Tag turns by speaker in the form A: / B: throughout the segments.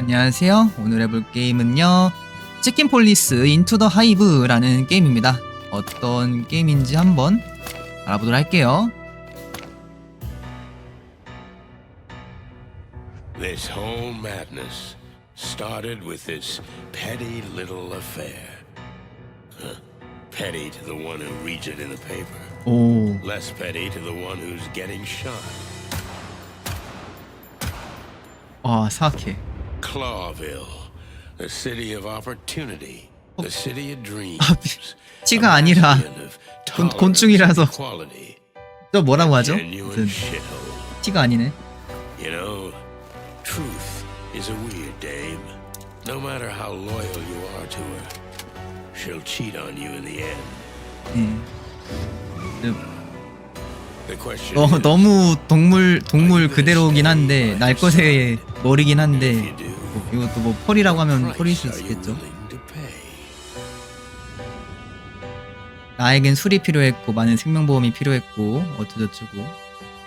A: 안녕하세요. 오늘 해볼 게임은요, 치킨 폴리스 인투 더 하이브라는 게임입니다. 어떤 게임인지 한번 알아보도록 할게요.
B: This whole madness started with this petty little affair. Petty to the one who reads it in the paper.
A: 오,
B: Less petty to the one who's getting shot.
A: 사악해.
B: Clawville, the city of opportunity, the city of dreams.
A: 티가 아니라 곤충이라서 또 뭐라고 하죠? 무슨 티가 아니네.
B: You know, truth is a weird dame. No matter how loyal you are to her, she'll cheat on you in the end. The question is,
A: 너무 동물 그대로긴 한데 날 것의 머리긴 한데 이것도 뭐 펄이라고 하면 펄일 수 있겠죠. 나에겐 술이 필요했고 많은 생명보험이 필요했고 어쩌저쩌고.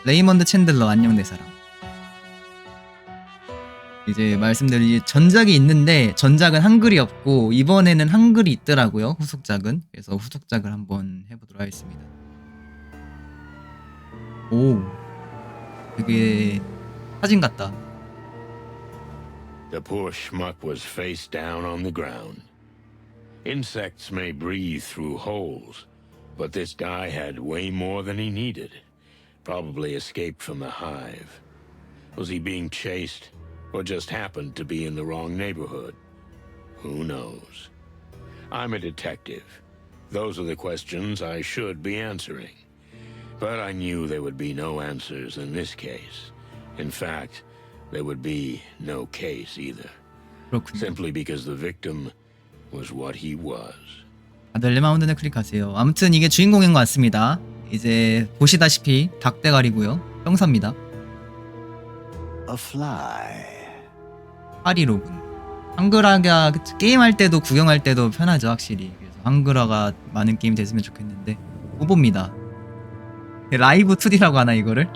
A: 레이먼드 챈들러 안녕 내 사랑. 이제 말씀드린 전작이 있는데 전작은 한글이 없고 이번에는 한글이 있더라고요, 후속작은. 그래서 후속작을 한번 해보도록 하겠습니다. 오, 되게 사진 같다.
B: the poor schmuck was face down on the ground. Insects may breathe through holes, but this guy had way more than he needed. Probably escaped from the hive. Was he being chased, or just happened to be in the wrong neighborhood? Who knows? I'm a detective. Those are the questions I should be answering. But I knew there would be no answers in this case. In fact, there would be no case either.
A: 그렇군요.
B: Simply because the victim was what he was.
A: 다들 레마운드는 클릭하세요. 아무튼 이게 주인공인 것 같습니다. 이제 보시다시피 닭대가리고요. 형사입니다.
C: A fly.
A: 파리로군. 한글화가 게임할 때도 구경할 때도 편하죠, 확실히. 그래서 한글화가 많은 게임이 됐으면 좋겠는데 후보입니다. 라이브 2D라고 하나 이거를?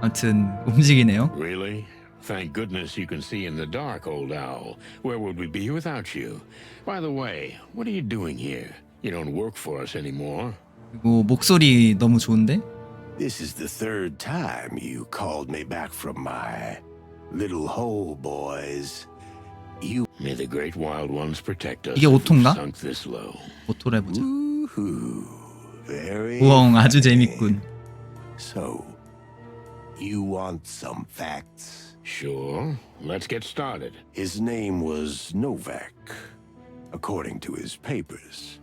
A: 아무튼 움직이네요.
B: Really? Thank goodness you can see in the dark, old owl. Where would we be without you? By the way, what are you doing here? You don't work for us anymore.
A: 그리고 목소리 너무 좋은데?
C: This is the third time you called me back from my little hole, boys. You
B: May the great wild ones protect us.
A: 이게
B: if we've
A: 오토인가?
B: sunk this low.
A: 오토로 해보자.
C: Woohoo. Very
A: 우엉 아주
C: funny.
A: 재밌군.
C: So, you want some facts?
B: Sure. Let's get started.
C: His name was Novak, according to his papers,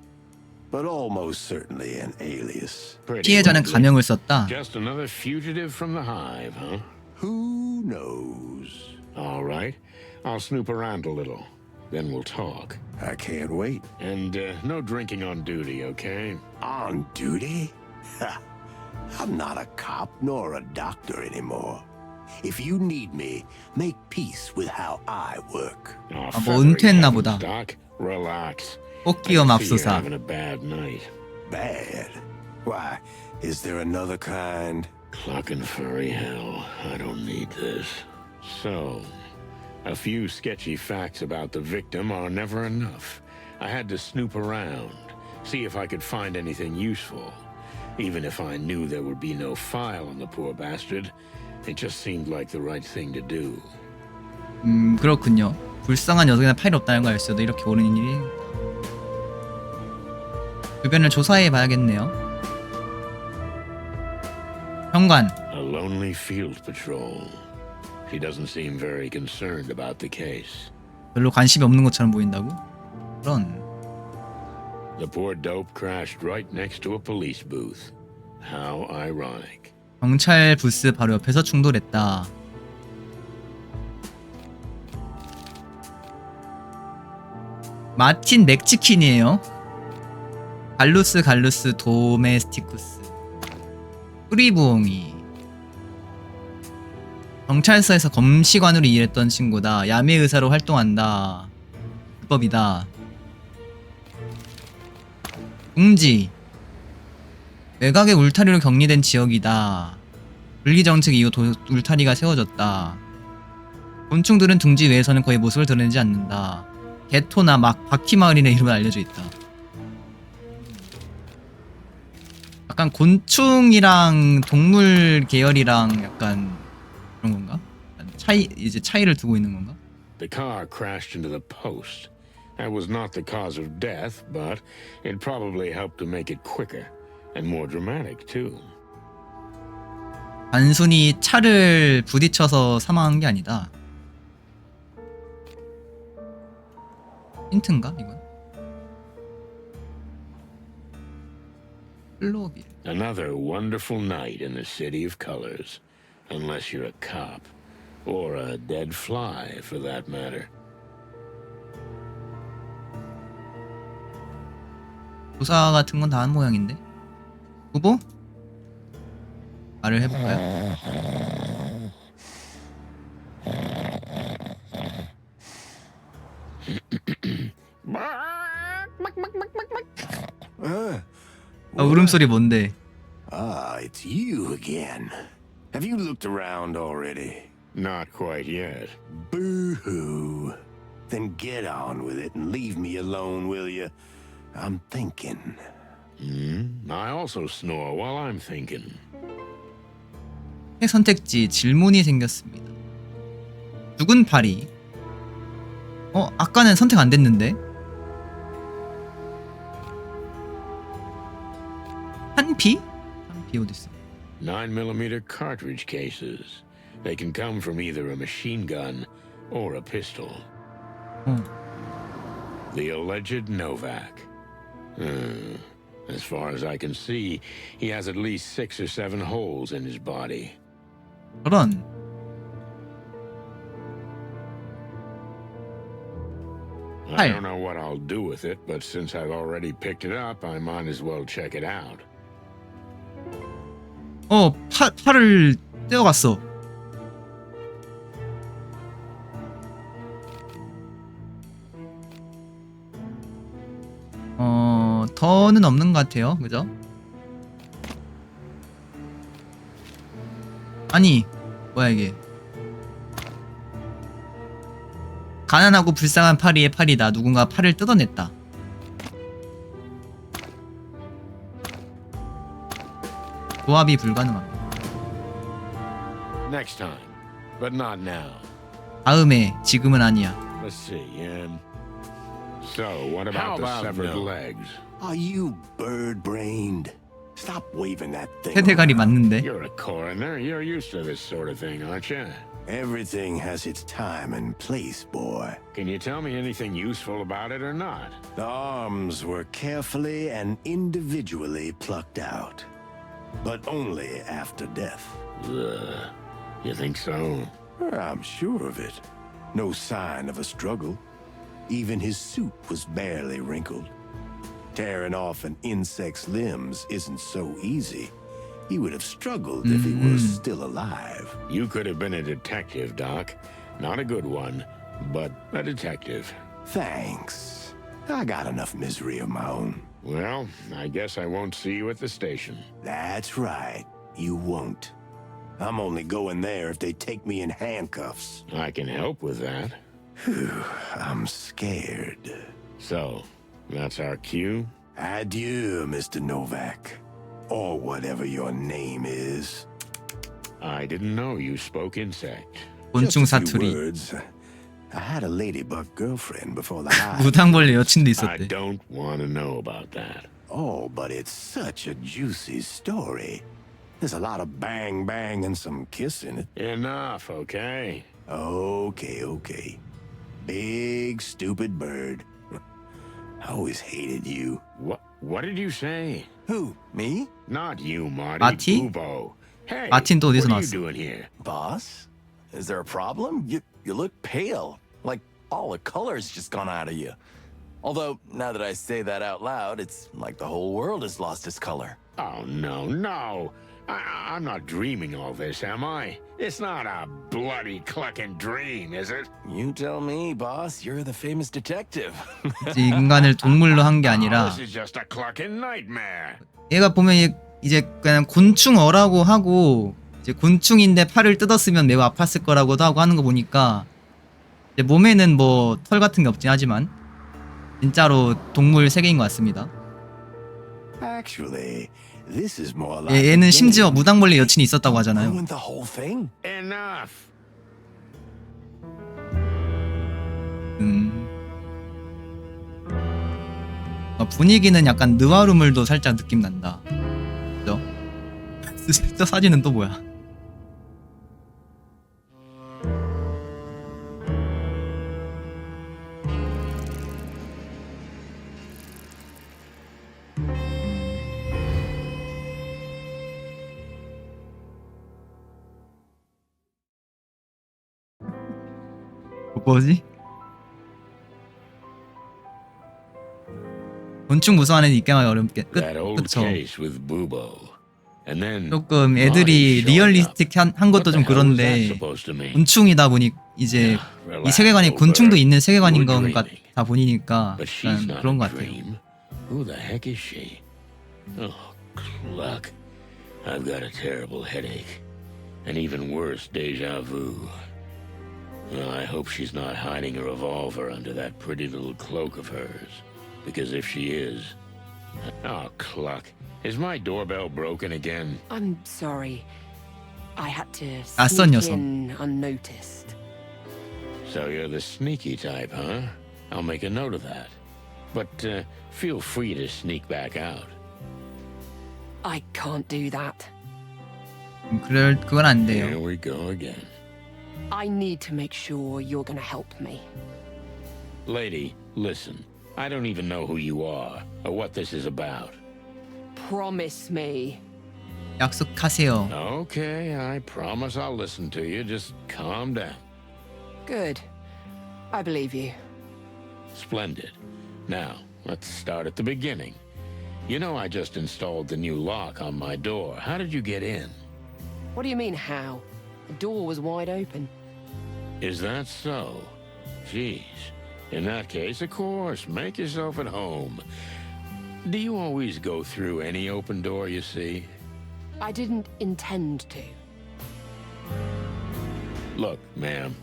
C: but almost certainly an alias.
B: Pretty
A: 피해자는
B: likely.
A: 가명을 썼다.
B: Just another fugitive from the hive, huh?
C: Who knows?
B: All right. I'll snoop around a little. Then we'll talk.
C: I can't wait.
B: And no drinking on duty, okay?
C: On duty? Ha! I'm not a cop nor a doctor anymore. If you need me, make peace with how I work.
B: Oh,
A: 뭐
B: feathering
A: 은퇴했나
B: heavens,
A: 보다.
B: Doc. Relax.
A: 꽃기어
B: I see you're
A: 맙소사.
B: having a bad night.
C: Bad? Why, is there another kind?
B: Clucking furry hell. I don't need this. So, a few sketchy facts about the victim are never enough. I had to snoop around, see if I could find anything useful. Even if I knew there would be no file on the poor bastard, it just seemed like the right thing to do.
A: 그렇군요. 불쌍한 녀석이나 파일 없다는 걸 알수도 이렇게 오르는 일이. 주변을 조사해 봐야겠네요. 현관.
B: A lonely field patrol. She doesn't seem very concerned about the case.
A: 별로 관심이 없는 것처럼 보인다고? 그런.
B: The poor dope crashed right next to a police booth. How ironic.
A: 경찰 부스 바로 옆에서 충돌했다. 마틴 맥치킨이에요. 갈루스 도메스티쿠스. 뿌리부엉이. 경찰서에서 검시관으로 일했던 친구다. 야매 의사로 활동한다. 불법이다. 웅지. 외곽의 울타리로 격리된 지역이다. 분리정책 이후 울타리가 세워졌다. 곤충들은 둥지 외에서는 거의 모습을 드러내지 않는다. 개토나 막 바퀴마을이나 이름은 알려져 있다. 약간 곤충이랑 동물 계열이랑 약간 그런 건가? 이제 차이를 두고 있는 건가?
B: The car crashed into the post. That was not the cause of death, but it probably helped to make it quicker and more dramatic too.
A: 단순히 차를 부딪혀서 사망한 게 아니다. 힌트인가 이건? 플로빌.
B: Another wonderful night in the city of colors, unless you're a cop or a dead fly for that matter.
A: 조사 같은 건 다 한 모양인데. 후보? 말을 해볼까요? 울음소리 뭔데?
C: Ah, it's you again. Have you looked around already?
B: Not quite yet.
C: Boo-hoo. Then get on with it and leave me alone, will you? I'm thinking.
B: I also snore while I'm thinking.
A: 선택지 질문이 생겼습니다. 죽은 파리. 아까는 선택 안 됐는데. 한피? 한피 어디 있어?
B: 9mm cartridge cases. They can come from either a machine gun or a pistol. The alleged Novak. As far as I can see, he has at least 6 or 7 holes in his body.
A: 저런.
B: I don't know what I'll do with it, but since I've already picked it up, I might as well check it out.
A: 팔을 떼어갔어. 더는 없는 것 같아요. 그죠? 아니, 뭐야 이게. 가난하고 불쌍한 파리의 팔이다. 누군가 팔을 뜯어냈다. 조합이 불가능합니다.
B: Next time, but not now.
A: 다음에, 지금은 아니야.
B: Let's see. So, what about the severed legs?
C: Are you bird-brained? Stop waving that thing.
A: 세대갈이 맞는데.
B: You're a coroner. You're used to this sort of thing, aren't you?
C: Everything has its time and place, boy.
B: Can you tell me anything useful about it or not?
C: The arms were carefully and individually plucked out, but only after death.
B: You think so?
C: I'm sure of it. No sign of a struggle. Even his suit was barely wrinkled. Tearing off an insect's limbs isn't so easy. He would have struggled if he was still alive.
B: You could have been a detective, Doc. Not a good one, but a detective.
C: Thanks. I got enough misery of my own.
B: Well, I guess I won't see you at the station.
C: That's right. You won't. I'm only going there if they take me in handcuffs.
B: I can help with that.
C: I'm scared.
B: So, that's our cue?
C: Adieu, Mr. Novak. Or whatever your name is.
B: I didn't know you spoke insect.
A: 곤충
C: Just a few
A: 사투리.
C: words. I had a ladybug girlfriend before the hive.
A: 무당벌레 여친도
B: I
A: 있었대.
B: don't want to know about that.
C: Oh, but it's such a juicy story. There's a lot of bang bang and some kiss in it.
B: Enough, okay?
C: Okay. Big stupid bird. I always hated you.
B: What did you say?
C: Who? Me?
B: Not you, Marty.
A: 마티?
B: Bubo. Hey,
A: 마틴 또 어디서
B: what are you
A: 나왔어?
B: doing here?
D: Boss? Is there a problem? You look pale. Like all the color's just gone out of you. Although, now that I say that out loud, it's like the whole world has lost its color.
B: Oh, no. I'm not dreaming all this, am I? It's not a bloody clucking dream, is it?
D: You tell me, boss. You're the famous detective.
A: 이제 인간을 동물로 한 게 아니라
B: This is just a clucking nightmare.
A: 얘가 보면 이제 그냥 곤충어라고 하고 이제 곤충인데 팔을 뜯었으면 매우 아팠을 거라고도 하고 하는 거 보니까 이제 몸에는 뭐 털 같은 게 없긴 하지만 진짜로 동물 세계인 것 같습니다.
C: Actually, this is more like a
A: 얘는 심지어
C: game.
A: 무당벌레 여친이 있었다고 하잖아요.
C: Ruined the whole thing.
B: Enough.
A: 분위기는 약간 느와르물도 살짝 느낌 난다. 그죠? 저 사진은 또 뭐야? 뭐지? 곤충 무서워하는 애 입장하기 어렵게
B: That old
A: 그쵸?
B: case with Bubo. And then
A: 조금
B: Marty
A: 애들이
B: showing up.
A: 리얼리스틱한 것도 좀
B: What the hell was that
A: 그런데
B: supposed to mean?
A: 곤충이다 보니 이제 이 세계관이 곤충도 있는 세계관인 것 같아 보이니까
B: But she's
A: 약간
B: not
A: 그런
B: a
A: 것 같아요.
B: dream. Who the heck is she? Oh, cluck. I've got a terrible headache. And even worse, deja vu. Well, I hope she's not hiding a revolver under that pretty little cloak of hers. Because if she is... Oh, cluck. Is my doorbell broken again?
E: I'm sorry. I had to
A: 낯선
E: sneak
A: 여성.
E: in unnoticed.
B: So you're the sneaky type, huh? I'll make a note of that. But feel free to sneak back out.
E: I can't do that.
A: 그건 안
B: Here
A: 돼요.
B: we go again.
E: I need to make sure you're gonna help me.
B: Lady, listen. I don't even know who you are or what this is about.
E: Promise me.
A: 약속하세요.
B: Okay, I promise I'll listen to you. Just calm down.
E: Good. I believe you.
B: Splendid. Now, let's start at the beginning. You know I just installed the new lock on my door. How did you get in?
E: What do you mean, how? The door was wide open.
B: Is that so? Jeez. In that case, of course, make yourself at home. Do you always go through any open door you see?
E: I didn't intend to.
B: Look, ma'am,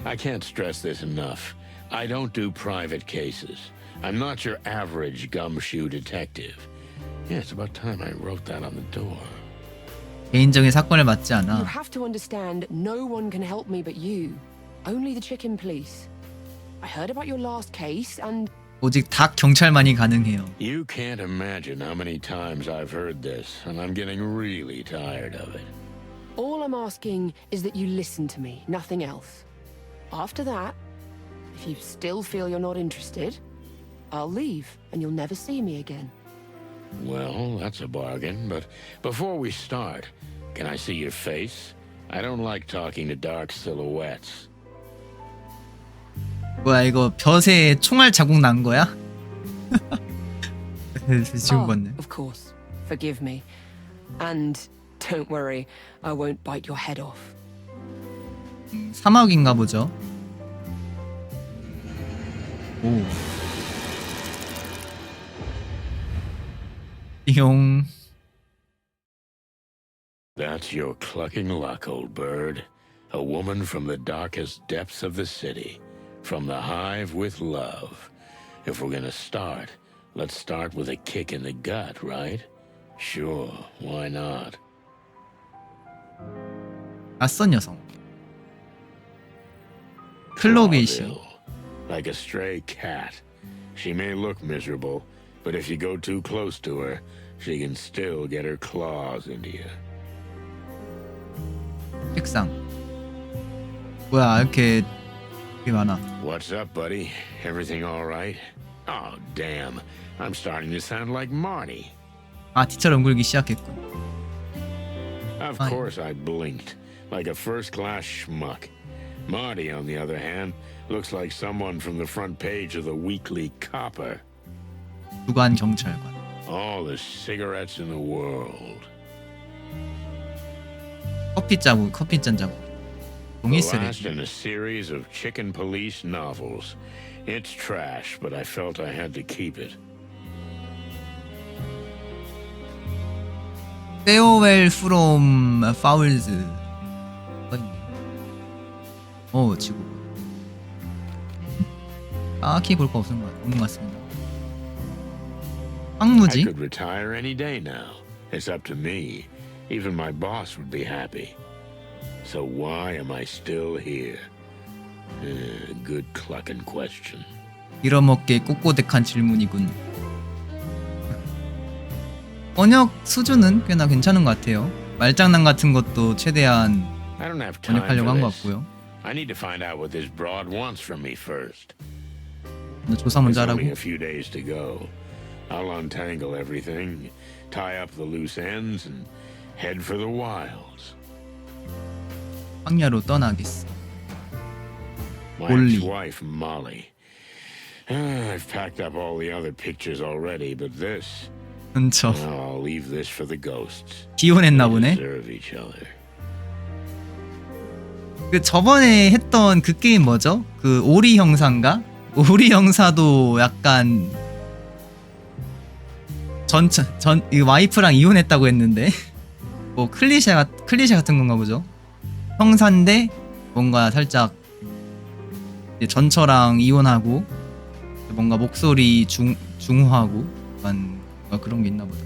B: I can't stress this enough. I don't do private cases. I'm not your average gumshoe detective. Yeah, it's about time I wrote that on the door.
A: 개인적인 사건을 맡지
E: You
A: 않아.
E: have to understand, no one can help me but you. Only the chicken police. I heard about your last case and
A: 오직 닭 경찰만이 가능해요.
B: You can't imagine how many times I've heard this, and I'm getting really tired of it.
E: all I'm asking is that you listen to me, nothing else. After that, if you still feel you're not interested, I'll leave and you'll never see me again.
B: Well, that's a bargain, but before we start, can I see your face? I don't like talking to dark silhouettes.
A: 뭐야 이거 벼에 총알 자국 난 거야? 지금 봤네.
E: Of course. Forgive me. And don't worry, I won't bite your head off.
A: 사막인가 보죠. 오. 용.
B: That's your clucking luck, old bird. A woman from the darkest depths of the city. From the hive with love. If we're gonna start, let's start with a kick in the gut, right? Sure, why not?
A: 낯선 여성. 클로비시.
B: Clawbill, like a stray cat. She may look miserable, but if you go too close to her, she can still get her claws into you.
A: 책상. 뭐야 이렇게 많아.
B: What's up, buddy? Everything all right? Oh, damn. I'm starting to sound like Marty.
A: 아 뒤처럼 굴기 시작했군.
B: Of
A: Fine.
B: course I blinked, like a first-class schmuck. Marty, on the other hand, looks like someone from the front page of the Weekly Copper.
A: 주간 경찰관.
B: All the cigarettes in the world.
A: 커피 자국, 커피 잔 자국. 종이
B: The last
A: 쓰레기.
B: in a series of chicken police novels. It's trash, but I felt I had to keep it.
A: Farewell from Fowls. 어 지구. 딱히 볼 거 없는 것 같습니다.
B: I
A: 황무지?
B: could retire any day now. It's up to me. Even my boss would be happy. So why am I still here? Good clucking question.
A: 빌어먹게 꼬꼬댁한 질문이군. 번역 수준은 꽤나 괜찮은 것 같아요. 말장난 같은 것도 최대한
B: I don't have time
A: 번역하려고 한
B: for
A: 것
B: this.
A: 같고요.
B: I need to find out what this broad wants from me first.
A: 조사
B: There's
A: 먼저 하라고.
B: only a few days to go. I'll untangle everything, tie up the loose ends, and head for the wilds.
A: 황야로 떠나겠어.
B: My
A: Only.
B: ex-wife, Molly. I've packed up all the other pictures already, but this...
A: 근처.
B: I'll leave this for the ghosts.
A: 기혼했나
B: They
A: 보네.
B: deserve each other.
A: 그 저번에 했던 그 게임 뭐죠? 그 오리 형사인가? 오리 형사도 약간 이 와이프랑 이혼했다고 했는데 뭐 클리셰 같은 건가 보죠. 형사인데 뭔가 살짝 이제 전처랑 이혼하고 뭔가 목소리 중후하고 약간 뭔가 그런 게 있나 보다.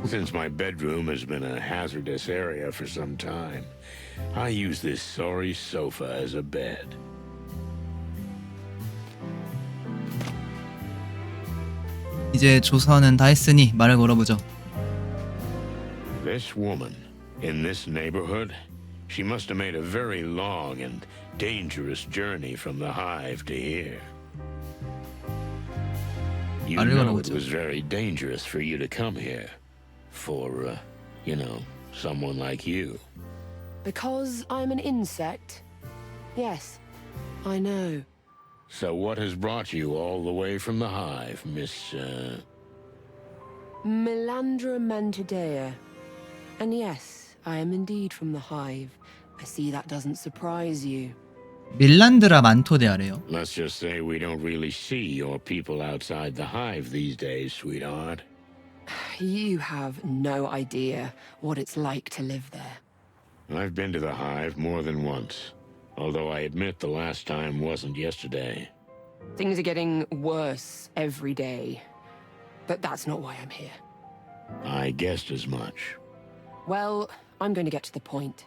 B: Since my bedroom has been a hazardous area for some time, I use this sorry sofa as a bed.
A: 이제 조사는 다 했으니 말을 걸어보죠.
B: This woman in this neighborhood, she must have made a very long and dangerous journey from the hive to here. You
A: 말을
B: know it
A: 걸어보죠.
B: was very dangerous for you to come here. For, someone like you.
E: Because I'm an insect? Yes, I know.
B: So what has brought you all the way from the hive, Miss,
E: Melandra Mantadea. And yes, I am indeed from the hive. I see that doesn't surprise you.
A: 밀란드라 만토데아래요.
B: Let's just say we don't really see your people outside the hive these days, sweetheart.
E: You have no idea what it's like to live there.
B: I've been to the hive more than once, although I admit the last time wasn't yesterday.
E: Things are getting worse every day. But that's not why I'm here.
B: I guessed as much.
E: Well, I'm going to get to the point.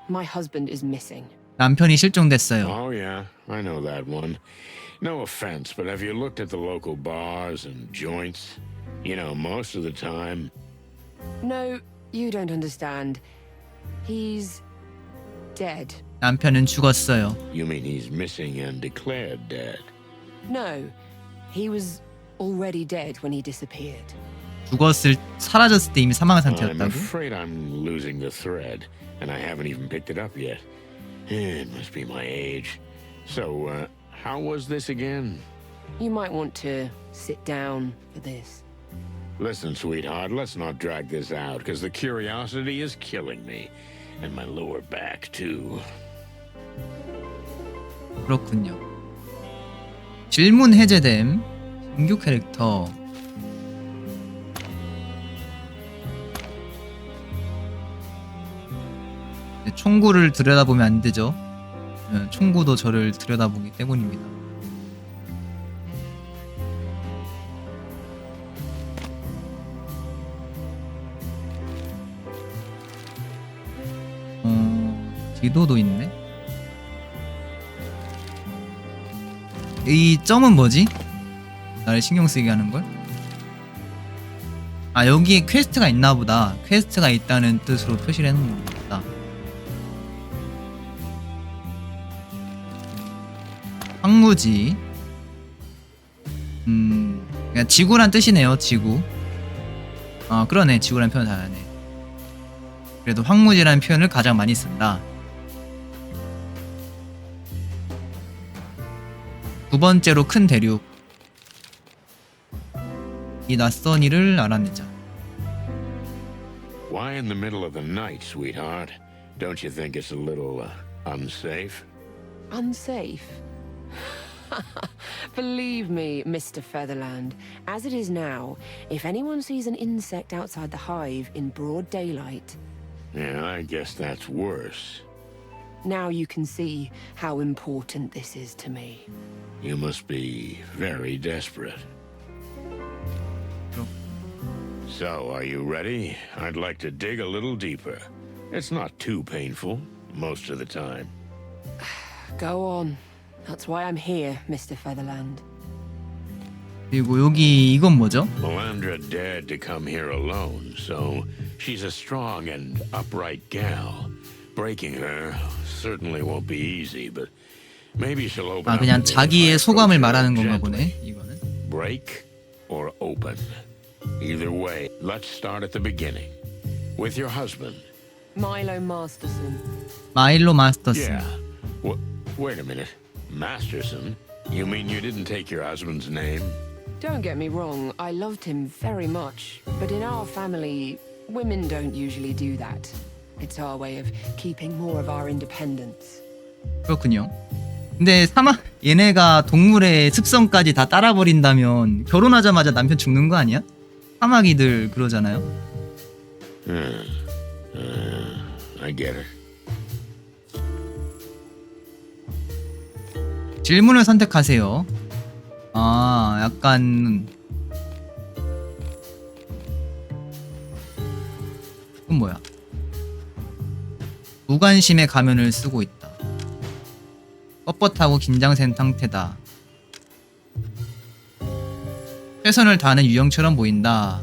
E: My husband is missing.
A: 남편이 실종됐어요.
B: Oh, yeah, I know that one. No offense, but have you looked at the local bars and joints? Most of the time...
E: No, you don't understand. He's dead.
A: 남편은 죽었어요.
B: You mean he's missing and declared dead?
E: No, he was already dead when he disappeared.
A: 사라졌을 때 이미 사망한
B: I'm
A: 상태였다고?
B: afraid I'm losing the thread, and I haven't even picked it up yet. It must be my age. So, how was this again?
E: You might want to sit down for this.
B: Listen, sweetheart, let's not drag this out, because the curiosity is killing me. And my lower back, too.
A: 그렇군요. 질문 해제됨. 신규 캐릭터. 총구를 들여다보면 안 되죠. 총구도 저를 들여다보기 때문입니다. 지도도 있네. 이 점은 뭐지? 나를 신경 쓰게 하는 걸? 아, 여기에 퀘스트가 있나 보다. 퀘스트가 있다는 뜻으로 표시를 해놓은 거다. 황무지. 그냥 지구란 뜻이네요. 지구. 아, 그러네. 지구란 표현 잘하네. 그래도 황무지라는 표현을 가장 많이 쓴다. 두 번째로 큰 대륙. 이 낯선 일을 알아내자.
B: Why in the middle of the night, sweetheart? Don't you think it's a little, unsafe?
E: Unsafe? Believe me, Mr. Featherland, as it is now, if anyone sees an insect outside the hive in broad daylight...
B: Yeah, I guess that's worse.
E: Now you can see how important this is to me.
B: You must be very desperate. So, are you ready? I'd like to dig a little deeper. It's not too painful, most of the time.
E: Go on. That's why I'm here, Mr. Featherland.
A: 그리고 여기 이건 뭐죠?
B: Melandra dared to come here alone, so she's a strong and upright gal. Breaking her certainly won't be easy, but maybe she'll open
A: 아
B: up
A: 그냥
B: to me
A: 자기의
B: if I
A: 소감을
B: approach her
A: 말하는 건가
B: gently.
A: 보네. 이거는.
B: Break or open. Either way, let's start at the beginning. With your husband.
E: Milo Masterson.
A: 마일로 마스터슨.
B: Yeah. Wait a minute. Masterson? You mean you didn't take your husband's name?
E: Don't get me wrong, I loved him very much. But in our family, women don't usually do that. It's our way of keeping more of our independence.
A: 그렇군요. 근데 얘네가 동물의 습성까지 다 따라버린다면 결혼하자마자 남편 죽는 거 아니야? 사마귀들 그러잖아요.
B: I get it.
A: 질문을 선택하세요. 아, 약간 그건 뭐야? 무관심의 가면을 쓰고 있다. 뻣뻣하고 긴장된 상태다. 최선을 다하는 유형처럼 보인다.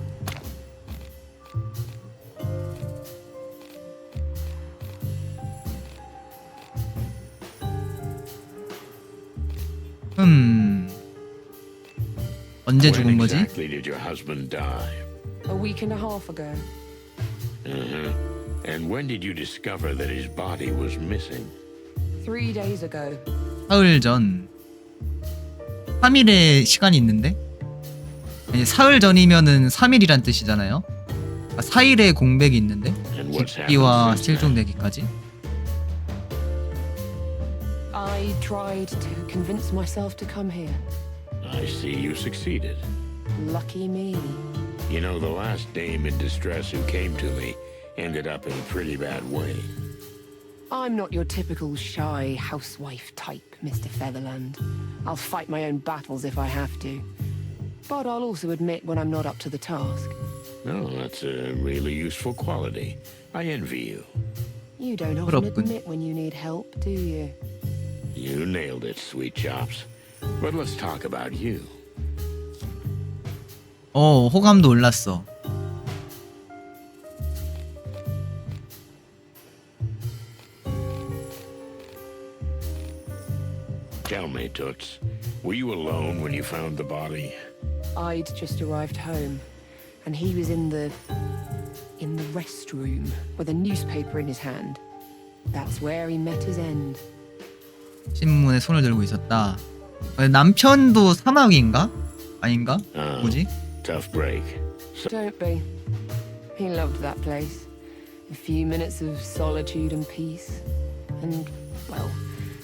A: 언제
B: When
A: 죽은 거지?
B: exactly did your husband die?
E: A week and a half ago.
B: And when did you discover that his body was missing?
E: 3 days ago.
A: 사흘 전. 3일의 시간이 있는데? 아니, 사흘 전이면은 3일이란 뜻이잖아요. 4일의 공백이 있는데?
B: And what's
A: 집기와
B: happened since then?
A: 실종되기까지.
E: I tried to convince myself to come here.
B: I see you succeeded.
E: Lucky me.
B: You know, the last dame in distress who came to me ended up in a pretty bad way.
E: I'm not your typical shy housewife type, Mr. Featherland. I'll fight my own battles if I have to. But I'll also admit when I'm not up to the task.
B: Oh, that's a really useful quality. I envy you.
E: You don't often
A: 부럽군.
E: admit when you need help, do you?
B: You nailed it, sweet chops. But let's talk about you.
A: 호감도 올랐어.
B: Tell me, Toots, were you alone when you found the body?
E: I'd just arrived home, and he was in the restroom with a newspaper in his hand. That's where he met his end.
A: 신문에 손을 들고 있었다. 남편도 사막인가? 아닌가? 뭐지?
B: Tough break. So,
E: Don't be. He loved that place. A few minutes of solitude and peace. And, well,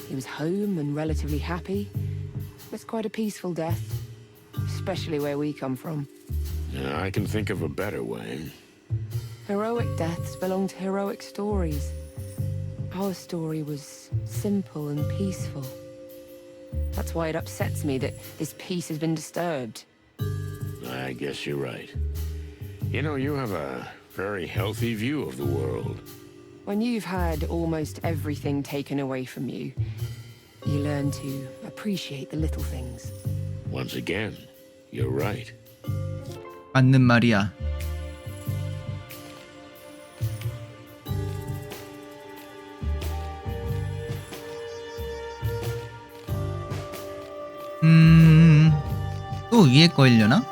E: he was home and relatively happy. It's quite a peaceful death. Especially where we come from.
B: I can think of a better way.
E: Heroic deaths belong to heroic stories. Our story was simple and peaceful. That's why it upsets me that this peace has been disturbed.
B: I guess you're right. You know, you have a very healthy view of the world.
E: When you've had almost everything taken away from you, you learn to appreciate the little things.
B: Once again, you're right.
A: 맞는 말이야. 또 위에 거이려나?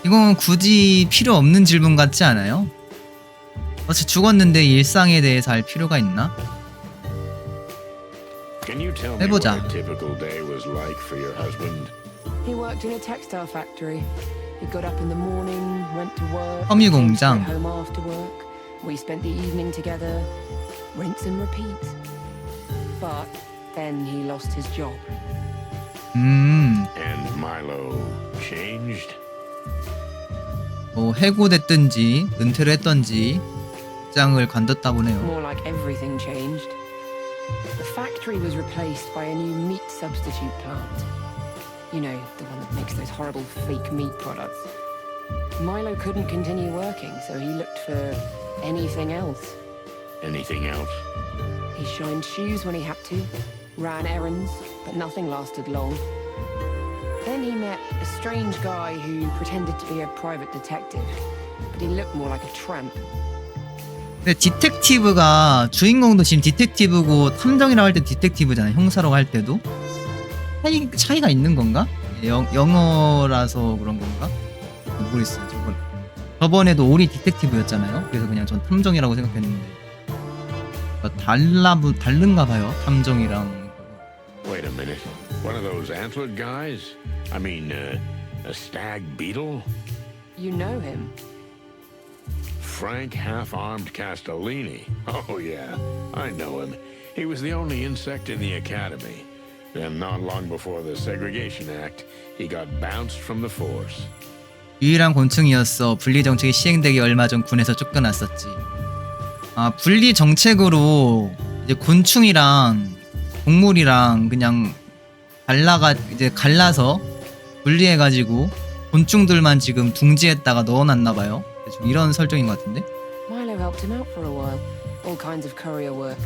A: 이건 굳이 필요 없는 질문 같지 않아요? 어차피 죽었는데 일상에 대해서 알 필요가 있나?
B: Can you tell me
A: 해보자.
B: what a typical day was like for your husband?
E: He worked in a textile factory. He got up in the morning, went to work,
A: 섬유
E: came straight
A: 공장.
E: home after work. We spent the evening together, rinse and repeat. But then he lost his job.
B: And Milo changed?
A: 해고됐든지 은퇴를 했던지 직장을 관뒀다고 해요.
E: More like everything changed. The factory was replaced by a new meat substitute plant. You know, the one that makes those horrible fake meat products. Milo couldn't continue working, so he looked for anything else.
B: Anything else?
E: He shined shoes when he had to, ran errands, but nothing lasted long. Then he met a strange guy who pretended to be a private detective, but he looked more like a tramp.
A: 근데 디텍티브가 주인공도 지금 디텍티브고 탐정이라고 할 때 디텍티브잖아요. 형사라고 할 때도 차이가 있는 건가? 영어라서 그런 건가? 모르겠어요. 저번에도 올이 디텍티브였잖아요. 그래서 그냥 전 탐정이라고 생각했는데 다른가 봐요. 탐정이랑.
B: Wait a minute. One of those antlered guys? I mean, a stag beetle?
E: You know him?
B: Frank Half-Armed Castellini. Oh, yeah. I know him. He was the only insect in the academy. Then not long before the Segregation Act, he got bounced from the force.
A: 유일한 곤충이었어. 분리 정책이 시행되기 얼마 전 군에서 쫓겨났었지. 아, 분리 정책으로 이제 곤충이랑 동물이랑 그냥 갈라서 분리해가지고 곤충들만 지금 둥지에다가 넣어놨나봐요. 지금 이런 설정인 것 같은데?
E: Milo helped him out for a while, all kinds of courier work.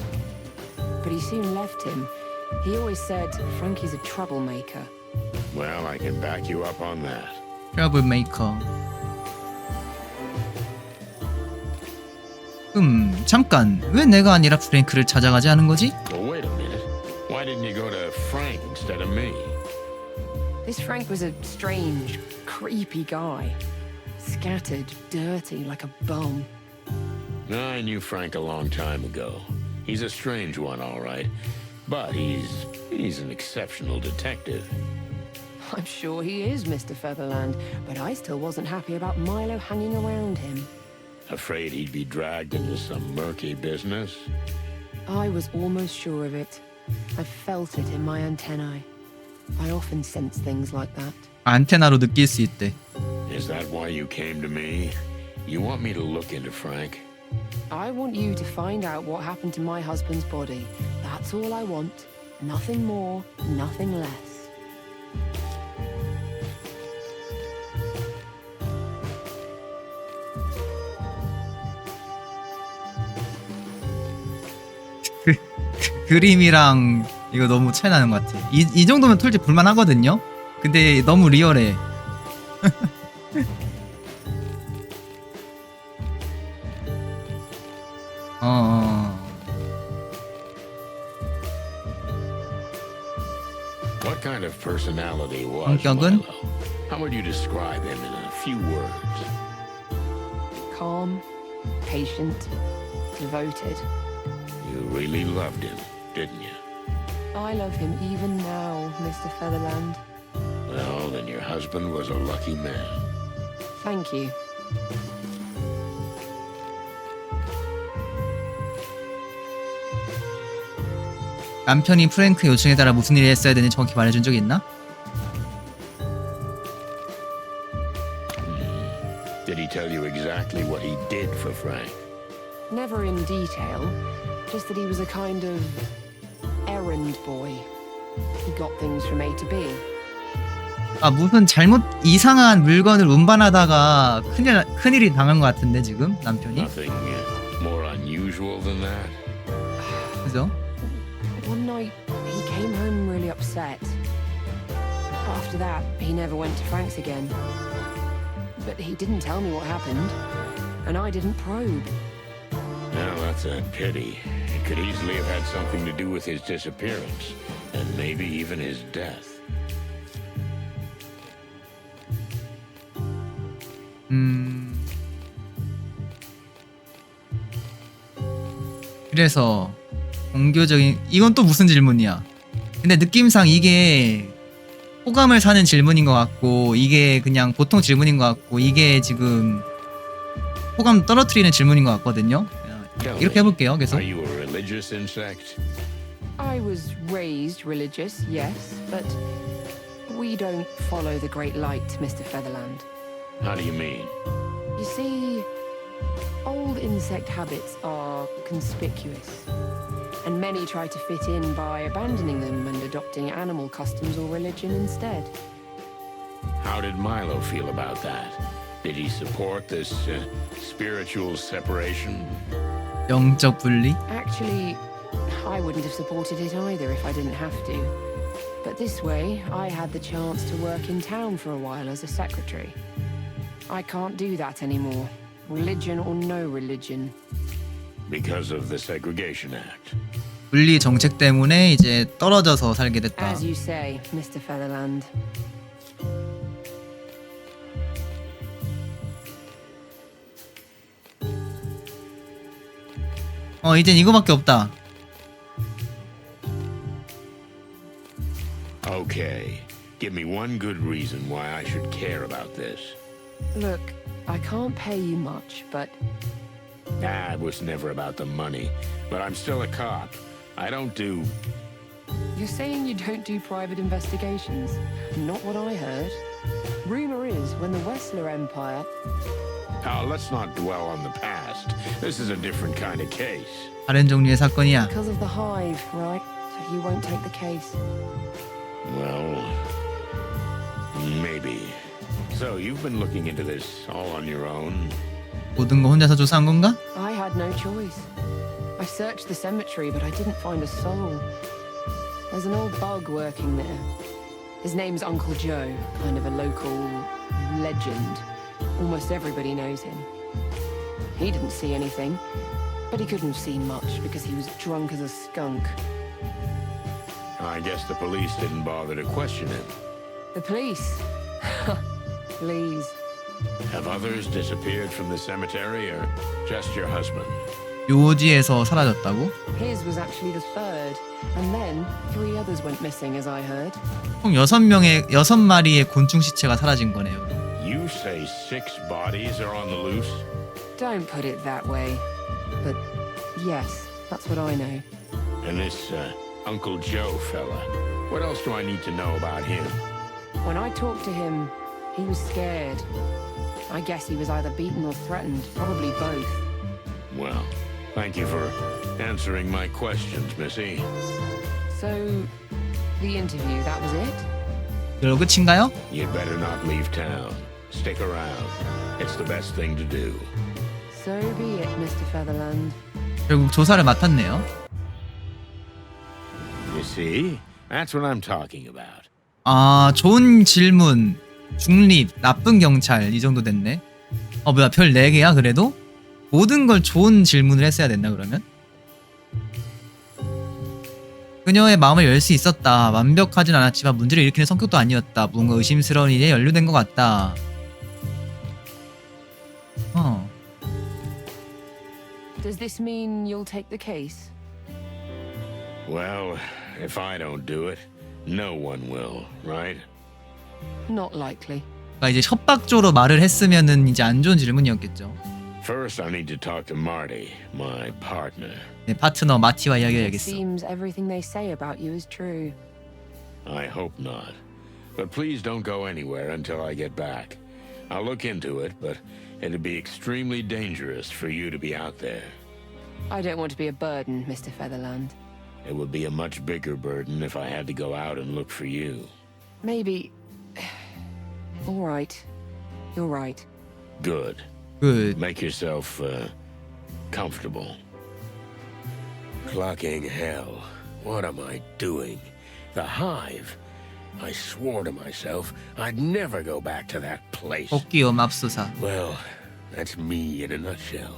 E: But he soon left him. He always said Frankie's a troublemaker.
B: Well, I can back you up on that.
A: 트러블 메이커. 잠깐. 왜 내가 아니라 프랭크를 찾아가지 않은 거지?
B: Well, wait a minute. Why didn't you go to Frank instead of me?
E: This Frank was a strange, creepy guy. Scattered, dirty, like a bum.
B: I knew Frank a long time ago. He's a strange one, all right. But he's an exceptional detective.
E: I'm sure he is, Mr. Featherland, but I still wasn't happy about Milo hanging around him.
B: Afraid he'd be dragged into some murky business?
E: I was almost sure of it. I felt it in my antennae. I often sense things like that.
A: 안테나로 느낄 수 있대.
B: Is that why you came to me? You want me to look into Frank?
E: I want you to find out what happened to my husband's body. That's all I want. Nothing more, nothing less.
A: 그림이랑 이거 너무 차이 나는 것 같아. 이 정도면 솔직히 볼만하거든요. 근데 너무 리얼해.
B: What kind of personality was
A: 성격은?
B: Milo? How would you describe him in a few words?
E: Calm, patient, devoted.
B: You really loved him, didn't you?
E: I love him even now, Mr. Featherland.
B: Well, then your husband was a lucky man.
E: Thank you.
A: 남편이 프랭크 요청에 따라 무슨 일을 했어야 되는지 정확히 말해준 적이 있나?
B: Did he tell you exactly what he did for Frank?
E: Never in detail, just that he was a kind of errand boy. He got things from A to B.
A: 아, 무슨 이상한 물건을 운반하다가 큰일이 당한 것 같은데 지금 남편이?
B: Nothing more unusual than that?
A: 그죠?
E: One night, he came home really upset. After that, he never went to Frank's again. But he didn't tell me what happened, and I didn't probe.
B: Well, that's a pity. It could easily have had something to do with his disappearance, and maybe even his death.
A: 그래서 종교적인 이건 또 무슨 질문이야? 근데 느낌상 이게 호감을 사는 질문인 것 같고 이게 그냥 보통 질문인 것 같고 이게 지금 호감 떨어뜨리는 질문인 것 같거든요. 이렇게 해볼게요. 계속.
B: Are you a religious insect?
E: I was raised religious, yes, but we don't follow the Great Light, Mr. Featherland.
B: How do you mean?
E: You see, old insect habits are conspicuous, and many try to fit in by abandoning them and adopting animal customs or religion instead.
B: How did Milo feel about that? Did he support this spiritual separation?
A: 영적 분리?
E: Actually, I wouldn't have supported it either if I didn't have to. But this way, I had the chance to work in town for a while as a secretary. I can't do that anymore, religion or no religion.
B: Because of the Segregation Act.
A: 분리 정책 때문에 이제 떨어져서 살게 됐다.
E: As you say, Mr. Featherland.
A: 이젠 이거밖에 없다.
B: Okay, give me one good reason why I should care about this.
E: Look, I can't pay you much, but
B: It was never about the money, but I'm still a cop. I don't do...
E: you're saying you don't do private investigations? Not what I heard. Rumor is, when the Wessler Empire...
B: Oh, let's not dwell on the past. This is a different kind of case.
A: 다른 종류의 사건이야.
E: Because of the hive, right? So you won't take the case.
B: Well, maybe. So you've been looking into this all on your own?
A: 모든 거 혼자서 조사한 건가?
E: I had no choice. I searched the cemetery, but I didn't find a soul. There's an old bug working there. His name's Uncle Joe, kind of a local legend. Almost everybody knows him. He didn't see anything, but he couldn't have seen much because he was drunk as a skunk.
B: I guess the police didn't bother to question him.
E: The police? Please.
B: Have others disappeared from the cemetery or just your husband?
A: 묘지에서 사라졌다고?
E: His was actually the third, and then 3 others went missing, as I heard.
A: 총 6마리의 곤충 시체가 사라진 거네요.
B: You say 6 bodies are on the loose?
E: Don't put it that way. But yes, that's what I know.
B: And this Uncle Joe fella, what else do I need to know about him?
E: When I talked to him, he was scared. I guess he was either beaten or threatened, probably both.
B: Well, thank you for answering my questions, Missy.
E: So, the interview, that was it?
A: 이걸로 끝인가요?
B: You'd better not leave town. Stick around. It's the best thing to do.
E: So be it, Mr. Featherland.
A: 결국 조사를 맡았네요.
B: You see? That's what I'm talking about.
A: 좋은 질문, 중립, 나쁜 경찰 이 정도 됐네. 뭐야 별 4개야 그래도? 모든 걸 좋은 질문을 했어야 됐나 그러면? 그녀의 마음을 열 수 있었다. 완벽하진 않았지만 문제를 일으키는 성격도 아니었다. 뭔가 의심스러운 일에 연루된 것 같다.
E: Does this mean you'll take the case?
B: Well, if I don't do it, no one will, right?
E: Not likely.
A: 그러니까 이제 협박조로 말을 했으면은 이제 안 좋은 질문이었겠죠.
B: First, I need to talk to Marty, my partner.
A: 네, 파트너 마티와
E: It
A: 이야기해야겠어.
E: seems everything they say about you is true.
B: I hope not. But please don't go anywhere until I get back. I'll look into it, but it'd be extremely dangerous for you to be out there.
E: I don't want to be a burden, Mr. Featherland.
B: It would be a much bigger burden if I had to go out and look for you.
E: Maybe... All right. You're right.
B: Good.
A: Good.
B: Make yourself, comfortable. Clucking hell. What am I doing? The Hive. I swore to myself I'd never go back to that place.
A: 복귀요 맙소사.
B: Well, that's me in a nutshell.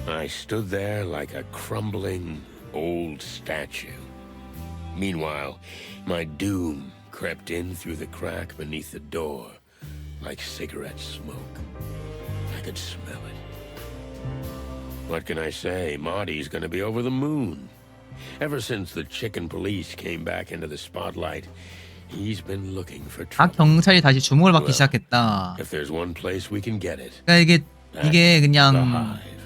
B: I stood there like a crumbling old statue. Meanwhile, my doom crept in through the crack beneath the door like cigarette smoke. I could smell it. What can I say? Marty's gonna be over the moon. Ever since the chicken police came back into the spotlight, he's been looking for
A: 각
B: trouble.
A: 경찰이 다시 주목을 받기 시작했다.
B: If there's one place we can get it,
A: 그러니까 이게
B: the
A: 그냥
B: Hive.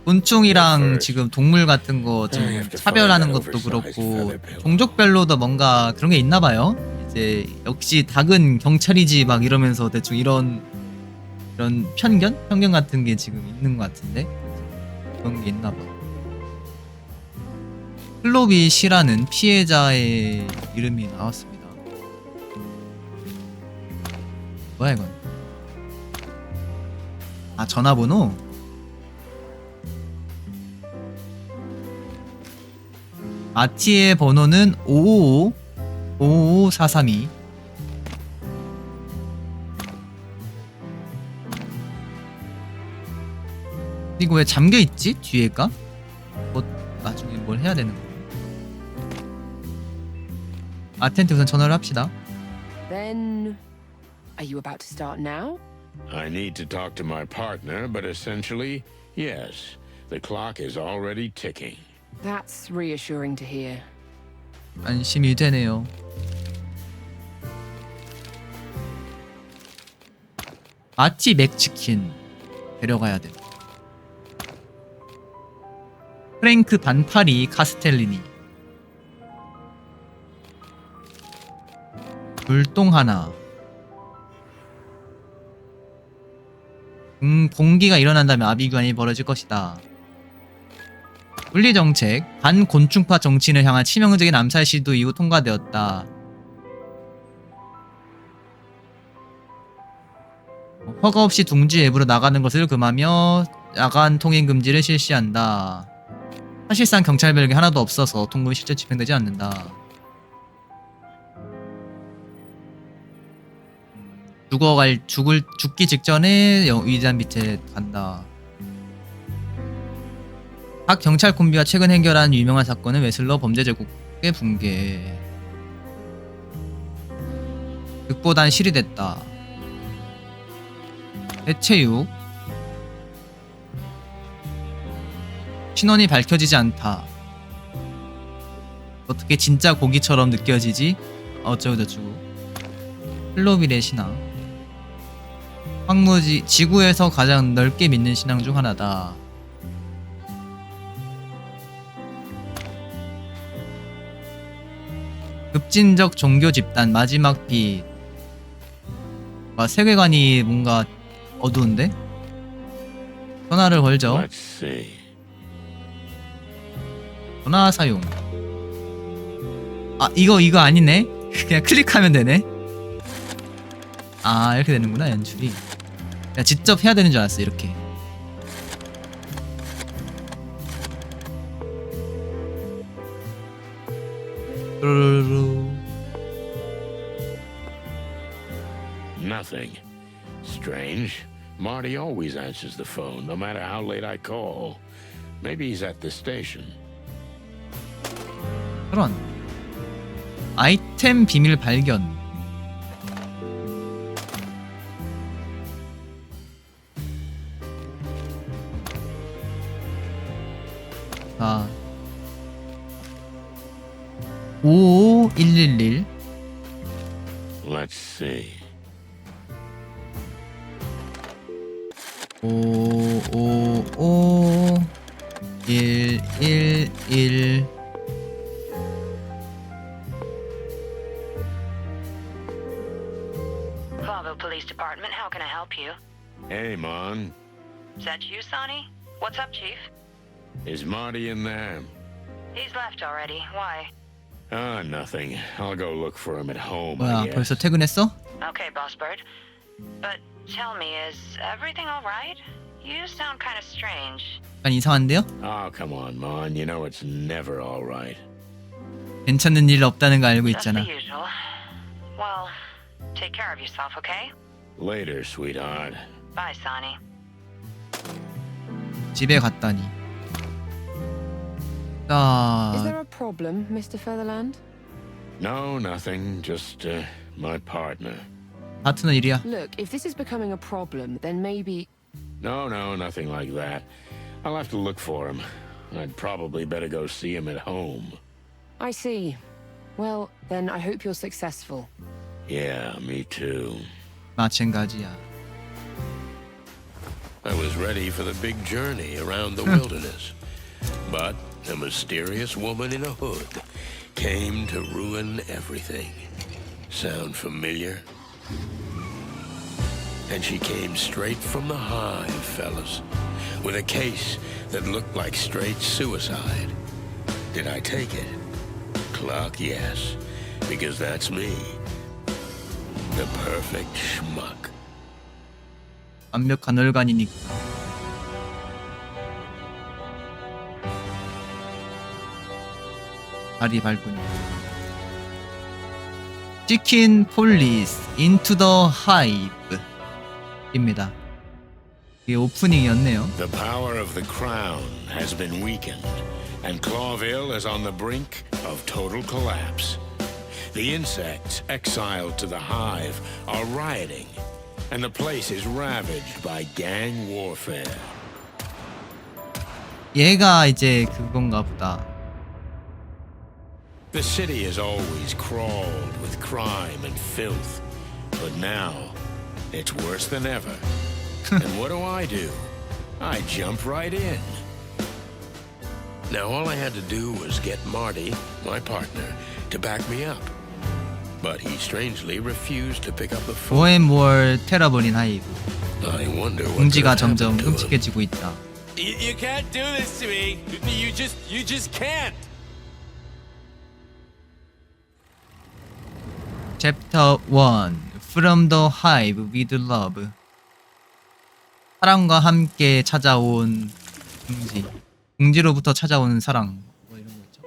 A: 곤충이랑 지금 동물 같은 거 좀 차별하는 것도 그렇고 종족별로도 뭔가 그런 게 있나 봐요. 이제 역시 닭은 경찰이지 막 이러면서 대충 이런 이런 편견 같은 게 지금 있는 것 같은데 그런 게 있나 봐. 클로비 씨라는 피해자의 이름이 나왔습니다. 뭐야 이건? 아, 전화번호? 아티의 번호는 555-555-432. 이거 왜 잠겨있지? 뒤에가? 뭐 나중에 뭘 해야 되는 거야? 아트한테 우선 전화를 합시다.
E: Then, are you about to start now?
B: I need to talk to my partner, but essentially, yes. The clock is already ticking.
E: That's reassuring to hear.
A: 안심이 되네요. 아티 맥치킨 데려가야 돼. 프랭크 반파리 카스텔리니. 불똥 하나. 공기가 일어난다면 아비규환이 벌어질 것이다. 분리정책, 반곤충파 정치인을 향한 치명적인 암살 시도 이후 통과되었다. 허가 없이 둥지 외부로 나가는 것을 금하며 야간 통행 금지를 실시한다. 사실상 경찰 별게 하나도 없어서 통금이 실제 집행되지 않는다. 죽기 직전에 위대한 빛에 간다. 각 경찰 콤비가 최근 해결한 유명한 사건은 웨슬러 범죄 제국의 붕괴. 극보단 실이 됐다. 대체육. 신원이 밝혀지지 않다. 어떻게 진짜 고기처럼 느껴지지? 어쩌고저쩌고. 플로빌의 신앙. 황무지, 지구에서 가장 넓게 믿는 신앙 중 하나다. 급진적 종교 집단 마지막 빛. 세계관이 뭔가 어두운데? 전화를 걸죠.
B: Let's see.
A: 전화 사용. 아, 이거 아니네. 그냥 클릭하면 되네. 아, 이렇게 되는구나, 연출이. 내가 직접 해야 되는 줄 알았어, 이렇게.
B: Nothing. Strange. Marty always answers the phone, no matter how late I call. Maybe he's at the station.
A: 그런. 아이템 비밀 발견. 자. 55111.
B: Let's see.
A: 555111.
F: Boviyu Police Department, how can I help you?
B: Hey, Mon.
F: Is that you, Sonny? What's up, Chief?
B: Is Marty in there?
F: He's left already. Why?
B: Nothing. I'll go look for him at home, I
A: 뭐야,
B: guess.
A: 벌써 퇴근했어?
F: Okay, Boss Bird. But tell me, is everything all right? You sound kind of strange.
A: 약간 이상한데요?
B: Oh, come on, Mon. You know it's never all right.
A: 괜찮은 일 없다는 거 알고
F: Just the
A: 있잖아.
F: usual. Well, take care of yourself, okay?
B: Later, sweetheart.
F: Bye, Sonny.
A: 집에 갔다니.
E: Is
A: 자,
E: there a problem, Mr. Featherland?
B: No, nothing. Just, my partner.
A: 파트너 일이야.
E: Look, if this is becoming a problem, then maybe...
B: No, nothing like that. I'll have to look for him. I'd probably better go see him at home.
E: I see. Well, then I hope you're successful.
B: Yeah, me too.
A: 마찬가지야.
B: I was ready for the big journey around the wilderness. But a mysterious woman in a hood came to ruin everything. Sound familiar? And she came straight from the hive, fellas, with a case that looked like straight suicide. Did I take it? Clock, yes, because that's me. The perfect schmuck.
A: 완벽한 얼간이니까. 다리 밟으니. 치킨 폴리스 인투 더 하이브 입니다. 이게 오프닝이었네요.
B: The power of the crown has been weakened, and Clawville is on the brink of total collapse. The insects exiled to the hive are rioting, and the place is ravaged by gang warfare.
A: 얘가 이제 그건가 보다.
B: The city has always crawled with crime and filth, but now it's worse than ever. And what do? I jump right in. Now all I had to do was get Marty, my partner, to back me up. But he strangely refused to pick up the phone.
A: 모앤모얼 테러버린 하이브.
B: I wonder what
A: 공지가
B: could have
A: 점점
B: happened to him.
A: 끔찍해지고 있다.
D: You can't do this to me. You just can't.
A: 챕터 1 From the Hive with Love. 사랑과 함께 찾아온 궁지. 궁지로부터 찾아오는 사랑. 뭐 이런 거 있죠.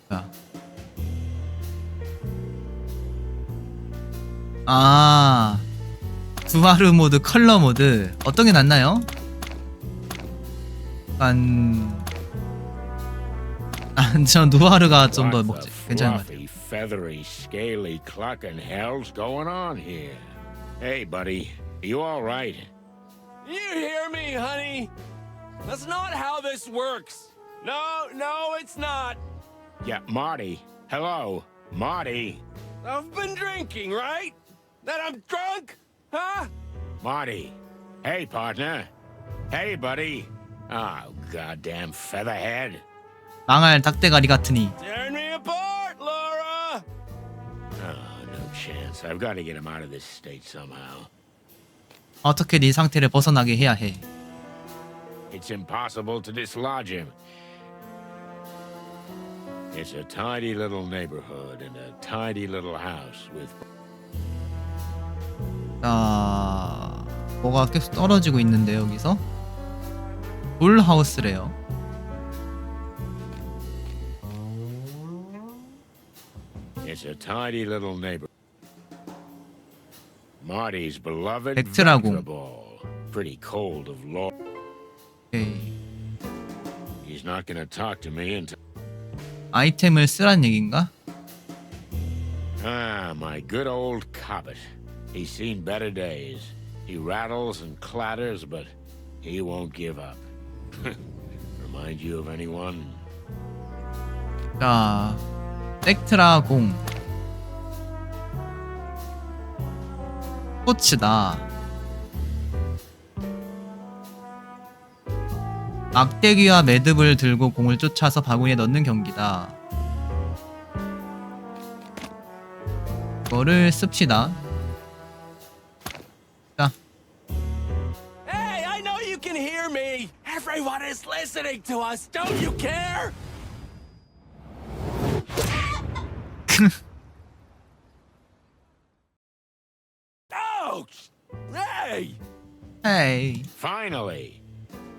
A: 자. 아. 두하르 모드, 컬러 모드. 어떤 게 낫나요? 전 누아르가 좀 더
B: What the
A: 괜찮은 것 같아요.
B: fluffy, feathery, scaly clucking hell's going on here? Hey, buddy, you all right?
D: You hear me, honey? That's not how this works. No, it's not.
B: Yeah, Marty. Hello, Marty.
D: I've been drinking, right? That I'm drunk? Huh?
B: Marty. Hey, partner. Hey, buddy. Oh, goddamn featherhead.
A: 망할 닭대가리 같으니.
D: Tear me apart, Laura!
B: Oh, no chance. I've got to get him out of this state somehow.
A: 어떻게 네 상태를 벗어나게 해야 해.
B: It's impossible to dislodge him. It's a tiny little neighborhood and a tiny little house with...
A: 자, 뭐가 계속 떨어지고 있는데 여기서 돌하우스래요.
B: It's a tiny little neighbor. Marty's beloved
A: 백트라공.
B: Ventraball. Pretty cold of law.
A: 오케이.
B: He's not gonna talk to me until...
A: 아이템을 쓰란 얘긴가?
B: Ah, my good old Cobbett. He's seen better days. He rattles and clatters, but he won't give up. Remind you of anyone?
A: 자, 섹트라공. 스포츠다. 막대기와 매듭을 들고 공을 쫓아서 바구니에 넣는 경기다. 이거를 씁시다. 자,
D: Hey, I know you can hear me! Everyone is listening to us! Don't you care? Oh! Hey!
A: 헤이.
B: Finally!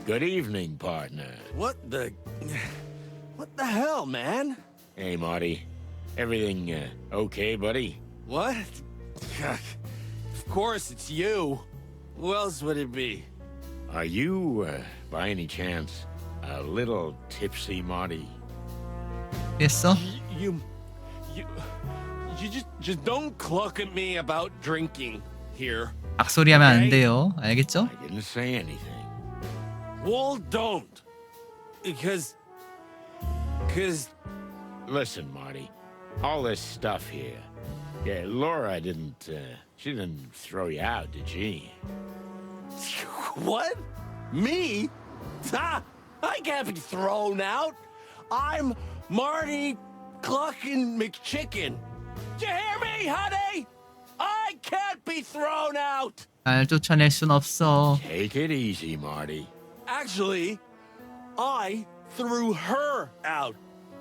B: Good evening, partner.
D: What the hell, man?
B: Hey, Marty. Everything okay, buddy?
D: What? Of course it's you. Who else would it be?
B: Are you, by any chance, a little tipsy, Marty?
A: 됐어?
D: You just don't cluck at me about drinking here.
A: 악소리하면 안 돼요. 알겠죠?
B: I didn't say anything.
D: Well, don't. Because
B: Listen, Marty. All this stuff here. Yeah, Laura didn't, she didn't throw you out, did she?
D: what? Me? Ha! I can't be thrown out. I'm Marty Cluckin' McChicken. Did you hear me, honey? I can't be thrown out.
A: 날 쫓아낼 순 없어.
B: Take it easy, Marty.
D: Actually, I threw her out.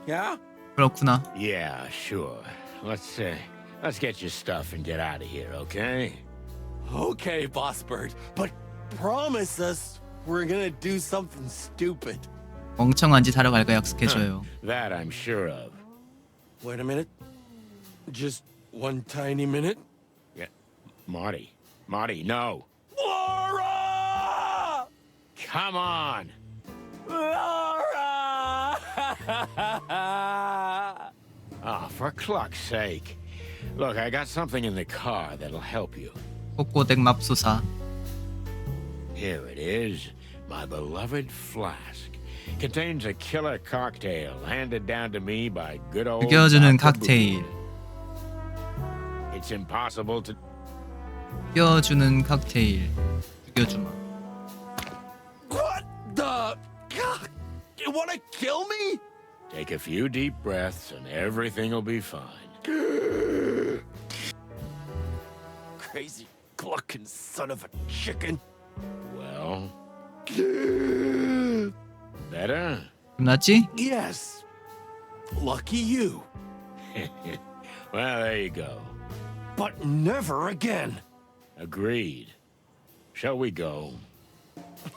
D: Yeah?
A: 그렇구나.
B: Yeah, sure. Let's get your stuff and get out of here, okay?
D: Okay, Boss Bird, but promise us we're gonna do something stupid.
A: 멍청한 짓 하러 갈 거 약속해줘요.
B: That I'm sure of.
D: Wait a minute. Just one tiny minute.
B: Yeah, Marty, no.
D: Laura!
B: Come on.
D: Laura!
B: Oh, for cluck's sake. Look, I got something in the car that'll help you.
A: 꼬꼬댁 맙소사.
B: Here it is, my beloved flask. Contains a killer cocktail handed down to me by good old
A: 죽여주는
B: Dr.
A: 칵테일.
B: Boviyu. It's impossible to...
A: 죽여주는 칵테일. 죽여주마.
D: What the? You wanna kill me?
B: Take a few deep breaths and everything will be fine.
D: Crazy clucking son of a chicken.
B: Well... Better?
A: 끝났지?
D: Yes. Lucky you.
B: Well, there you go.
D: But never again.
B: Agreed. Shall we go?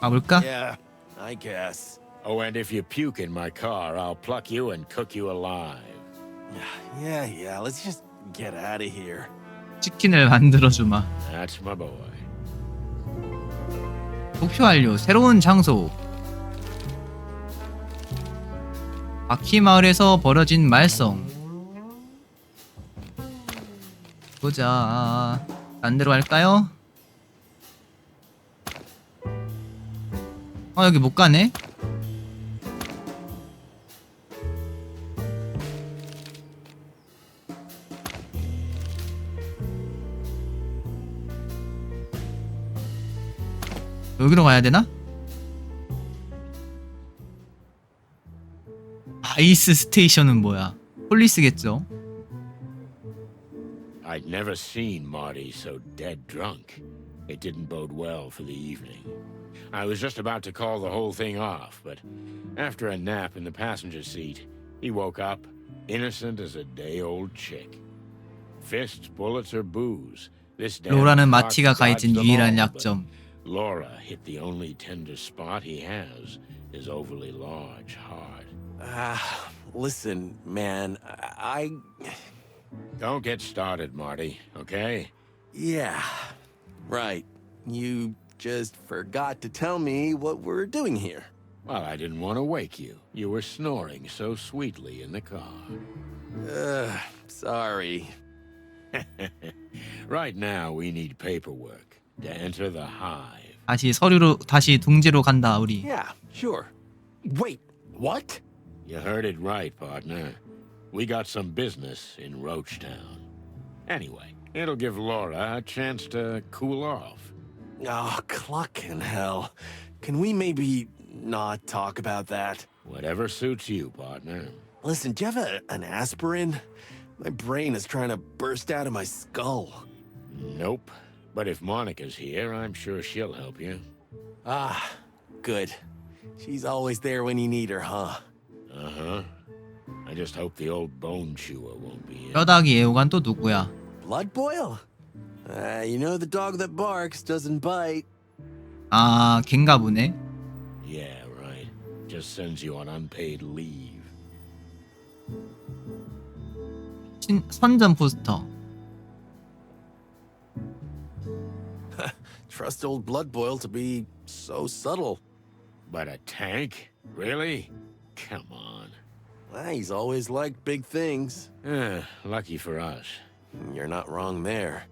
A: 가볼까?
D: Yeah, I guess.
B: Oh, and if you puke in my car, I'll pluck you and cook you alive.
D: Yeah, let's just get out of here.
A: 치킨을 만들어주마.
B: That's my boy.
A: 목표 완료. 새로운 장소. 바퀴 마을에서 벌어진 말썽. 보자. 딴 데로 갈까요? 여기 못 가네. 여기로 가야 되나? 아이스 스테이션은 뭐야? 폴리스겠죠?
B: I'd never seen Marty so dead drunk. It didn't bode well for the evening. I was just about to call the whole thing off, but after a nap in the passenger seat, he woke up, innocent as a day-old chick. Fists, bullets, or booze. This damn
A: 로라는
B: cock
A: 마티가 가해진
B: dodged them
A: 유일한
B: all,
A: 약점.
B: but Laura hit the only tender spot he has, his overly large heart.
D: Listen, man, I...
B: Don't get started, Marty, okay?
D: Yeah, right. You just forgot to tell me what we're doing here.
B: Well, I didn't want to wake you. You were snoring so sweetly in the car.
D: Sorry.
B: Right now, we need paperwork to enter the HIVE.
A: 다시 둥지로 간다 우리.
D: Yeah, sure. Wait, what?
B: You heard it right, partner. We got some business in Roachtown. Anyway, it'll give Laura a chance to cool off.
D: Oh, clucking hell. Can we maybe not talk about that?
B: Whatever suits you, partner.
D: Listen, do you have an aspirin? My brain is trying to burst out of my skull.
B: Nope. But if Monica's here, I'm sure she'll help you.
D: Ah, good. She's always there when you need her, huh?
B: Uh-huh. I just hope the old bone chewer won't be in.
A: 뼈다귀 애호간 또 누구야?
D: Blood boil? You know the dog that barks doesn't bite.
A: 아, 걘가 보네.
B: Yeah, right. Just sends you on unpaid leave.
A: 선전 포스터.
D: Trust old blood boil to be so subtle.
B: But a tank? Really? Come on.
D: He's always liked big things.
B: Lucky for us.
D: You're not wrong there.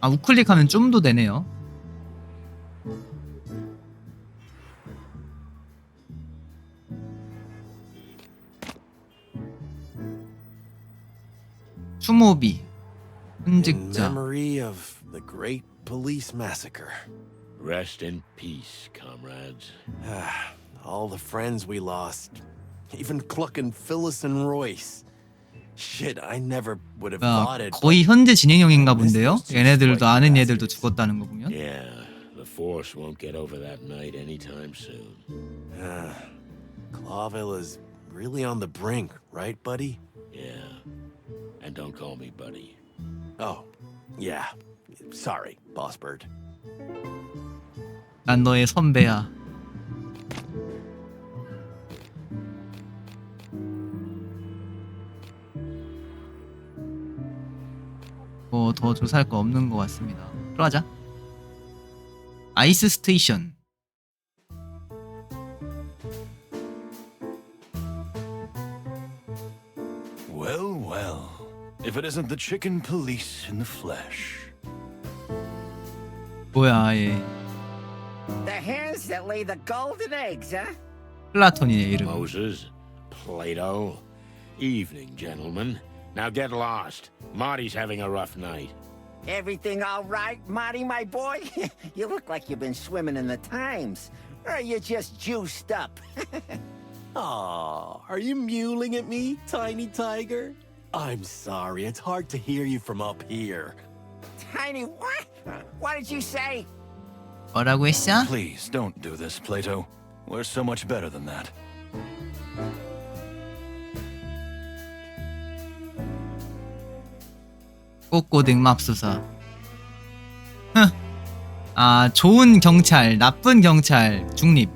A: 아, 우클릭하면 좀도 되네요. 추모비.
D: In
A: 훈직자.
D: memory of the great police massacre.
B: Rest in peace, comrades.
D: All the friends we lost. Even clucking Phyllis and Royce. Shit, I never would have thought
A: 야,
D: it.
A: 거의 현재 진행형인가 본데요? 얘네들도 아는 얘들도 죽었다는 거 보면.
B: Yeah, the Force won't get over that night anytime soon.
D: Clawville is really on the brink, right, buddy?
B: Yeah. And don't call me buddy.
D: Oh, yeah. Sorry, Boss Bird.
A: 난 너의 선배야. 뭐 더 조사할 거 없는 것 같습니다. 들어가자. 아이스 스테이션.
G: Well, well. If it isn't the chicken police in the flesh.
A: 뭐야 얘.
H: The hens that lay the golden eggs, huh?
A: 플라톤이네 이름.
B: Moses, Plato. Evening, gentlemen. Now get lost. Marty's having a rough night.
H: Everything all right, Marty, my boy? You look like you've been swimming in the Times. Or are you just juiced up?
D: Aw, are you mewling at me, tiny tiger? I'm sorry, it's hard to hear you from up here.
H: Tiny what? What did you say?
A: 뭐라고 했어?
G: Please don't do this, Plato. We're so much better than that.
A: 꼬꼬등 맙소사. 흥. 아, 좋은 경찰, 나쁜 경찰, 중립.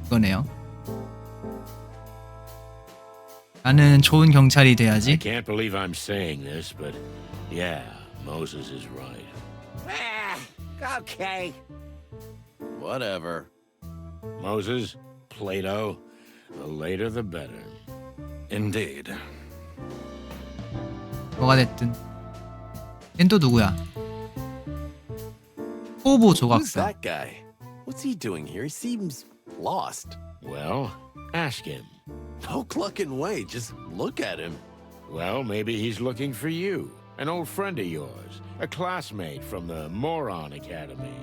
A: 그거네요. 나는 좋은 경찰이
B: I
A: 돼야지.
B: can't believe I'm saying this, but yeah, Moses is right.
H: Ah, okay.
D: Whatever.
B: Moses, Plato, the later the better.
G: Indeed.
A: 뭐가 됐든. 얜 또 누구야? 호보
D: Who's
A: 조각사.
D: that guy? What's he doing here? He seems lost.
B: Well, ask him.
D: No clucking way, just look at him.
B: Well, maybe he's looking for you, an old friend of yours, a classmate from the Moron Academy.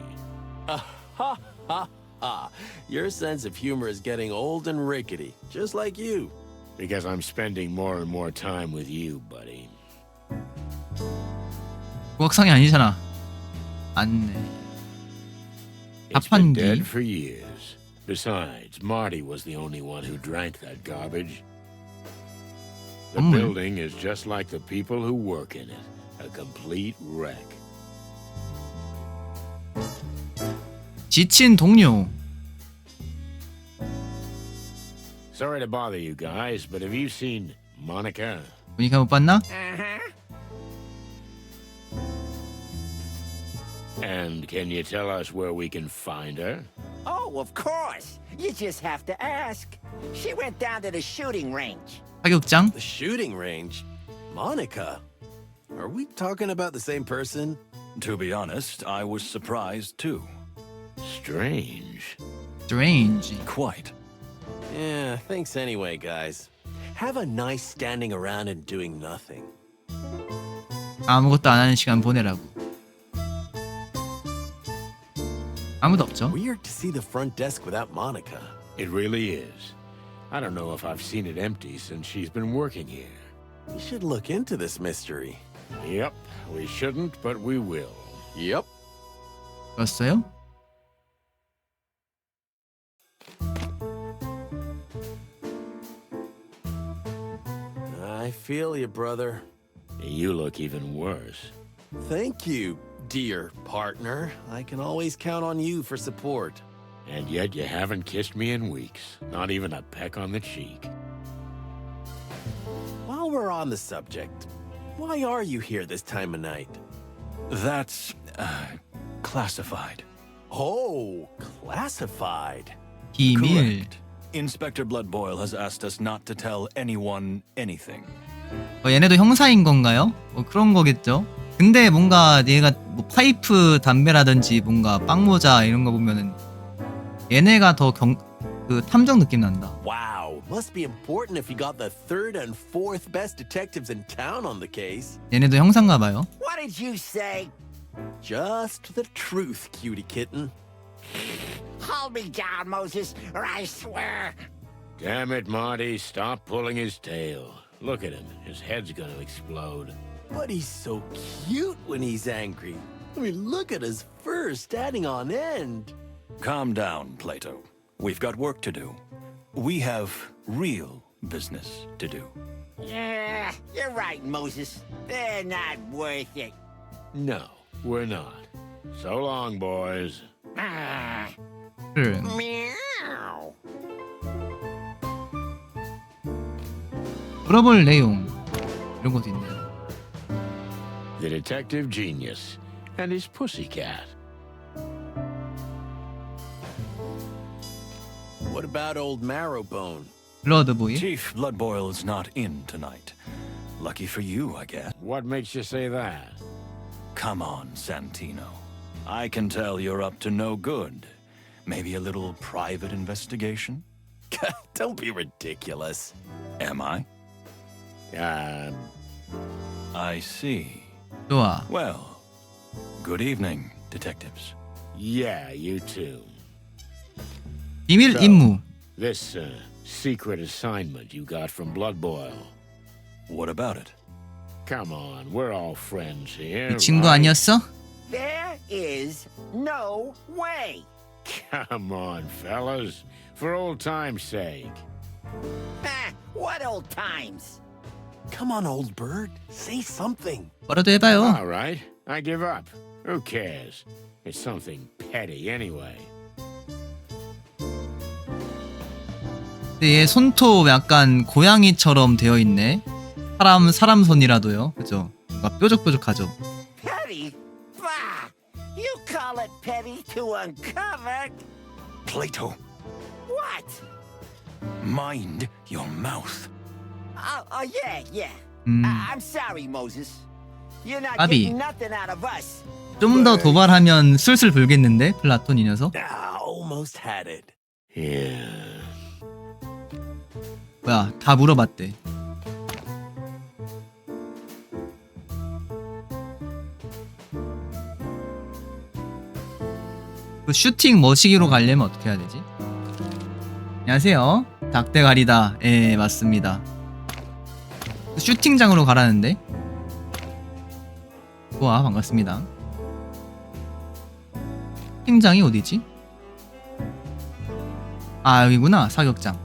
D: Ha ha ha. Your sense of humor is getting old and rickety, just like you.
B: Because I'm spending more and more time with you, buddy.
A: 조각상이 아니잖아. 안네.
B: It's been
A: 자판기.
B: dead for years. Besides, Marty was the only one who drank that garbage. The
A: 건물.
B: building is just like the people who work in it, a complete wreck.
A: 지친 동료.
B: Sorry to bother you guys, but have you seen Monica?
A: 보니까 못 봤나?
H: Uh-huh.
B: And can you tell us where we can find her?
H: Oh, of course. You just have to ask. She went down to the shooting range.
A: 사격장.
D: The shooting range? Monica? Are we talking about the same person?
G: To be honest, I was surprised too.
B: Strange.
A: Strange.
G: Quite.
D: Yeah, thanks anyway, guys. Have a nice standing around and doing nothing.
A: 아무것도 안 하는 시간 보내라고. 아무도 없죠.
D: Weird to see the front desk without Monica.
B: It really is. I don't know if I've seen it empty since she's been working here.
D: We should look into this mystery.
B: Yep, we shouldn't, but we will.
D: Yep.
A: 그랬어요?
D: I feel you, brother.
B: You look even worse.
D: Thank you, dear partner. I can always count on you for support.
B: And yet you haven't kissed me in weeks. Not even a peck on the cheek.
D: While we're on the subject, why are you here this time of night?
G: That's classified.
D: Oh, classified.
A: 비밀.
G: Correct. Inspector Bloodboil has asked us not to tell anyone anything.
A: 얘네도 형사인 건가요? 뭐 그런 거겠죠. 근데 뭔가 얘가 뭐 파이프 담배라든지 뭔가 빵모자 이런 거 보면은 얘네가 더 그 탐정 느낌 난다.
D: Wow, must be important if you got the third and fourth best detectives in town on the case.
A: 얘네도 형사인가 봐요.
H: What did you say?
D: Just the truth, cutie kitten.
H: Hold me down, Moses, or I swear.
B: Damn it, Marty, stop pulling his tail. Look at him. His head's gonna explode.
D: But he's so cute when he's angry. I mean, look at his fur standing on end.
G: Calm down, Plato. We've got work to do. We have real business to do.
H: Yeah, you're right, Moses. They're not worth it.
B: No, we're not. So long, boys.
H: Ah,
A: 를
H: meow.
A: 물어볼 내용 이런 것도 있네요.
B: The detective genius and his pussycat.
D: What about old Marrowbone?
A: 블러드보이.
G: Chief Bloodboil's not in tonight. Lucky for you, I guess.
B: What makes you say that?
G: Come on, Santino. I can tell you're up to no good. Maybe a little private investigation?
D: Don't be ridiculous.
G: Am I? I see.
A: 좋아.
G: Well, good evening, detectives.
B: Yeah, you too.
A: 비밀 임무.
B: This secret assignment you got from Bloodboil.
G: What about it?
B: Come on, we're all friends here.
A: 이 친구
B: right?
A: 아니었어?
H: There is no way.
B: Come on, fellas. For old time's sake.
H: Ah, what old times?
D: Come on, old bird. Say something.
A: 뭐라도 해봐요.
B: All right, I give up. Who cares? It's something petty anyway.
A: 근데 얘 손톱 약간 고양이처럼 되어 있네. 사람 손이라도요. 그죠? 뭔가 뾰족뾰족하죠.
H: Petty? Bah! You call it petty to uncover?
G: Plato,
H: What?
G: mind your mouth.
H: Oh, yeah.
A: 음,
H: I'm sorry, Moses. You're not
A: Abby.
H: getting nothing out of us.
A: 좀 더 도발하면 술술 불겠는데 플라톤 이 녀석.
D: Ah, almost had it.
B: Yeah.
A: 뭐야? 다 물어봤대. 그 슈팅 머시기로 가려면 어떻게 해야 되지? 안녕하세요. 닭대가리다. 예, 맞습니다. 그 슈팅장으로 가라는데. 좋아, 반갑습니다. 슈팅장이 어디지? 아, 여기구나. 사격장.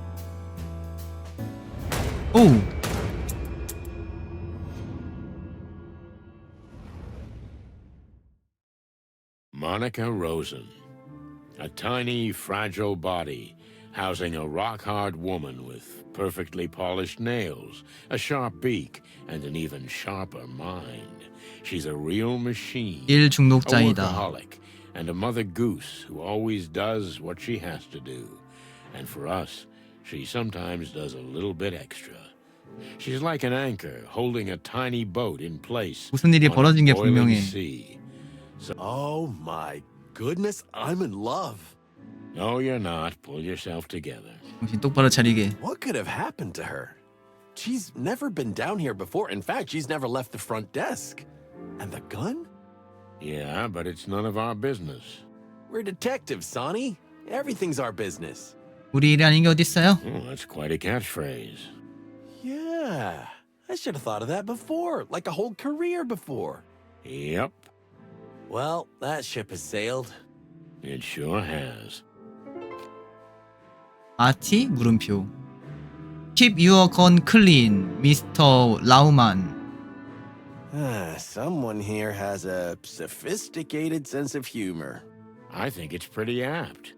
A: 오!
B: Monica Rosen. A tiny, fragile body housing a rock-hard woman with perfectly polished nails, a sharp beak, and an even sharper mind. She's a real machine.
A: 일
B: A
A: 중독자이다.
B: workaholic and a mother goose who always does what she has to do. And for us, she sometimes does a little bit extra. She's like an anchor holding a tiny boat in place
A: 무슨 일이
B: on a
A: 벌어진 게
B: boiling
A: 분명해.
B: sea.
D: Oh my goodness, I'm in love.
B: No, you're not. Pull yourself together.
A: 정신 똑바로 차리게.
D: What could have happened to her? She's never been down here before. In fact, she's never left the front desk. And the gun?
B: Yeah, but it's none of our business.
D: We're detectives, Sonny. Everything's our business.
A: 우리 일이 아닌 게 어딨어요?
B: Oh, that's quite a catchphrase.
D: Yeah, I should have thought of that before, like a whole career before.
B: Yep,
D: Well, that ship has sailed.
B: it sure has.
A: 아티 물음표. Keep your gun clean, Mr. Lauman.
D: Someone here has a sophisticated sense of humor.
B: I think it's pretty apt.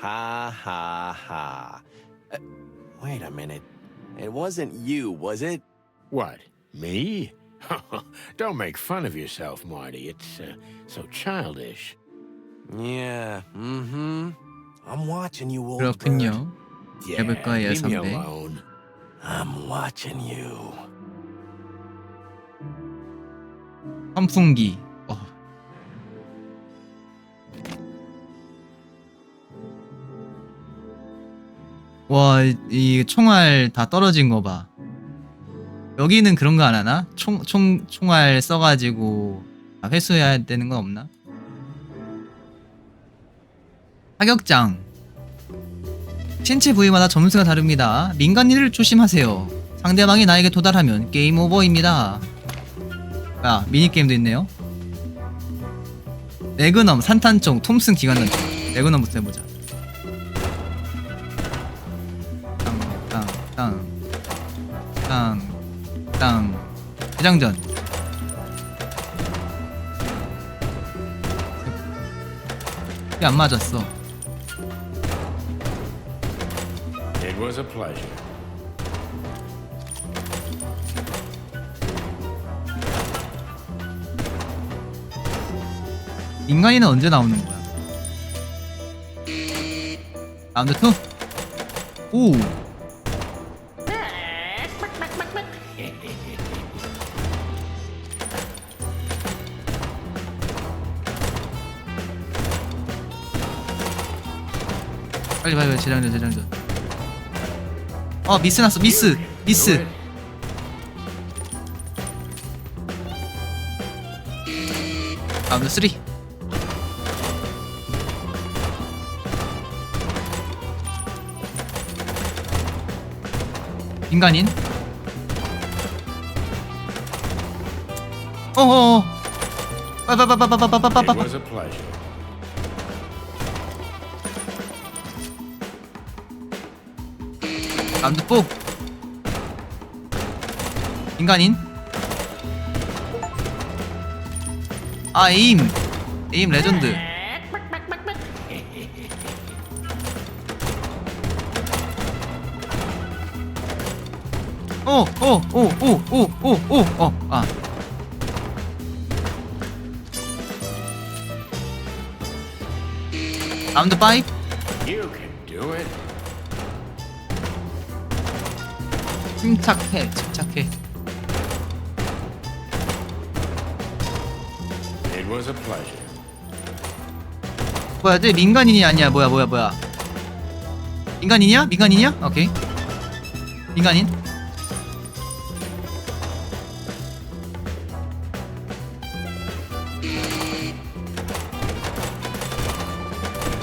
D: Ha ha ha. Wait a minute. It wasn't you, was it?
B: What, me? Don't make fun of yourself, Marty. It's so childish.
D: Yeah, I'm watching you, old bird.
A: 그렇군요.
B: Yeah,
A: 해볼 거예요,
B: leave me
A: 선배.
B: alone.
D: I'm watching you.
A: 선풍기. 와, 이 총알 다 떨어진 거 봐. 여기는 그런 거 안 하나? 총알 써가지고 회수해야 되는 건 없나? 사격장. 신체 부위마다 점수가 다릅니다. 민간인을 조심하세요. 상대방이 나에게 도달하면 게임 오버입니다. 아, 미니게임도 있네요. 레그넘, 산탄총, 톰슨 기관단총. 레그넘부터 해보자. 땅. 대장전. 이게 안 맞았어.
B: It was a pleasure.
A: 인간이는 언제 나오는 거야? 라운드 2. 오. 빨리 재장전. 미스 났어. 미스. 라운드 3. 인간인. 어어어.
B: It was a pleasure.
A: 라운드 4. 인간인. 에임 레전드. 라운드 5.
B: You can do it.
A: 침착해.
B: It was a pleasure.
A: 뭐야, 쟤 민간인이 아니야. 뭐야. 민간인이야? 오케이. 민간인.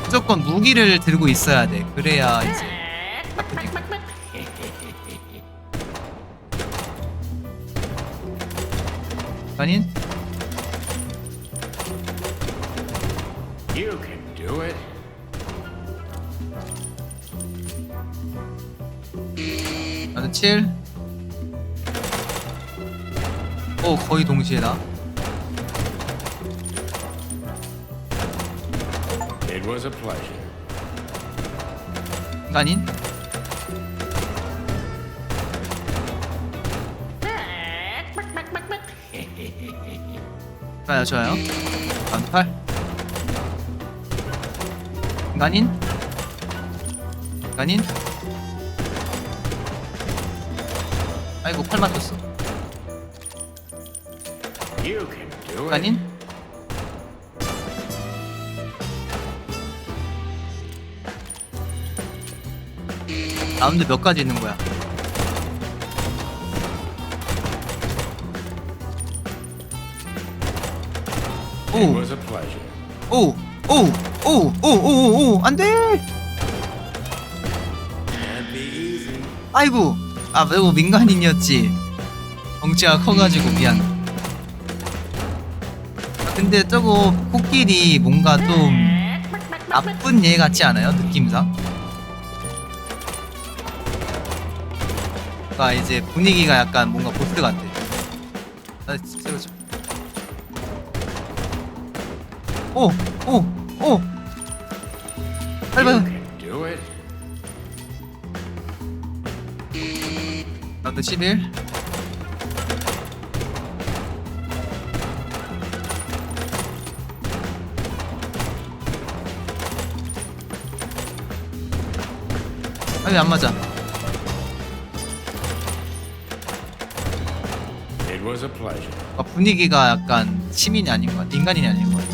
A: 무조건 무기를 들고 있어야 돼. 그래야 이제 민간인.
B: You can do it.
A: 나는 7. 거의 동시에다.
B: It was a pleasure.
A: 인간인. 좋아요. 라운드 8. 인간인. 아이고, 팔 맞췄어.
B: You can do it.
A: 인간인. 라운드 몇 가지 있는 거야?
B: It was a pleasure.
A: 안 돼! 아이고! 매우 민간인이었지. 덩치가 커가지고 미안. 근데 저거 코끼리 뭔가 좀 나쁜 얘 같지 않아요? 느낌상? 그러니까 이제 분위기가 약간 뭔가 보스 같아. 나 세워줘. 빨리.
B: You can do it.
A: 라운드 11. 왜 안 맞아?
B: It was a pleasure.
A: 분위기가 약간 시민이 아닌 것 같아. 인간인이 아닌 것 같아.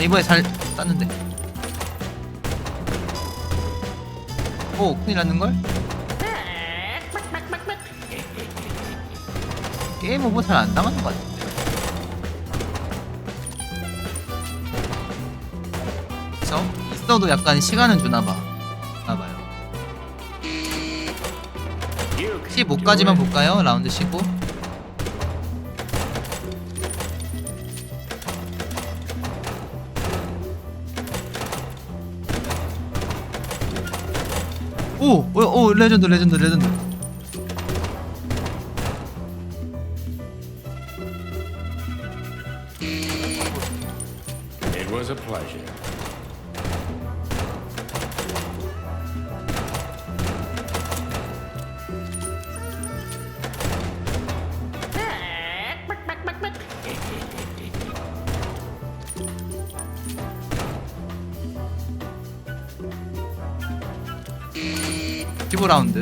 A: 이번에 잘 땄는데. 큰일 났는걸? 게임 오버 잘 안 당하는 것 같은데. 있어도 약간 시간은 주나봐. 봐요. 15까지만 볼까요? 라운드 15. 오, 레전드.
B: It was a pleasure.
A: 라운드.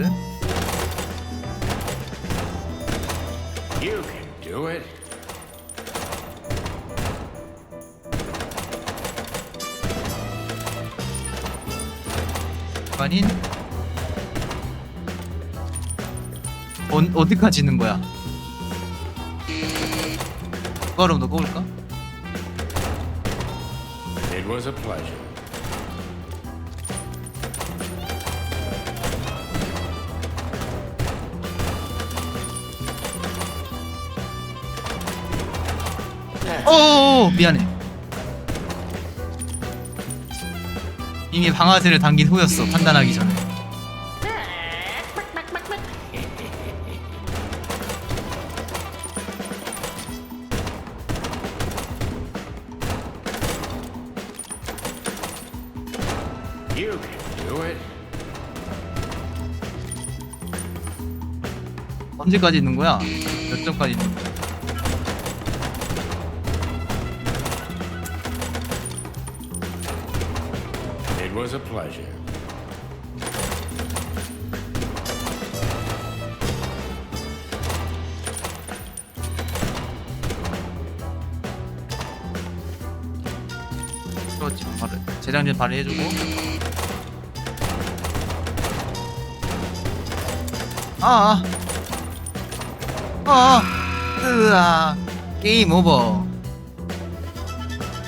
B: You can do it.
A: 아닌 어디까지 있는 거야? 그거로 너 꼽을까?
B: It was a pleasure.
A: 미안해. 이미 방아쇠를 당긴 후였어. 판단하기 전에.
B: You can do it.
A: 언제까지 있는 거야? 몇 점까지 있는 거야?
B: It was a pleasure.
A: 그렇지. 바로 재장전 바로 해주고. 으아. 게임 오버.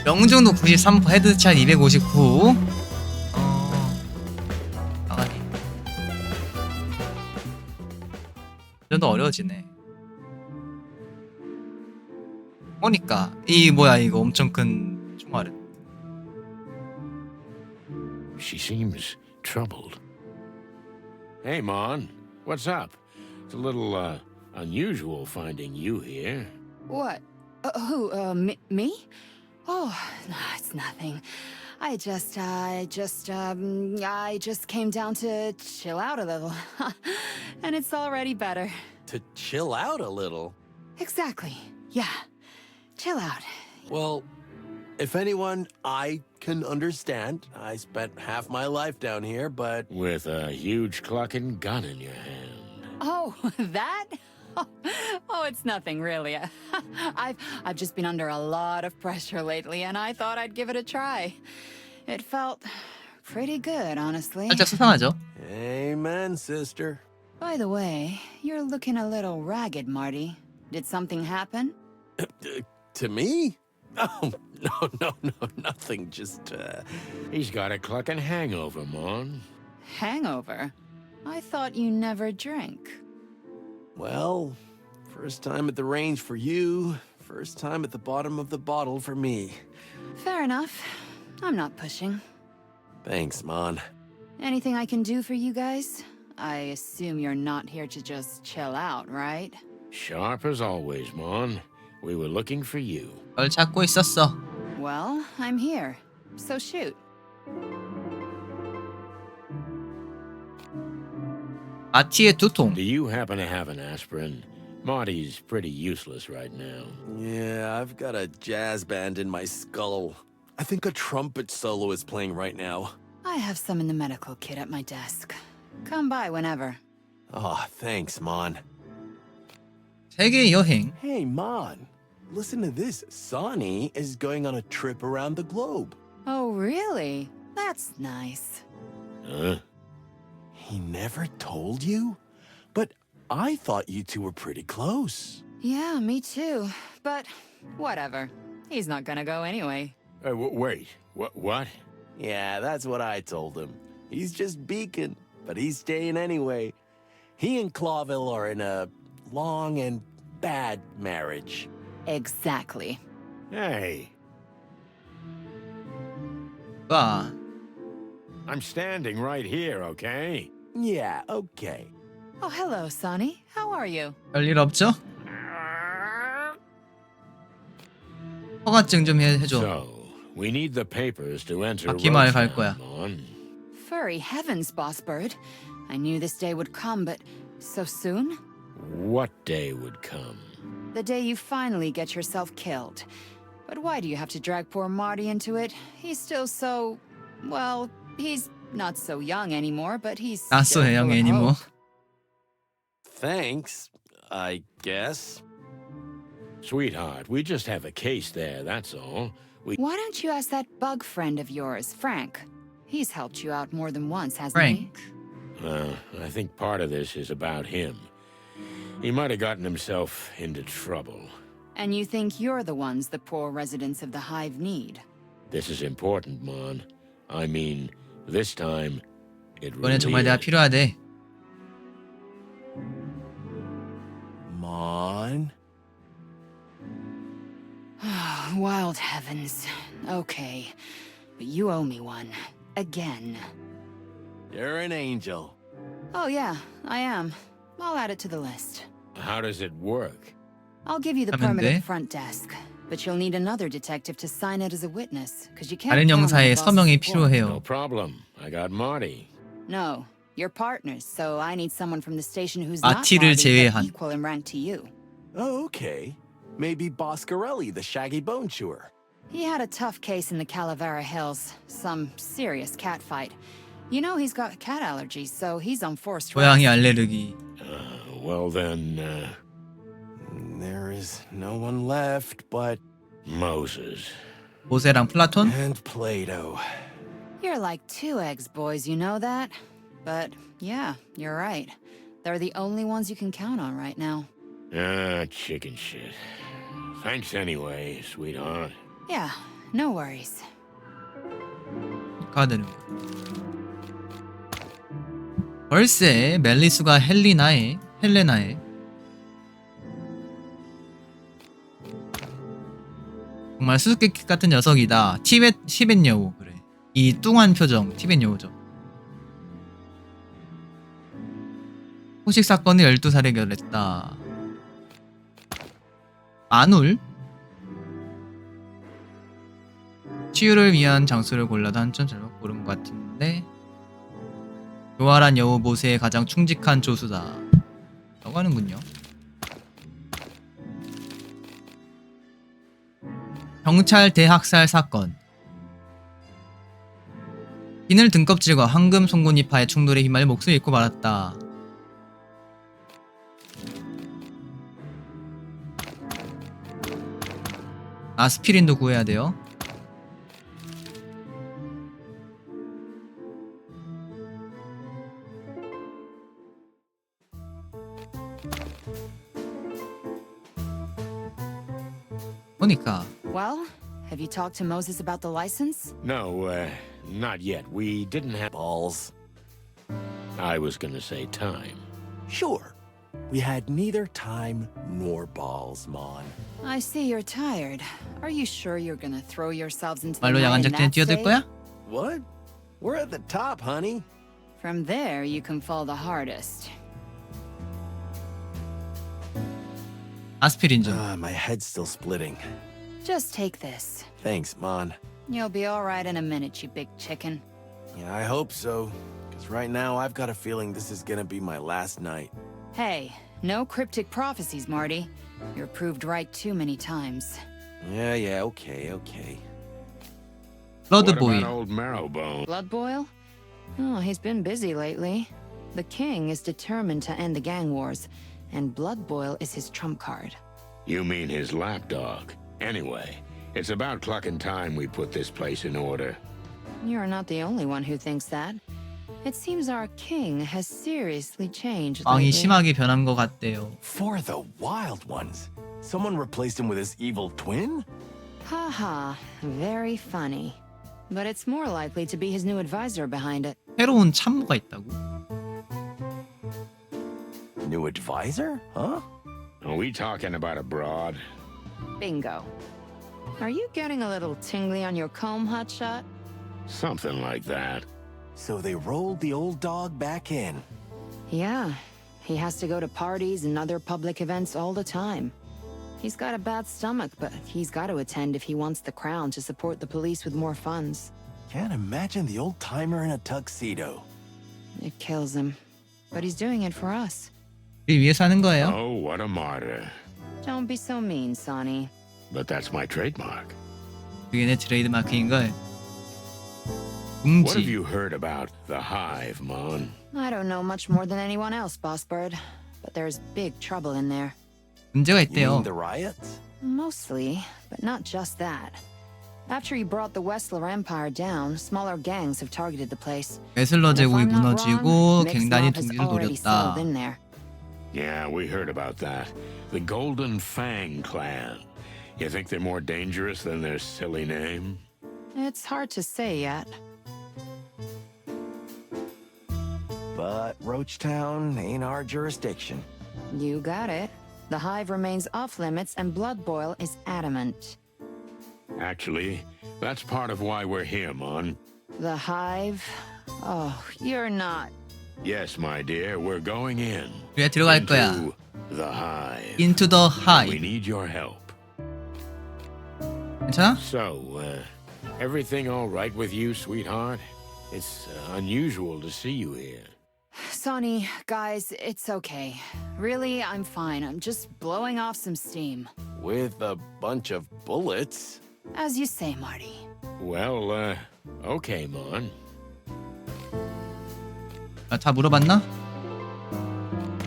A: 명중도 93%, 헤드샷 259. 나가기. 좀 더 어려워지네. 보니까 이 뭐야 이거 엄청 큰 총알은.
B: She seems troubled. Hey, Mon. What's up? It's a little, unusual finding you here.
E: What? Who? Me? Oh, no, it's nothing. I just came down to chill out a little. And it's already better.
D: To chill out a little?
E: Exactly. Yeah. Chill out.
D: Well, if anyone, I can understand. I spent half my life down here, but...
B: With a huge clucking gun in your hand.
E: Oh, that? Oh, it's nothing really. I've just been under a lot of pressure lately, and I thought I'd give it a try. It felt pretty good, honestly.
A: 살짝 수상하죠?
D: Amen, sister.
E: By the way, you're looking a little ragged, Marty. Did something happen?
D: To me? Oh, no, nothing. Just,
B: He's got a clucking hangover, Mon.
E: Hangover? I thought you never drank.
D: Well, first time at the range for you, first time at the bottom of the bottle for me.
E: Fair enough. I'm not pushing.
D: Thanks, Mon.
E: Anything I can do for you guys? I assume you're not here to just chill out, right?
B: Sharp as always, Mon. We were looking for you.
A: 널 찾고 있었어.
E: Well, I'm here. So shoot.
A: 마티의 두통.
B: Do you happen to have an aspirin? Marty's pretty useless right now.
D: Yeah, I've got a jazz band in my skull. I think a trumpet solo is playing right now.
E: I have some in the medical kit at my desk. Come by whenever.
D: Oh, thanks, Mon.
A: 세계 여행.
D: Hey, Mon. Listen to this. Sonny is going on a trip around the globe.
E: Oh, really? That's nice.
B: Huh?
D: He never told you? But I thought you two were pretty close.
E: Yeah, me too. But whatever. He's not gonna go anyway.
B: Wait. What?
D: Yeah, that's what I told him. He's just beacon, but he's staying anyway. He and Clawville are in a long and bad marriage.
I: Exactly.
B: Hey,
A: 와,
B: I'm standing right here, okay?
D: Yeah, okay.
I: Oh, hello, Sonny. How are you?
A: 별일 없죠? 허가증 좀 해줘.
B: So, we need the papers to enter
A: 바퀴마을 갈 거야.
B: on.
I: Furry heavens, Boss Bird. I knew this day would come, but so soon?
B: What day would come?
I: The day you finally get yourself killed. But why do you have to drag poor Marty into it? He's still so... well, he's not so young anymore, but he's
A: Not
I: still
A: so young
I: full of
A: anymore.
I: hope.
D: Thanks, I guess.
B: Sweetheart, we just have a case there, that's all. We
I: Why don't you ask that bug friend of yours, Frank? He's helped you out more than once, hasn't
A: Frank.
B: I think part of this is about him. He might have gotten himself into trouble.
I: he? And you think you're the ones the poor residents of the Hive need?
B: This is important, Mon. I mean, this time, it
A: 이번엔
B: really
A: 정말 내가
B: is.
A: 필요하대.
D: Mon?
I: Wild heavens. Okay. But you owe me one. Again.
D: You're an angel.
I: Oh yeah, I am. I'll add it to the list.
B: How does it work?
I: I'll give you the
A: 하면
I: permit at
A: 돼?
I: the front desk. But you'll need another detective to sign it as a witness, because you can't
A: 다른
I: count on
A: 형사의
I: the boss's
A: 서명이
I: support.
B: No
A: 필요해요.
B: problem. I got Marty.
I: No, you're partners, so I need someone from the station who's not
A: 마티를
I: Marty, but
A: 제외한.
I: equal in rank to you.
D: Oh, okay. Maybe Boscarelli, the shaggy bone chewer.
I: He had a tough case in the Calavera Hills. Some serious cat fight. You know he's got cat allergies, so he's on forced
A: 고양이
I: rest.
A: 알레르기.
B: Well then,
D: There is no one left but...
B: Moses.
A: 모세랑 플라톤?
D: and Plato.
I: You're like two eggs, boys, you know that? But yeah, you're right. They're the only ones you can count on right now.
B: Chicken shit. Thanks anyway, sweetheart.
I: Yeah, no worries.
A: 가드는 벌새 멜리수가 헬레나의 정말 수수께끼 같은 녀석이다. 티벳 여우. 그래. 이 뚱한 표정 티벳 여우죠. 호식 사건을 12살에 해결했다. 마눌 치유를 위한 장소를 골라도 한점 잘못 고른 것 같은데 교활한 여우 모세의 가장 충직한 조수다 라고 하는군요. 경찰 대학살 사건. 비늘 등껍질과 황금 송곳니파의 충돌에 휘말려 목숨을 잃고 말았다. 아스피린도 구해야 돼요. 보니까
I: Well, have you talked to Moses about the license?
B: No, not yet. We didn't have...
D: Balls.
B: I was gonna say time.
D: Sure. We had neither time nor balls, Mon.
I: I see you're tired. Are you sure you're gonna throw yourselves into the
A: 말로 야간
I: night in
A: 작전에
I: that
A: 뛰어들
I: state?
A: 거야?
D: What? We're at the top, honey.
I: From there, you can fall the hardest.
A: 아스피린 좀.
D: My head's still splitting.
I: Just take this.
D: Thanks, Mon.
I: You'll be all right in a minute, you big chicken.
D: Yeah, I hope so. Because right now, I've got a feeling this is gonna be my last night.
I: Hey, no cryptic prophecies, Marty. You're proved right too many times.
D: Yeah, okay.
B: What
A: 블러드보이.
B: about old Marrowbone?
I: Blood boil? Oh, he's been busy lately. The king is determined to end the gang wars, and blood boil is his trump card.
B: You mean his lapdog. Anyway, it's about clucking time we put this place in order.
I: You're not the only one who thinks that. It seems our king has seriously changed
A: 왕이
I: lately.
A: 심하게 변한 것 같대요.
D: For the wild ones. Someone replaced him with his evil twin?
I: Haha, very funny. but it's more likely to be his new advisor behind it.
A: 새로운 참모가 있다고?
D: New advisor? Huh?
B: Are we talking about abroad?
I: Bingo. Are you getting a little tingly on your comb, Hotshot?
B: Something like that.
D: So they rolled the old dog back in.
I: Yeah. He has to go to parties and other public events all the time. He's got a bad stomach, but he's got to attend if he wants the crown to support the police with more funds.
D: Can't imagine the old timer in a tuxedo.
I: It kills him. But he's doing it for us.
A: 우리 위해서 하는 거예요.
B: Oh, what a martyr.
I: Don't be so mean, Sonny.
B: But that's my trademark.
A: 그게 내 트레이드 마크인걸.
B: What have
A: 웅지.
B: you heard about the Hive, Mon?
I: I don't know much more than anyone else, Boss Bird. But there's big trouble in there.
A: 문제가
D: You
A: 있대요.
D: mean the riots?
I: Mostly, but not just that. After he brought the Westler Empire down, smaller gangs have targeted the place.
A: 웨슬러
I: If
A: 제국이
I: I'm not
A: 무너지고
I: wrong, Mick's
A: 갱단이
I: mob has
A: 둥지를
I: already settled
A: 노렸다.
I: in there.
B: Yeah, we heard about that. The Golden Fang Clan. You think they're more dangerous than their silly name?
I: It's hard to say yet.
D: But Roachtown ain't our jurisdiction.
I: You got it. The Hive remains off limits and Blood Boil is adamant.
B: Actually, that's part of why we're here, Mon.
I: The Hive? Oh, you're not.
B: Yes, my dear, we're going in.
A: 우리가 들어갈 거야.
B: Into the Hive.
A: Into the
B: We
A: Hive.
B: need your help.
A: 괜찮아?
B: So, everything all right with you, sweetheart? It's unusual to see you here.
I: Sonny, guys, it's okay. Really, I'm fine. I'm just blowing off some steam.
D: With a bunch of bullets.
I: As you say, Marty.
B: Well, okay, Mon.
A: 아, 다 물어봤나?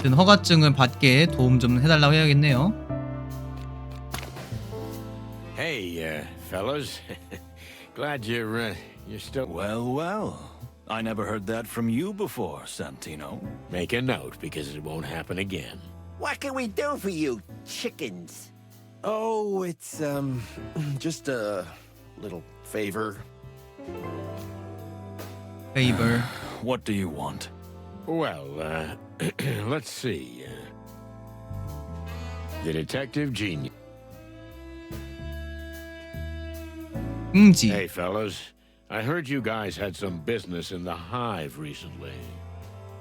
A: 허가증을 받게 도움 좀 해달라고 해야겠네요.
B: Hey, fellas. Glad you're still...
G: Well, well. I never heard that from you before, Santino.
B: Make a note, because it won't happen again.
H: What can we do for you, chickens?
D: Oh, it's, just a little favor.
A: Favor.
G: What do you want?
B: Well, let's see. The detective genius.
A: 웅지.
B: Hey, fellas. I heard you guys had some business in the Hive recently.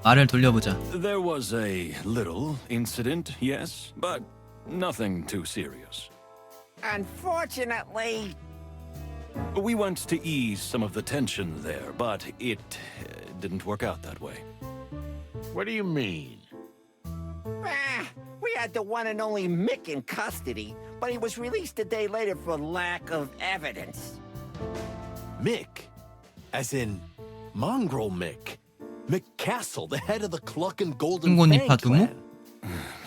A: 말을 돌려보자.
G: There was a little incident, yes, but nothing too serious.
H: Unfortunately,
G: We went to ease some of the tension there, but it didn't work out that way.
B: What do you mean?
H: we had the one and only Mick in custody, but he was released a day later for lack of evidence.
D: Mick. As in, Mongrel Mick. Mick Castle, the head of the Cluckin' Golden
A: 흥곤
D: Fang
A: 이파 두목?
D: clan.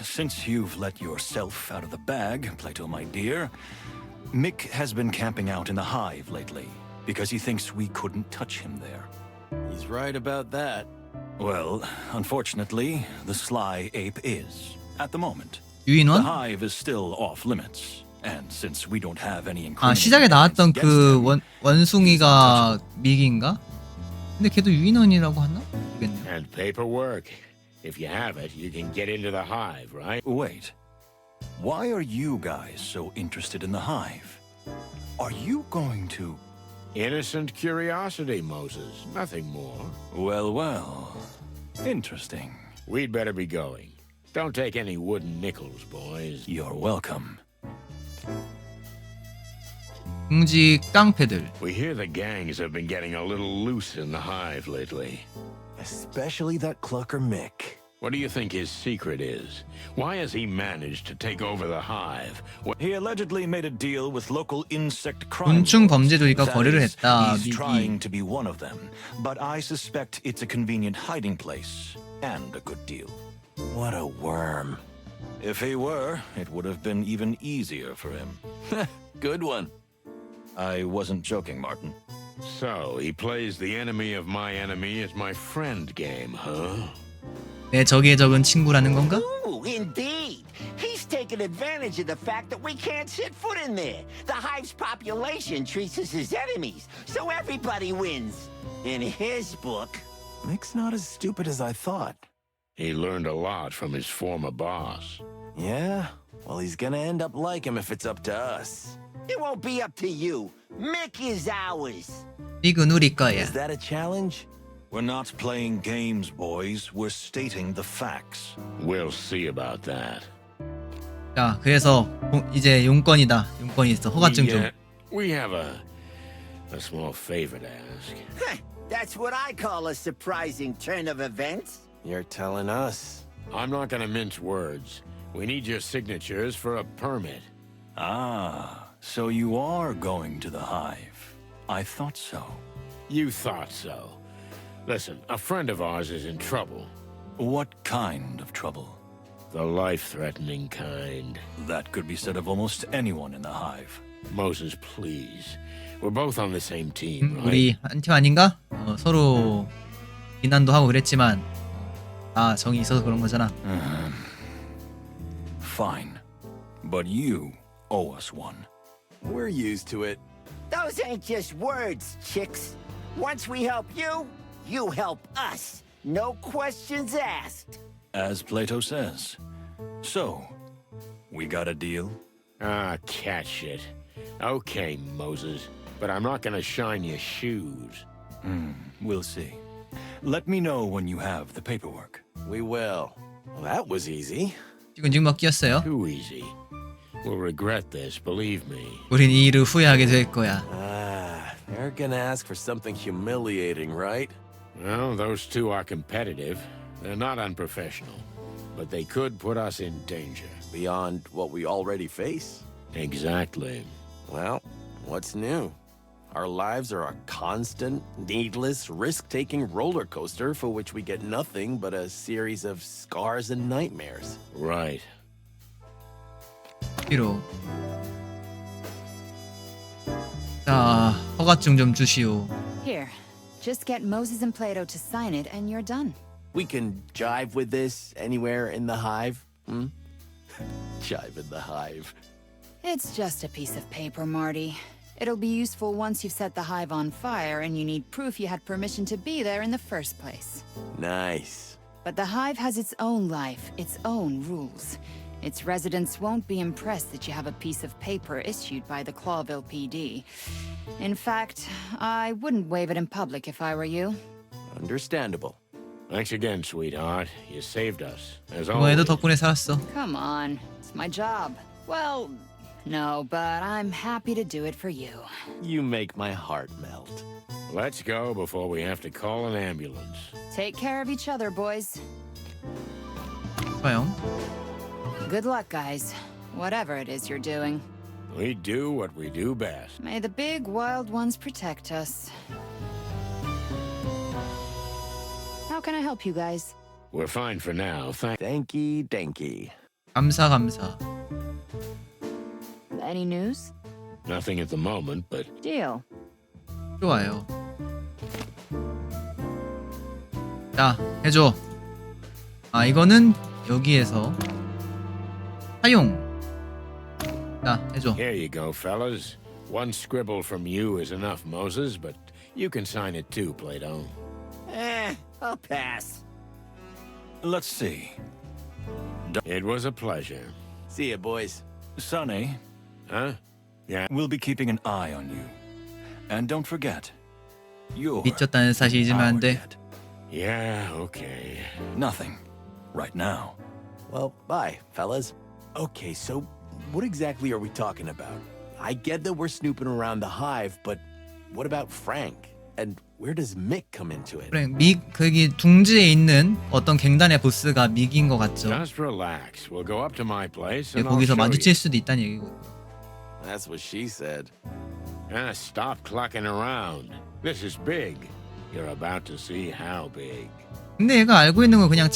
G: Since you've let yourself out of the bag, Plato, my dear, Mick has been camping out in the Hive lately because he thinks we couldn't touch him there.
D: He's right about that.
G: Well, unfortunately, the sly ape is, at the moment. The
A: 유인원?
G: Hive is still off limits, and since we don't have any
A: 아,
G: incriminating
A: 시작에 나왔던
G: evidence
A: 그
G: against him,
A: 원숭이가 미기인가? 근데 걔도 유인원이라고 하나? 모르겠네요.
B: And paperwork. If you have it, you can get into the Hive, right?
G: Wait. Why are you guys so interested in the Hive? Are you going to...
B: Innocent curiosity, Moses. Nothing more.
G: Well, well. Interesting.
B: We'd better be going. Don't take any wooden nickels, boys.
G: You're welcome.
A: 웅지 깡패들.
B: We hear the gangs have been getting a little loose in the Hive lately.
D: Especially that Clucker Mick.
B: What do you think his secret is? Why has he managed to take over the Hive?
G: He allegedly made a deal with local insect crime
A: 곤충
G: lords.
A: 범죄조직과
G: That
A: 거래를
G: is,
A: 했다.
G: he's
A: 미기.
G: trying to be one of them, but I suspect it's a convenient hiding place and a good deal.
D: What a worm.
G: If he were, it would have been even easier for him.
D: Good one.
G: I wasn't joking, Martin.
B: So, he plays the enemy of my enemy as my friend game, huh?
A: 내 적의 적은 친구라는 건가?
H: Ooh, indeed. He's taking taking advantage of the fact that we can't set foot in there. The Hive's population treats us as enemies, so everybody wins. In his book.
D: Mick's not as stupid as I thought.
B: He learned a lot from his former boss.
D: Yeah? Well, he's gonna end up like him if it's up to us.
H: It won't be up to you. Mick is ours.
A: 믹은 우리 거야.
D: Is that a challenge?
G: We're not playing games, boys. We're stating the facts.
B: We'll see about that.
A: 자, 그래서 이제 용건이다. 용건이 있어. 허가증 좀.
B: We have a small favor to ask.
H: That's what I call a surprising turn of events.
D: You're telling us.
B: I'm not gonna mince words. We need your signatures for a permit.
G: Ah, so you are going to the Hive. I thought so.
B: You thought so. Listen, a friend of ours is in trouble.
G: What kind of trouble?
B: The life-threatening kind.
G: That could be said of almost anyone in the Hive.
B: Moses, please. We're both on the same team, right?
A: 우리 한 팀 아닌가? 서로 비난도 하고 그랬지만 정이 있어서 그런 거잖아.
G: Fine. But you owe us one.
D: We're used to it.
H: Those ain't just words, chicks. Once we help you, you help us. No questions asked.
G: As Plato says. So, we got a deal?
B: Ah, catch it. Okay, Moses. But I'm not gonna shine your shoes.
G: We'll see. Let me know when you have the paperwork.
D: We will. Well, that was easy.
A: 지금 막 끼었어요.
B: Too easy. We'll regret this, believe me.
A: 우린 이 일을 후회하게 될 거야.
D: They're gonna ask for something humiliating, right?
B: Well, those two are competitive. They're not unprofessional. But they could put us in danger.
D: Beyond what we already face?
B: Exactly.
D: Well, what's new? Our lives are a constant, needless, risk-taking roller coaster for which we get nothing but a series of scars and nightmares.
B: Right.
A: 필요. 자, 허가증 좀 주시오.
I: Here, just get Moses and Plato to sign it and you're done.
D: We can jive with this anywhere in the Hive, Jive in the Hive.
I: It's just a piece of paper, Marty. It'll be useful once you've set the Hive on fire and you need proof you had permission to be there in the first place.
D: Nice.
I: But the Hive has its own life, its own rules. Its residents won't be impressed that you have a piece of paper issued by the Clawville PD. In fact, I wouldn't wave it in public if I were you.
D: Understandable.
B: Thanks again, sweetheart. You saved us, as
A: 이번에도
B: always.
A: 덕분에 살았어.
I: Come on, it's my job. Well, no, but I'm happy to do it for you.
D: You make my heart melt.
B: Let's go before we have to call an ambulance.
I: Take care of each other, boys.
A: 좋아요.
I: Good luck, guys. Whatever it is you're doing.
B: We do what we do best.
I: May the big wild ones protect us. How can I help you guys?
B: We're fine for now,
D: Danky, danky.
A: 감사.
I: Any news?
B: Nothing at the moment, but
I: Deal.
A: 좋아요. 자, 해줘. 이거는 여기에서 사용. 자, 해줘.
B: here you go, fellas. One scribble from you is enough, Moses, but you can sign it too, Plato.
H: I'll pass.
G: Let's see.
B: It was a pleasure.
D: See ya, boys.
G: Sonny,
B: Huh? Yeah.
G: we'll be keeping an eye on you. And don't forget, you're
A: 미쳤다는 사실 잊으면 안
G: our
A: 돼.
G: debt.
B: Yeah, okay.
G: Nothing. Right now.
D: Well, bye, fellas. Okay, so what exactly are we talking about? I get that we're snooping around the Hive, but what about Frank? And where does Mick come into it?
A: 그래, 거기 둥지에 있는 어떤 갱단의 보스가 믹인 것 같죠.
B: Just relax. We'll go up to my place
A: 예,
B: and I'll
A: 거기서
B: show
A: 마주칠
B: you.
A: 수도 있다는 얘기고.
D: That's what she said.
B: Stop clucking around. This is big. You're about to see how big.
A: 근데 얘가 알고 있는 건 그냥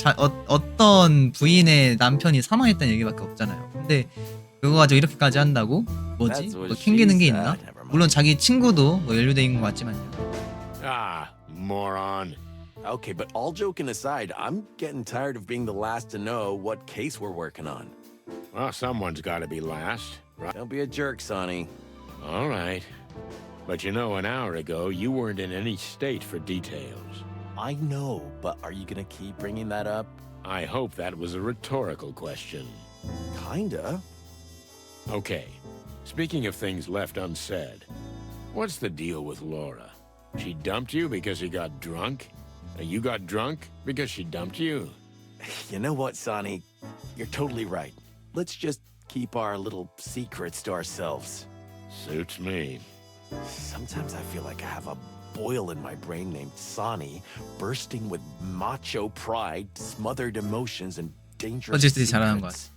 A: 어떤 부인의 남편이 사망했다는 얘기밖에 없잖아요. 근데 그거 가지고 이렇게까지 한다고? 뭐지?
D: That's what
A: 뭐 캥기는 게
D: she
A: 있나?
D: said. Never mind.
A: 물론 자기 친구도 뭐 연루돼 있는 것 같지만요.
B: Moron.
D: Okay, but all joking aside, I'm getting tired of being the last to know what case we're working on.
B: Well, someone's got to be last, right?
D: Don't be a jerk, Sonny.
B: All right. But you know, an hour ago, you weren't in any state for details.
D: I know, but are you gonna keep bringing that up?
B: I hope that was a rhetorical question.
D: Kinda.
B: Okay. Speaking of things left unsaid, what's the deal with Laura? She dumped you because you got drunk? And you got drunk because she dumped you?
D: You know what, Sonny? You're totally right. Let's just keep our little secrets to ourselves.
B: Suits me.
D: Sometimes I feel like I have a boil in my brain named Sonny, bursting with macho pride, smothered emotions, and dangerous
A: 어쨌든 잘하는 것
D: secrets.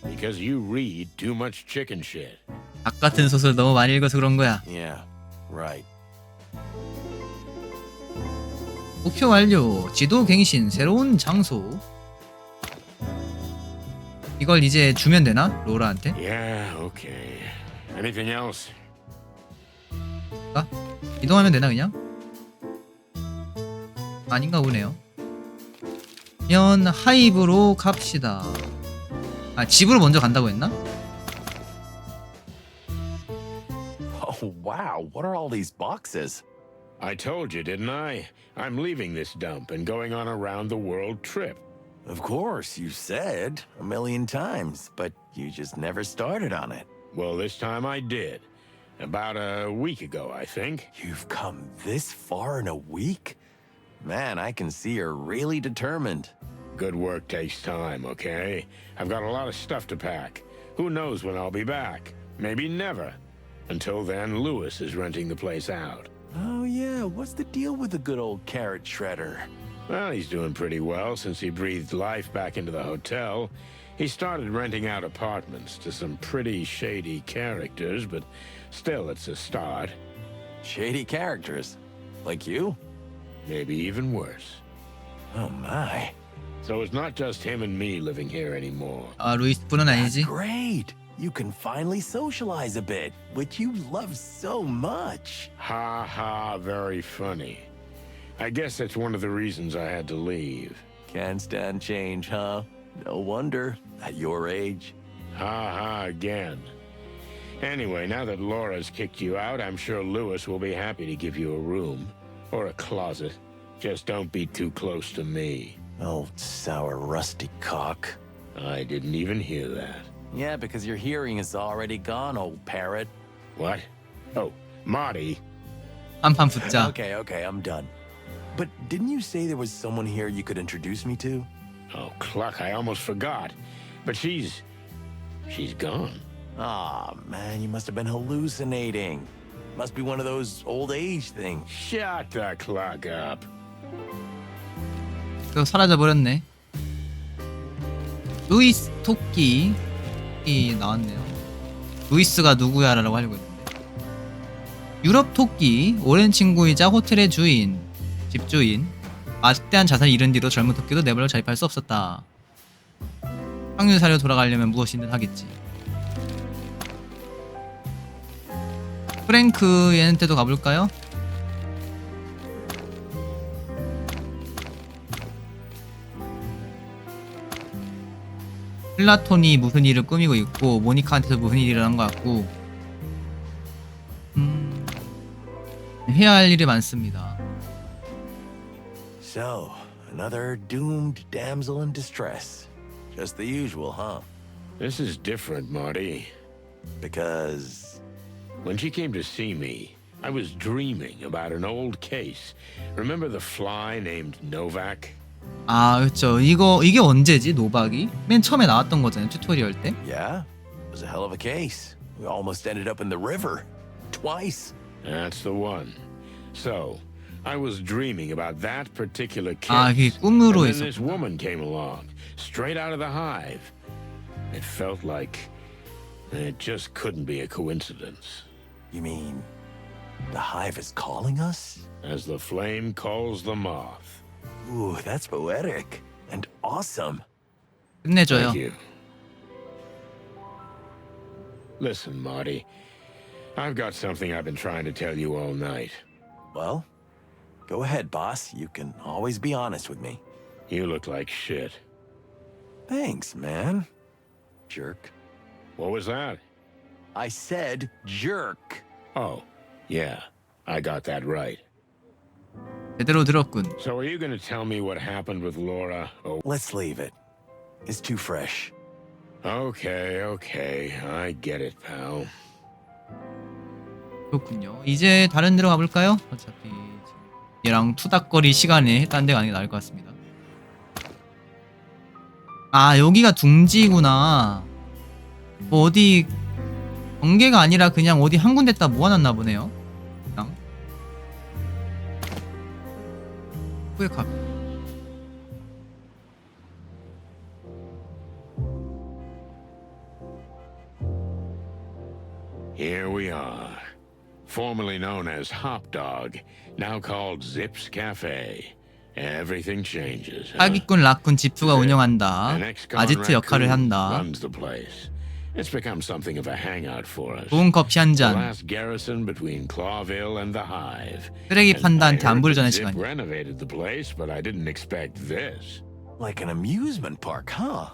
B: Because you read too much chicken shit.
A: 닭 같은 소설 너무 많이 읽어서 그런 거야.
D: Yeah, right.
A: 목표 완료. 지도 갱신. 새로운 장소. 이걸 이제 주면 되나? 로라한테?
B: Yeah, okay. Anything else?
A: 이동하면 되나 그냥? 아닌가 보네요. 면 하이브로 갑시다. 아, 집으로 먼저 간다고 했나?
D: Oh, wow. What are all these boxes?
B: I told you, didn't I? I'm leaving this dump and going on a round-the-world trip.
D: Of course, you said a million times, but you just never started on it.
B: Well, this time I did. About a week ago, I think.
D: You've come this far in a week? Man, I can see you're really determined.
B: Good work takes time, okay? I've got a lot of stuff to pack. Who knows when I'll be back? Maybe never. Until then, Lewis is renting the place out.
D: Oh, yeah. What's the deal with the good old carrot shredder?
B: Well, he's doing pretty well since he breathed life back into the hotel. He started renting out apartments to some pretty shady characters, but still, it's a start.
D: Shady characters? Like you?
B: Maybe even worse.
D: Oh, my.
B: So it's not just him and me living here anymore.
A: 아, 루이스뿐은 아니지.
D: Great. You can finally socialize a bit, which you love so much.
B: Ha ha, very funny. I guess that's one of the reasons I had to leave.
D: Can't stand change, huh? No wonder, at your age.
B: Ha ha again. Anyway, now that Laura's kicked you out, I'm sure Lewis will be happy to give you a room. Or a closet. Just don't be too close to me.
D: Oh, sour rusty cock.
B: I didn't even hear that.
D: Yeah, because your hearing is already gone, old parrot.
B: What? Oh, Marty.
A: 한판 붙자.
D: Okay, I'm done. But didn't you say there was someone here you could introduce me to?
B: Oh, Cluck, I almost forgot. But she's gone.
D: Aw, man, you must have been hallucinating. Must be one of those old age things.
B: Shut the Cluck up.
A: 또 사라져버렸네. 루이스 토끼 이 나왔네요. 루이스가 누구야라고 하려고 했는데. 유럽 토끼, 오랜 친구이자 호텔의 주인, 집주인. 막대한 자산을 잃은 뒤로 젊은 토끼도 네벌로 자립할 수 없었다. 확률사료 돌아가려면 무엇이든 하겠지. 프랭크 얘한테도 가볼까요? 플라톤이 무슨 일을 꾸미고 있고 모니카한테도 무슨 일을 일어난 것 같고 해야 할 일이 많습니다.
D: So, another doomed damsel in distress. Just the usual, huh?
B: This is different, Marty.
D: Because...
B: When she came to see me, I was dreaming about an old case. Remember the fly named Novak?
A: 아, 그렇죠. 이게 언제지? 노박이? 맨 처음에 나왔던 거잖아요. 튜토리얼 때.
D: Yeah, it was a hell of a case. We almost ended up in the river. Twice.
B: That's the one. So, I was dreaming about that particular case.
A: 아, 이게 꿈으로
B: and then this
A: 있었구나.
B: woman came along, straight out of the hive. It felt like it just couldn't be a coincidence.
D: You mean the hive is calling us?
B: As the flame calls the moth.
D: Ooh, that's poetic and awesome.
A: 끝내줘요.
B: Thank you. Listen, Marty. I've got something I've been trying to tell you all night.
D: Well, go ahead, boss. You can always be honest with me.
B: You look like shit.
D: Thanks, man. Jerk.
B: What was that?
D: I said jerk.
B: Oh, yeah, I got that right.
A: 제대로 들었군.
B: So are you going to tell me what happened with Laura? Oh,
D: Let's leave it. It's too fresh.
B: okay, I get it, pal.
A: 그렇군요. 이제 다른 데로 가볼까요? 어차피 지금 얘랑 투닥거리 시간에 딴 데 가는 게 나을 것 같습니다. 아, 여기가 둥지구나. 뭐 어디 번개가 아니라 그냥 어디 한 군데다 모아놨나 보네요. 그냥 후에 가.
B: Here we are. Formerly known as Hop Dog, now called Zips Cafe. Everything changes. Huh?
A: 사기꾼 라쿤 지프가 운영한다.
B: An ex-con
A: 아지트 역할을
B: raccoon
A: 한다.
B: runs the place. It's become something of a hangout for us.
A: 좋은 커피 한
B: The
A: 잔.
B: last garrison between Clawville and the Hive.
A: 쓰레기
B: And I
A: 판다한테
B: heard
A: 안부를 전할
B: that Zip
A: 시간이야.
B: renovated the place, but I didn't expect this.
D: Like an amusement park, huh?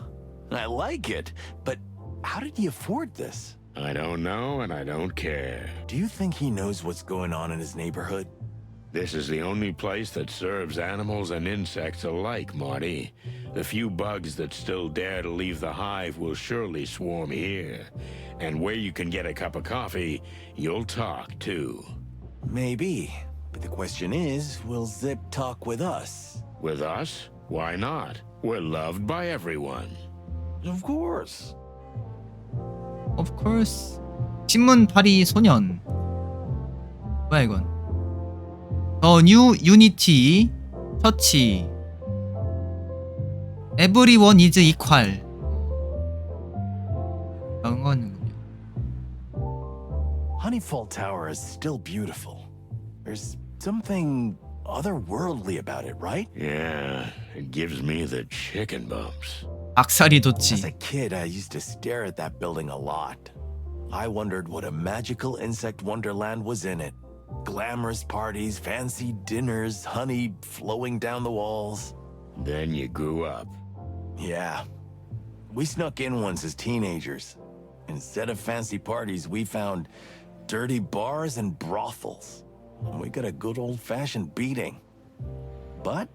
D: I like it. But how did he afford this?
B: I don't know, and I don't care.
D: Do you think he knows what's going on in his neighborhood?
B: This is the only place that serves animals and insects alike, Marty. The few bugs that still dare to leave the hive will surely swarm here. And where you can get a cup of coffee, you'll talk too.
D: Maybe. But the question is, will Zip talk with us?
B: With us? Why not? We're loved by everyone.
D: Of course.
A: Of course. 신문파리 소년. 뭐야 이건? 더 뉴 유니티 처치. Everyone is equal. 그런 거는군요.
D: Honeyfall Tower is still beautiful. There's something otherworldly about it, right?
B: Yeah, it gives me the chicken bumps.
A: 악살이
D: As
A: 돋지.
D: a kid, I used to stare at that building a lot. I wondered what a magical insect wonderland was in it. Glamorous parties, fancy dinners, honey flowing down the walls.
B: Then you grew up.
D: Yeah. We snuck in once as teenagers. Instead of fancy parties, we found dirty bars and brothels. We got a good old-fashioned beating. But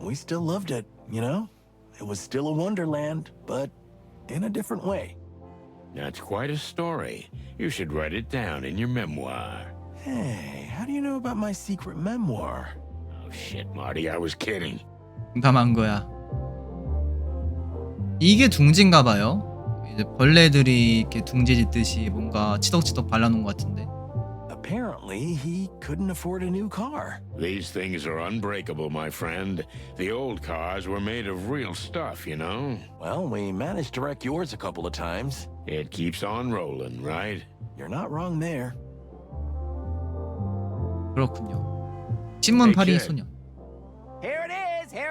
D: we still loved it, you know? It was still a wonderland, but in a different way.
B: That's quite a story. You should write it down in your memoir.
D: Hey, how do you know about my secret memoir?
B: Oh shit, Marty, I was kidding.
A: 공감한 거야. 이게 둥지인가 봐요. 이제 벌레들이 이렇게 둥지 짓듯이 뭔가 치덕치덕 발라놓은 것 같은데.
D: Apparently, he couldn't afford a new car.
B: These things are unbreakable, my friend. The old cars were made of real stuff, you know?
D: Well, we managed to wreck yours a couple of times.
B: It keeps on rolling, right?
D: You're not wrong there.
A: 그렇군요. 신문파리
B: Hey, kid.
A: 소년.
H: Here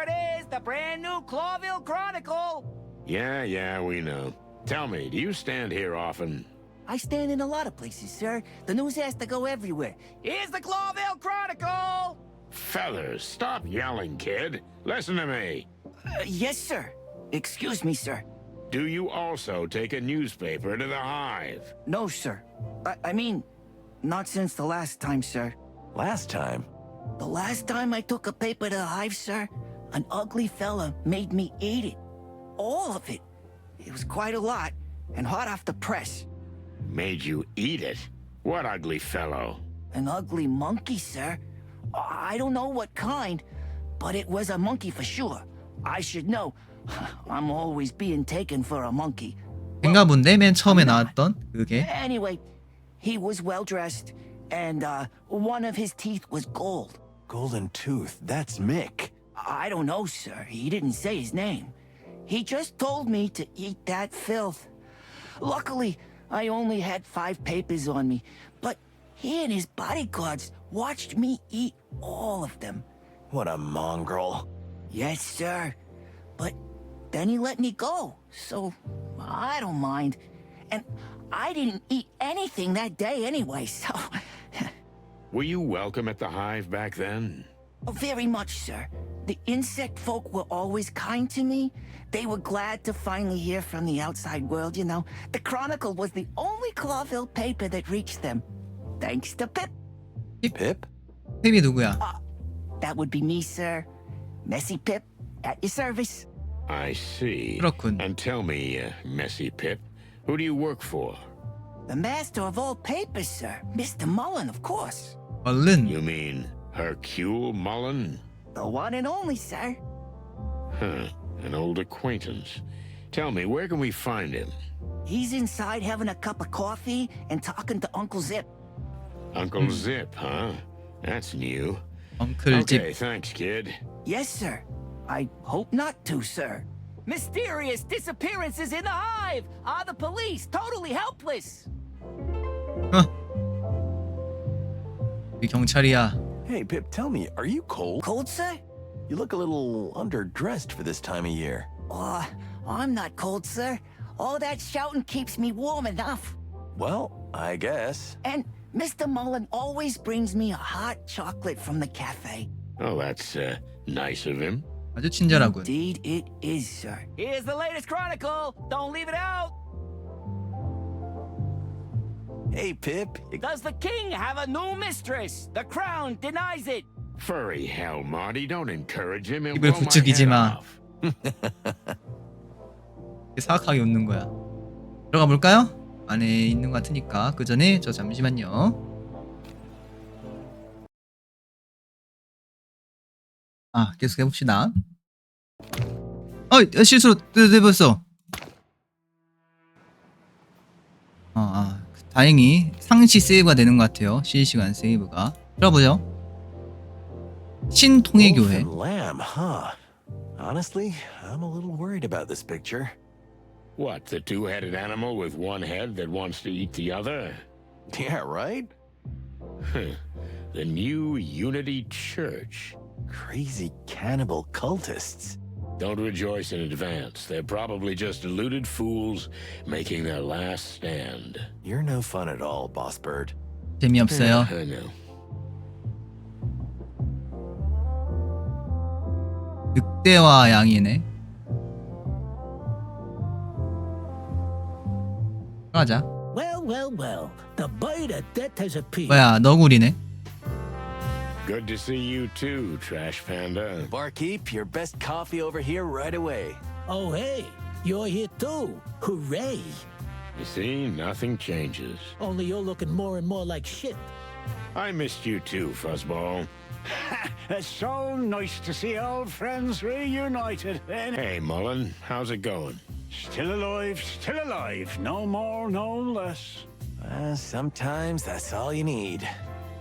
H: it is, the brand new Clawville Chronicle.
B: Yeah, we know. Tell me, do you stand here often?
H: I stand in a lot of places, sir. The news has to go everywhere. Here's the Clawville Chronicle!
B: Fellas, stop yelling, kid. Listen to me.
H: Yes, sir. Excuse me, sir.
B: Do you also take a newspaper to the hive?
H: No, sir. I mean, not since the last time, sir.
D: Last time,
H: The last time I took a paper to the hive, sir, an ugly fella made me eat it. All of it. It was quite a lot, and hot off the press.
B: Made you eat it? What ugly fellow?
H: An ugly monkey, sir. I don't know what kind, but it was a monkey for sure. I should know. I'm always being taken for a monkey.
A: 인가 본데 맨 처음에 나왔던 그게.
H: Anyway, he was well dressed, and one of his teeth was gold.
D: golden tooth, that's Mick.
H: I don't know, sir. He didn't say his name. He just told me to eat that filth. Luckily, I only had 5 papers on me, but he and his bodyguards watched me eat all of them.
D: What a mongrel.
H: Yes, sir. But then he let me go, so I don't mind. And I didn't eat anything that day anyway, so...
B: Were you welcome at the hive back then?
H: Very much, sir. The insect folk were always kind to me. They were glad to finally hear from the outside world, you know. The Chronicle was the only Clawville paper that reached them. Thanks to Pip.
D: Pip?
A: 탭이 누구야?
H: That would be me, sir. Messy Pip, at your service.
B: I see.
A: 그렇군.
B: And tell me, Messy Pip, who do you work for?
H: The master of all papers, sir. Mr. Mullen, of course.
A: 얼른.
B: You mean Hercule Mullen?
H: The one and only, sir.
B: Huh, an old acquaintance. Tell me, where can we find him?
H: He's inside having a cup of coffee and talking to Uncle Zip.
B: Uncle Zip, huh? That's new.
A: 엉클
B: Okay,
A: 집.
B: thanks, kid.
H: Yes, sir. I hope not to, sir. Mysterious disappearances in the hive! Are the police totally helpless?
A: 이 경찰이야.
D: Hey, Pip, tell me, are you cold?
H: Cold, sir?
D: You look a little underdressed for this time of year.
H: I'm not cold, sir. All that shouting keeps me warm enough.
D: Well, I guess.
H: And Mr. Mullen always brings me a hot chocolate from the cafe.
B: Oh, that's nice of him.
A: 아주 친절하군.
H: Indeed it is, sir. Here's the latest Chronicle. Don't leave it out.
D: Hey, Pip.
H: Does the king have a new mistress? The crown denies it.
B: Furry hell, Marty, don't encourage him. He'll
A: 입을
B: blow my
A: 부추기지
B: head
A: 마.
B: off.
A: 사악하게 웃는 거야. 들어가 볼까요? 안에 있는 것 같으니까. 그 전에 저 잠시만요. 계속 해봅시다. 실수로 해봤어. 다행히 상시 세이브가 되는 것 같아요. 실시간 세이브가. 들어보죠. 신통의
D: Wolf
A: 교회.
D: and lamb, huh? Honestly, I'm a little worried about this picture.
B: What, the two-headed animal with one head that wants to eat the other?
D: Yeah, right?
B: The new Unity Church.
D: Crazy cannibal cultists.
B: Don't rejoice in advance. They're probably just deluded fools making their last stand.
D: You're no fun at all, Boss Bird.
A: 재미없어요.
B: I know.
A: 늑대와 양이네. 가자.
J: Well. The bite of death has appeared.
A: 뭐야, 너구리네.
B: Good to see you too, Trash Panda.
D: Barkeep, your best coffee over here right away.
J: Oh, hey, you're here too. Hooray.
B: You see, nothing changes.
J: Only you're looking more and more like shit.
B: I missed you too, Fuzzball.
K: It's so nice to see old friends reunited.
B: Hey, Mullen, how's it going?
K: Still alive. No more, no less.
D: Sometimes that's all you need.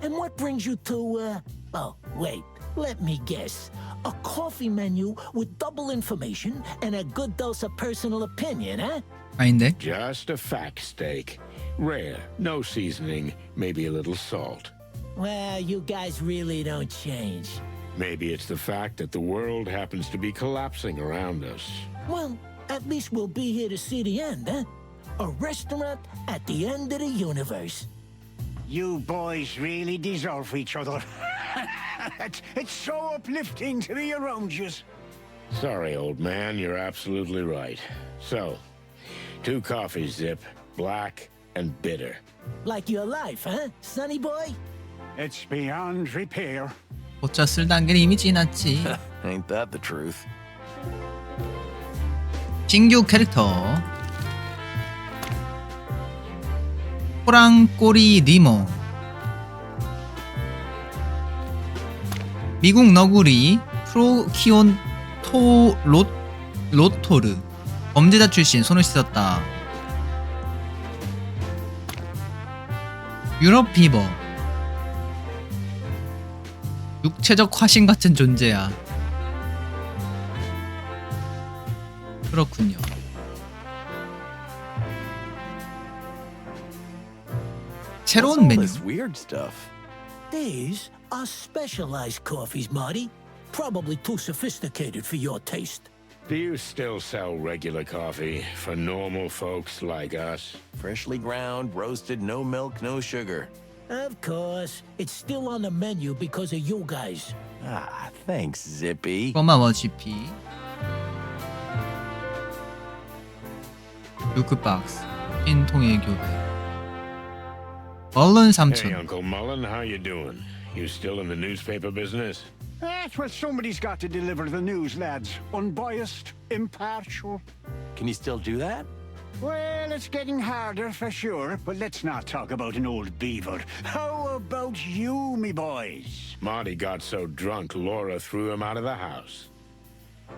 J: And what brings you to, oh, wait, let me guess. A coffee menu with double information and a good dose of personal opinion, huh?
A: 아닌데?
B: Just a fact steak. Rare, no seasoning, maybe a little salt.
J: Well, you guys really don't change.
B: Maybe it's the fact that the world happens to be collapsing around us.
J: Well, at least we'll be here to see the end, huh? A restaurant at the end of the universe.
K: You boys really deserve each other. It's so uplifting to be around you.
B: Sorry, old man, you're absolutely right. So, 2 coffees, Zip, black and bitter.
J: Like your life, huh, sonny boy?
K: It's beyond repair.
A: 고쳐 쓸 단계는 이미 지났지.
D: Ain't that the truth?
A: 신규 캐릭터 호랑꼬리 니모, 미국 너구리 프로키온토 로토르, 범죄자 출신, 손을 씻었다. 유럽 비버, 육체적 화신 같은 존재야. 그렇군요. 새로운
D: What's all
A: 메뉴.
D: this weird stuff?
J: These are specialized coffees, Marty. Probably too sophisticated for your taste.
B: Do you still sell regular coffee for normal folks like us?
D: Freshly ground, roasted, no milk, no sugar.
J: Of course. It's still on the menu because of you guys.
D: Ah, thanks, Zippy.
A: 고마워 GP. 루크박스 흰통의 교배. 얼른
B: Hey,
A: 삼촌.
B: Uncle Mullen, how you doing? You still in the newspaper business?
K: Well, somebody's got to deliver the news, lads. Unbiased, impartial.
D: Can you still do that?
K: Well, it's getting harder for sure, but let's not talk about an old beaver. How about you, me boys?
B: Marty got so drunk, Laura threw him out of the house.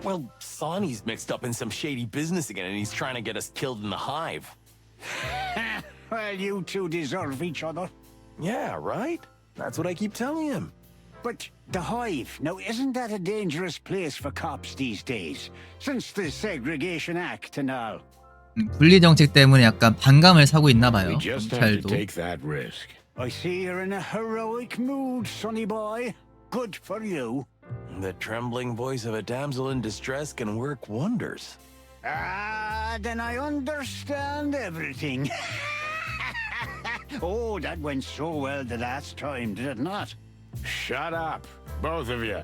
D: Well, Sonny's mixed up in some shady business again, and he's trying to get us killed in the hive.
K: Well, you two deserve each other.
D: Yeah, right? That's what I keep telling him.
K: But the hive, now isn't that a dangerous place for cops these days? Since the Segregation Act and all.
A: 분리 정책 때문에 약간 반감을 사고 있나 봐요.
B: We just have to
A: 경찰도.
B: take that risk.
K: I see you're in a heroic mood, sonny boy. Good for you.
D: The trembling voice of a damsel in distress can work wonders.
K: Ah, then I understand everything. Oh, that went so well the last time, did it not?
B: Shut up, both of you.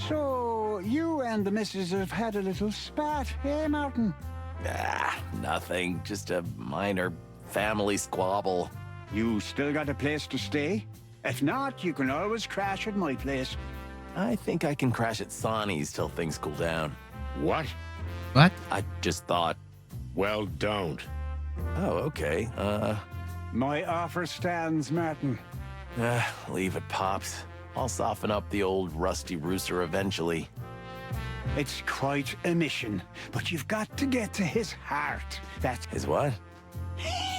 K: So, you and the missus have had a little spat, eh, Martin?
D: Ah, nothing. Just a minor family squabble.
K: You still got a place to stay? If not, you can always crash at my place.
D: I think I can crash at Sonny's till things cool down.
B: What?
A: What?
D: I just thought,
B: Well, don't.
D: oh, okay.
K: My offer stands, Martin.
D: Leave it, Pops. I'll soften up the old rusty rooster eventually.
K: It's quite a mission, but you've got to get to his heart. That's
D: Is what?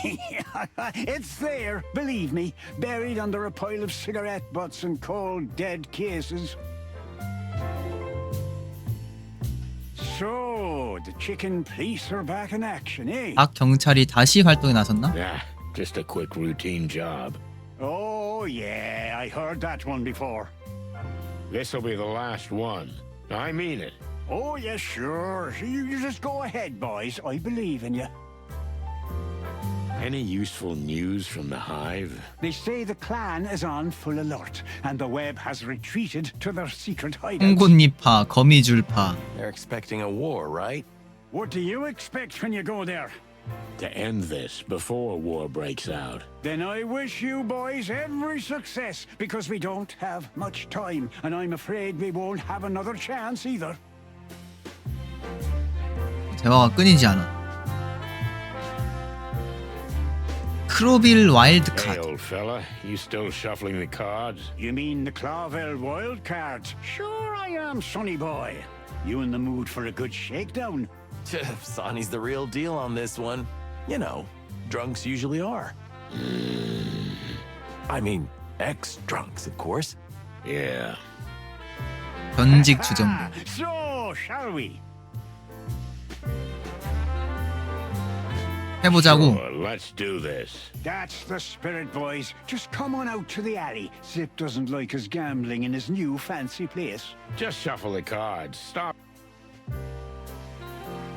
K: It's there, believe me, buried under a pile of cigarette butts and cold, dead cases. So, the chicken police are back in action, eh?
A: 박 경찰이 다시 활동에 나섰나?
B: Nah, just a quick routine job.
K: Oh, yeah, I heard that one before.
B: This'll be the last one. I mean it.
K: Oh, yeah, sure. You just go ahead, boys. I believe in you.
B: Any useful news from the hive?
K: They say the clan is on full alert, and the web has retreated to their secret hideout.
A: 홍곤잎파, 거미줄파.
D: They're expecting a war, right?
K: What do you expect when you go there?
B: To end this before war breaks out.
K: Then I wish you boys every success, because we don't have much time, and I'm afraid we won't have another chance either.
A: 대화가 끊이지 않아. 크로빌 와일드
B: Hey,
A: 카드.
B: old fella, you still shuffling the cards?
K: You mean the Clawville wild cards? Sure I am, sonny boy. You in the mood for a good shakedown?
D: Sonny's the real deal on this one. You know, drunks usually are. I mean, ex-drunks, of course.
B: Yeah.
A: 전직 주정부.
K: So, shall we?
A: 해보자고.
B: Sure, let's do this.
K: That's the spirit, boys. Just come on out to the alley. Zip doesn't like us gambling in his new fancy place.
B: Just shuffle the cards. Stop.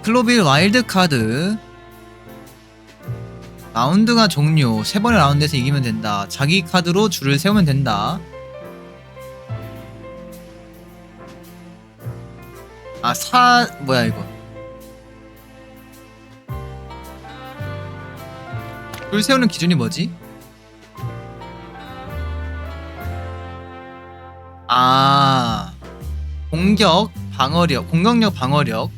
A: 클로빌 와일드 카드. 라운드가 종료. 3번의 라운드에서 이기면 된다. 자기 카드로 줄을 세우면 된다. 아, 뭐야 이거. 줄 세우는 기준이 뭐지? 아, 공격, 방어력, 공격력, 방어력.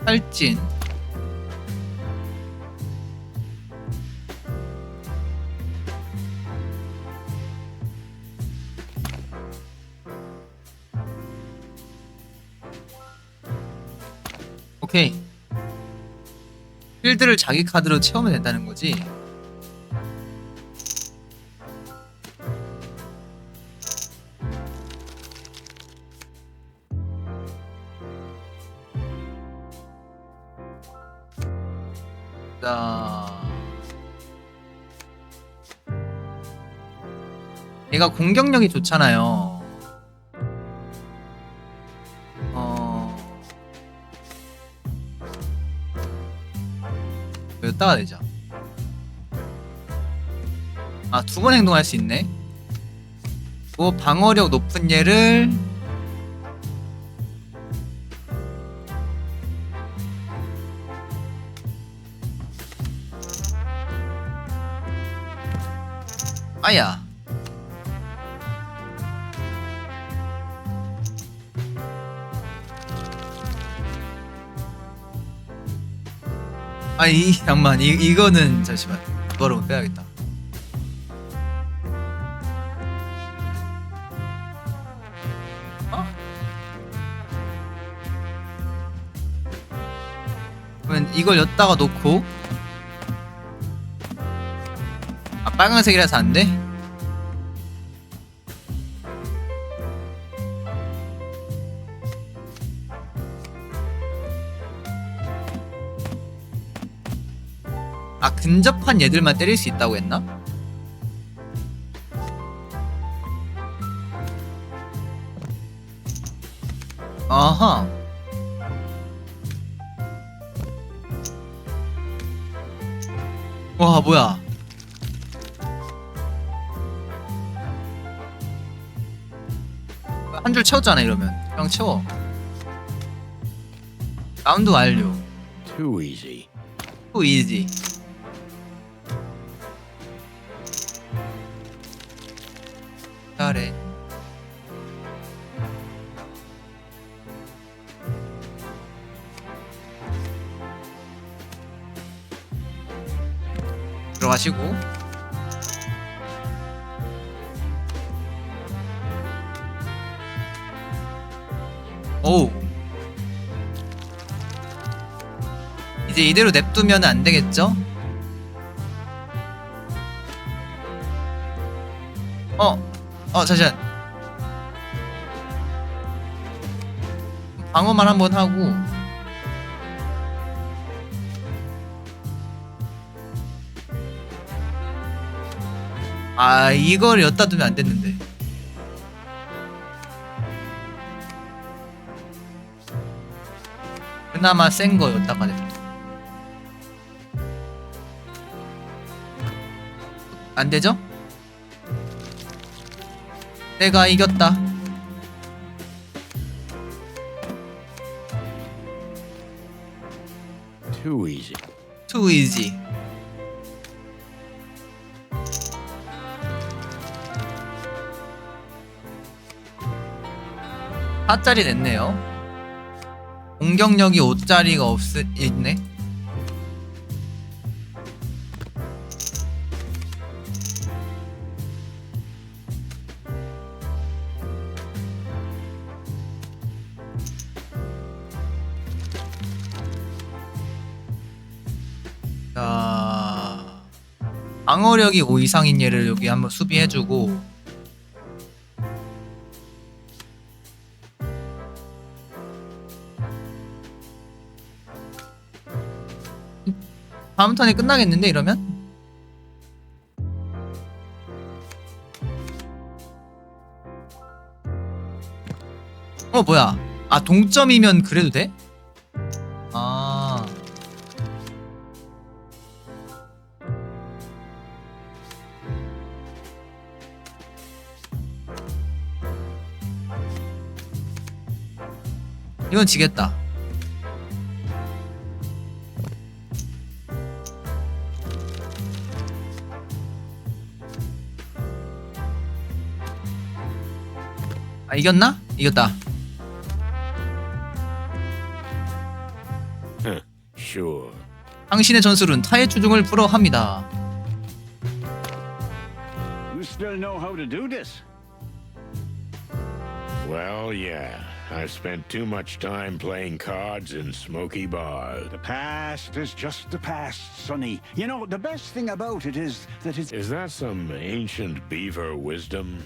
A: 탈진. 오케이. 필드를 자기 카드로 채우면 된다는 거지. 자, 얘가 공격력이 좋잖아요. 이따가 되죠. 아, 2번 행동할 수 있네. 또 방어력 높은 얘를 아야. 아, 잠깐만, 이거는 잠시만, 이거로 빼야겠다. 어? 그러면 이걸 여기다가 놓고, 아, 빨간색이라서 안 돼? 아, 근접한 얘들만 때릴 수 있다고 했나? 아하. 와, 뭐야. 한 줄 채웠잖아, 이러면. 그냥 채워. 라운드 완료.
B: Too easy.
A: Too easy. 잘해. 들어가시고. 오우. 이제 이대로 냅두면 안 되겠죠? 잠시만. 방어만 한번 하고. 아, 이걸 여기다 두면 안 됐는데. 그나마 센 거 여기다가 냅둬. 안 되죠? 내가 이겼다.
B: Too easy.
A: Too easy. (4짜리) 냈네요. 공격력이 5짜리가 있네. 자, 방어력이 5 이상인 얘를 여기 한번 수비해주고, 다음 턴에 끝나겠는데 이러면? 뭐야? 아, 동점이면 그래도 돼? 아. 이건 지겠다. 아, 이겼나? 이겼다.
B: Sure.
A: 당신의 전술은 타의 추종을 불허합니다.
K: You still know how to do this?
B: Well, yeah. I've spent too much time playing cards in smoky bars.
K: The past is just the past, Sonny. You know, the best thing about it is that it's...
B: Is that some ancient beaver wisdom?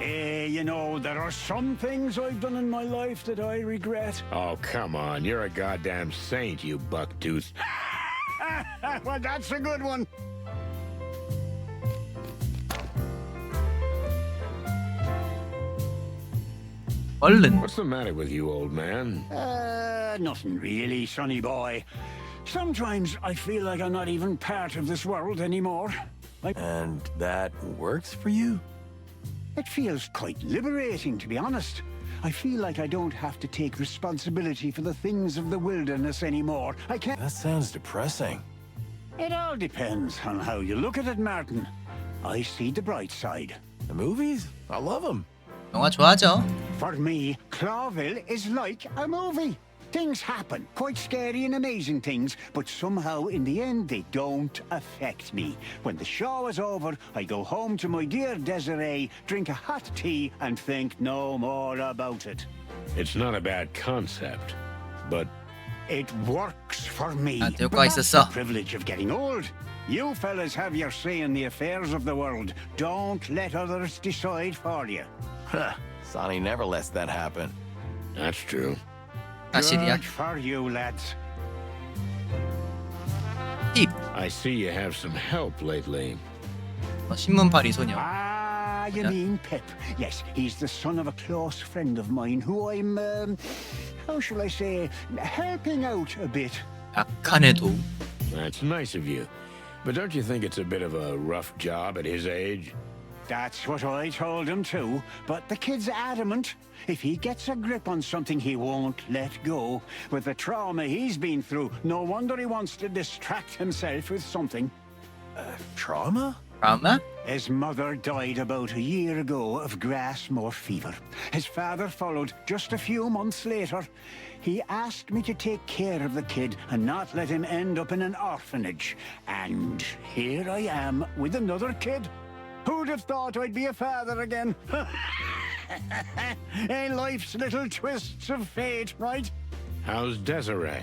K: you know, there are some things I've done in my life that I regret.
B: Oh, come on. You're a goddamn saint, you bucktooth.
K: Well, that's a good one.
A: 얼른.
B: What's the matter with you, old man?
K: Nothing really, sonny boy. Sometimes I feel like I'm not even part of this world anymore.
D: And that works for you?
K: It feels quite liberating, to be honest. I feel like I don't have to take responsibility for the things of the wilderness anymore. I can't...
D: That sounds depressing.
K: It all depends on how you look at it, Martin. I see the bright side.
D: The movies? I love them.
A: 영화 좋아하죠.
K: For me, Clawville is like a movie. Things happen, quite scary and amazing things, but somehow in the end they don't affect me. When the show is over, I go home to my dear Desiree, drink a hot tea, and think no more about it.
B: It's not a bad concept, but
K: It works for me.
A: 아,
K: But
A: 떼고
K: that's
A: 있었어.
K: the privilege of getting old. You fellas have your say in the affairs of the world. Don't let others decide for you.
D: Huh. Sonny never lets that happen.
B: that's true.
A: 사실이야.
K: Good for you, lads.
A: 팁.
B: I see you have some help lately.
A: 신문팔이 소녀.
K: Ah, you
A: Yeah.
K: mean Pip. Yes, he's the son of a close friend of mine who I'm, how shall I say, helping out a bit.
A: 약한의 도움.
B: That's nice of you. But don't you think it's a bit of a rough job at his age?
K: That's what I told him too, but the kid's adamant. If he gets a grip on something, he won't let go. With the trauma he's been through, no wonder he wants to distract himself with something.
D: Trauma?
A: 드라마?
K: His mother died about a year ago of Grassmore fever. His father followed just a few months later. He asked me to take care of the kid and not let him end up in an orphanage. And here I am with another kid. Who'd have thought I'd be a father again? Ain't life's little twists of fate, right?
B: How's Desiree?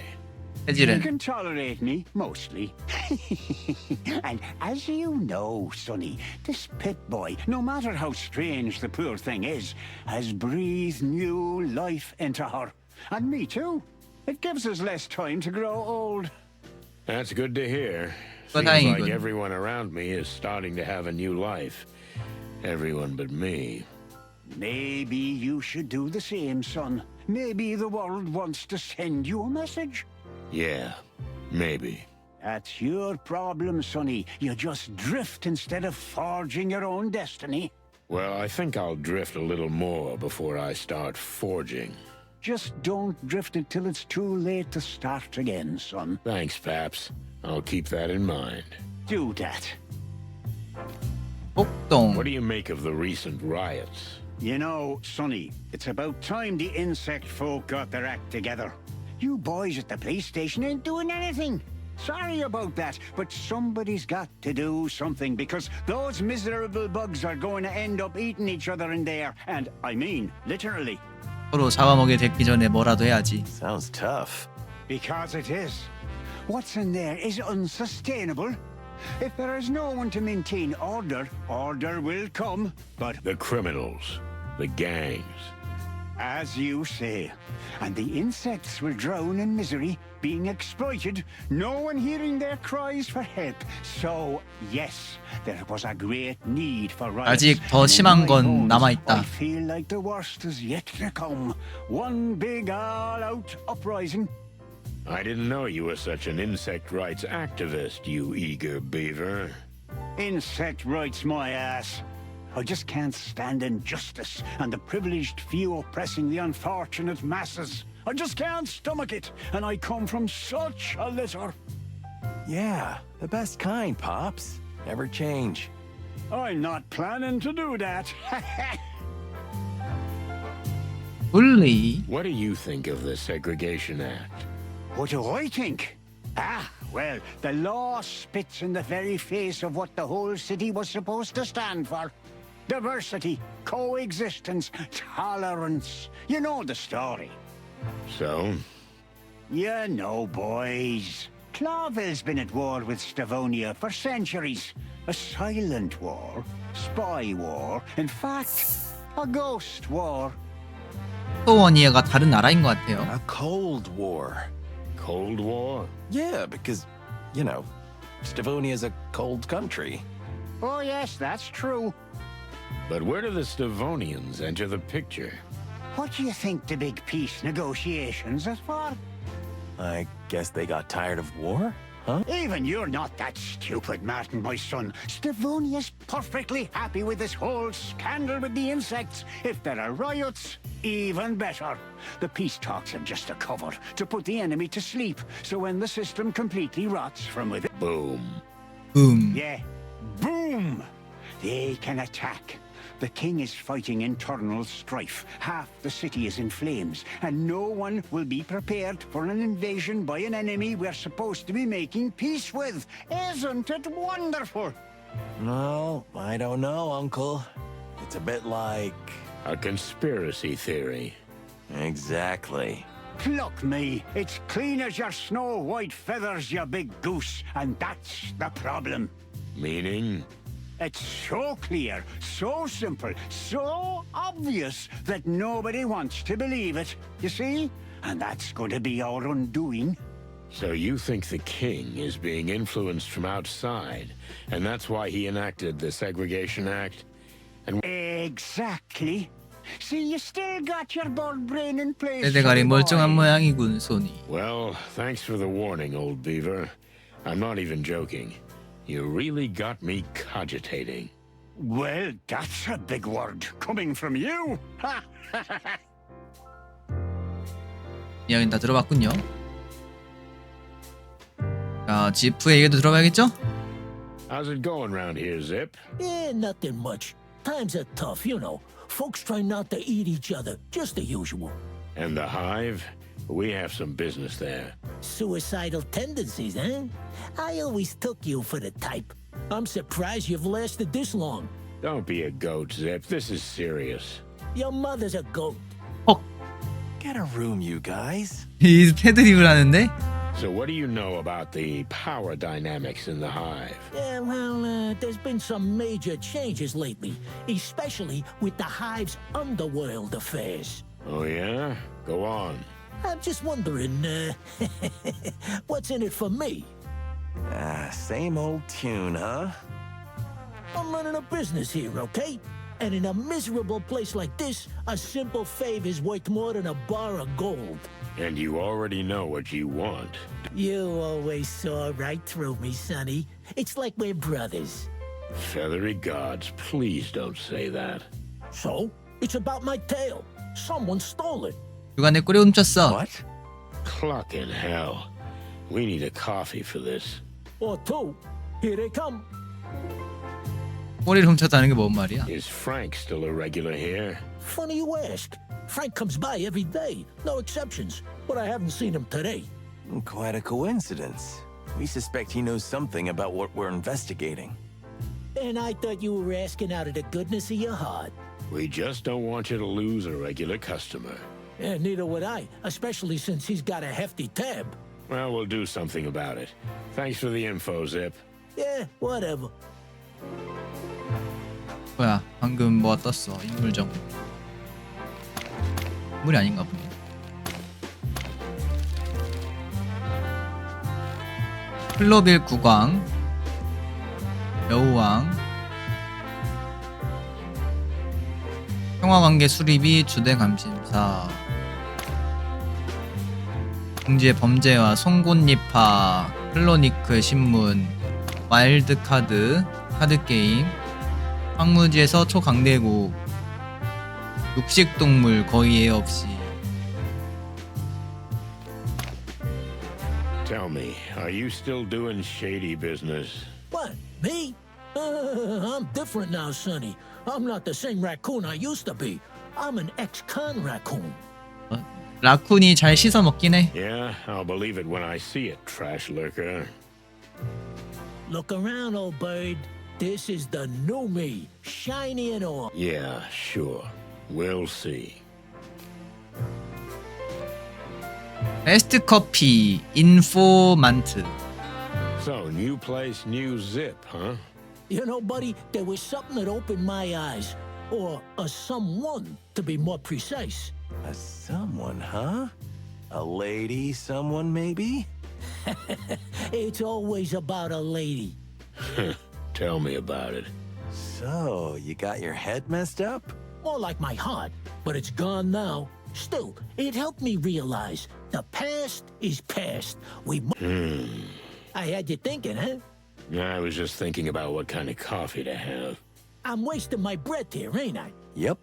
K: He
A: 혜질은
K: can tolerate me, mostly. And as you know, Sonny, this Pip boy, no matter how strange the poor thing is, has breathed new life into her. And me too. It gives us less time to grow old.
B: That's good to hear.
A: But
B: Seems
A: 다행이군.
B: like everyone around me is starting to have a new life. Everyone but me.
K: Maybe you should do the same, son. Maybe the world wants to send you a message.
B: Yeah, maybe.
K: That's your problem, Sonny. You just drift instead of forging your own destiny.
B: Well, I think I'll drift a little more before I start forging.
K: Just don't drift until it's too late to start again, son.
B: Thanks, Paps. I'll keep that in mind.
K: Do that.
A: 폭동.
B: What do you make of the recent riots?
K: You know, Sonny, it's about time the insect folk got their act together. You boys at the police station ain't doing anything. Sorry about that, but somebody's got to do something because those miserable bugs are going to end up eating each other in there. And I mean, literally.
A: 서로 잡아먹게 됐기 전에 뭐라도 해야지.
D: Sounds tough.
K: Because it is. What's in there is unsustainable. If there is no one to maintain order, order will come. But
B: The criminals, the gangs.
K: as you say, and the insects will drown in misery, being exploited, no one hearing their cries for help. So, yes, there was a great need for riots.
A: 아직 더
K: And in
A: 심한
K: my
A: 건
K: bones,
A: 남아있다.
K: I feel like the worst is yet to come. One big all-out uprising.
B: I didn't know you were such an insect rights activist, you eager beaver.
K: Insect rights my ass. I just can't stand injustice and the privileged few oppressing the unfortunate masses. I just can't stomach it, and I come from such a litter.
D: Yeah, the best kind, Pops. Never change.
K: I'm not planning to do that.
A: 분리.
B: What do you think of the Segregation Act?
K: What do I think? Ah, well, the law spits in the very face of what the whole city was supposed to stand for. Diversity, coexistence, tolerance. You know the story.
B: So,
K: You know, boys. Clawville's been at war with Stavonia for centuries. A silent war, spy war, in fact, a ghost war.
A: 스토어니아가 다른 나라인 것 같아요.
D: A Cold War.
B: Cold War?
D: Yeah, because, you know, Stavonia's a cold country.
K: Oh yes, that's true.
B: But where do the Stavonians enter the picture?
K: What do you think the big peace negotiations are for?
D: I guess they got tired of war? Huh?
K: Even you're not that stupid, Martin, my son. Stavonia's perfectly happy with this whole scandal with the insects. If there are riots, even better. The peace talks are just a cover to put the enemy to sleep, so when the system completely rots from within...
B: Boom.
A: boom.
K: Yeah, boom! They can attack. The king is fighting internal strife. Half the city is in flames, and no one will be prepared for an invasion by an enemy we're supposed to be making peace with. Isn't it wonderful?
D: No, I don't know, Uncle. It's a bit like...
B: A conspiracy theory.
D: Exactly.
K: Pluck me. It's clean as your snow-white feathers, you big goose, and that's the problem.
B: Meaning?
K: It's so clear, so simple, so obvious that nobody wants to believe it, you see? And that's going to be our undoing.
B: So you think the king is being influenced from outside, and that's why he enacted the Segregation Act? And
K: Exactly. See, you still got your bird brain in place.
A: 세대가리
K: sonny boy.
A: 멀쩡한 모양이군, 소니.
B: well, thanks for the warning, old beaver. I'm not even joking. You really got me cogitating.
K: Well, that's a big word coming from you.
A: 이야기는 다 들어봤군요. 자, 지프의 얘기도 들어봐야겠죠?
B: How's it going round here, Zip?
J: Eh, nothing much. Times are tough, you know. Folks try not to eat each other, just the usual.
B: And the Hive? We have some business there.
J: Suicidal tendencies, eh? I always took you for the type. I'm surprised you've lasted this long.
B: Don't be a goat, Zip. This is serious.
J: Your mother's a goat.
D: Get a room, you guys.
A: 이 패드립을 하는데?
B: So what do you know about the power dynamics in the Hive?
J: Yeah, well, there's been some major changes lately, especially with the Hive's underworld affairs.
B: Oh yeah? Go on.
J: I'm just wondering, what's in it for me?
D: Same old tune, huh?
J: I'm running a business here, okay? And in a miserable place like this, a simple fave is worth more than a bar of gold.
B: And you already know what you want.
J: You always saw right through me, Sonny. It's like we're brothers.
B: Feathery gods, please don't say that.
J: So, it's about my tail. Someone stole it.
A: 누가 내 꼬리 훔쳤어?
D: What?
B: Clucking hell. We need a coffee for this.
J: Or two. Here they come.
A: 꼬리를 훔쳤다는 게 뭔 말이야?
B: Is Frank still a regular here?
J: Funny you ask. Frank comes by every day, no exceptions. But I haven't seen him today.
D: Quite a coincidence. We suspect he knows something about what we're investigating.
J: And I thought you were asking out of the goodness of your heart.
B: We just don't want you to lose a regular customer.
J: Yeah, neither would I, especially since he's got a hefty tab.
B: Well, we'll do something about it. Thanks for the info, Zip.
J: Yeah, whatever.
A: 뭐야, 방금 뭐가 떴어? 인물 정보. 인물이 아닌가 보네. 클로빌 국왕, 여우왕, 평화관계 수립이 주된 감심사, 궁지의 범죄와 송곳니파, 클로니크 신문, 와일드카드, 카드게임, 황무지에서 초강대국, 육식동물 거의 예 없이.
B: Tell me, are you still doing shady business?
J: What, me? I'm different now, Sonny. I'm not the same raccoon I used to be. I'm an ex-con raccoon.
A: 라쿤이 잘 씻어 먹긴 해.
B: Yeah, I'll believe it when I see it, trash lurker.
J: Look around, old bird. This is the new me, shiny and all.
B: Yeah, sure. We'll see.
A: 베스트 커피 인포만트.
B: So, new place, new Zip, huh?
J: You know, buddy, there was something that opened my eyes. Or a someone, to be more precise.
D: A someone, huh? A lady, someone maybe?
J: It's always about a lady.
B: Tell me about it.
D: So, you got your head messed up?
J: More like my heart, but it's gone now. Still, it helped me realize the past is past. I had you thinking, huh?
B: I was just thinking about what kind of coffee to have.
J: I'm wasting my breath here, ain't I?
D: Yep.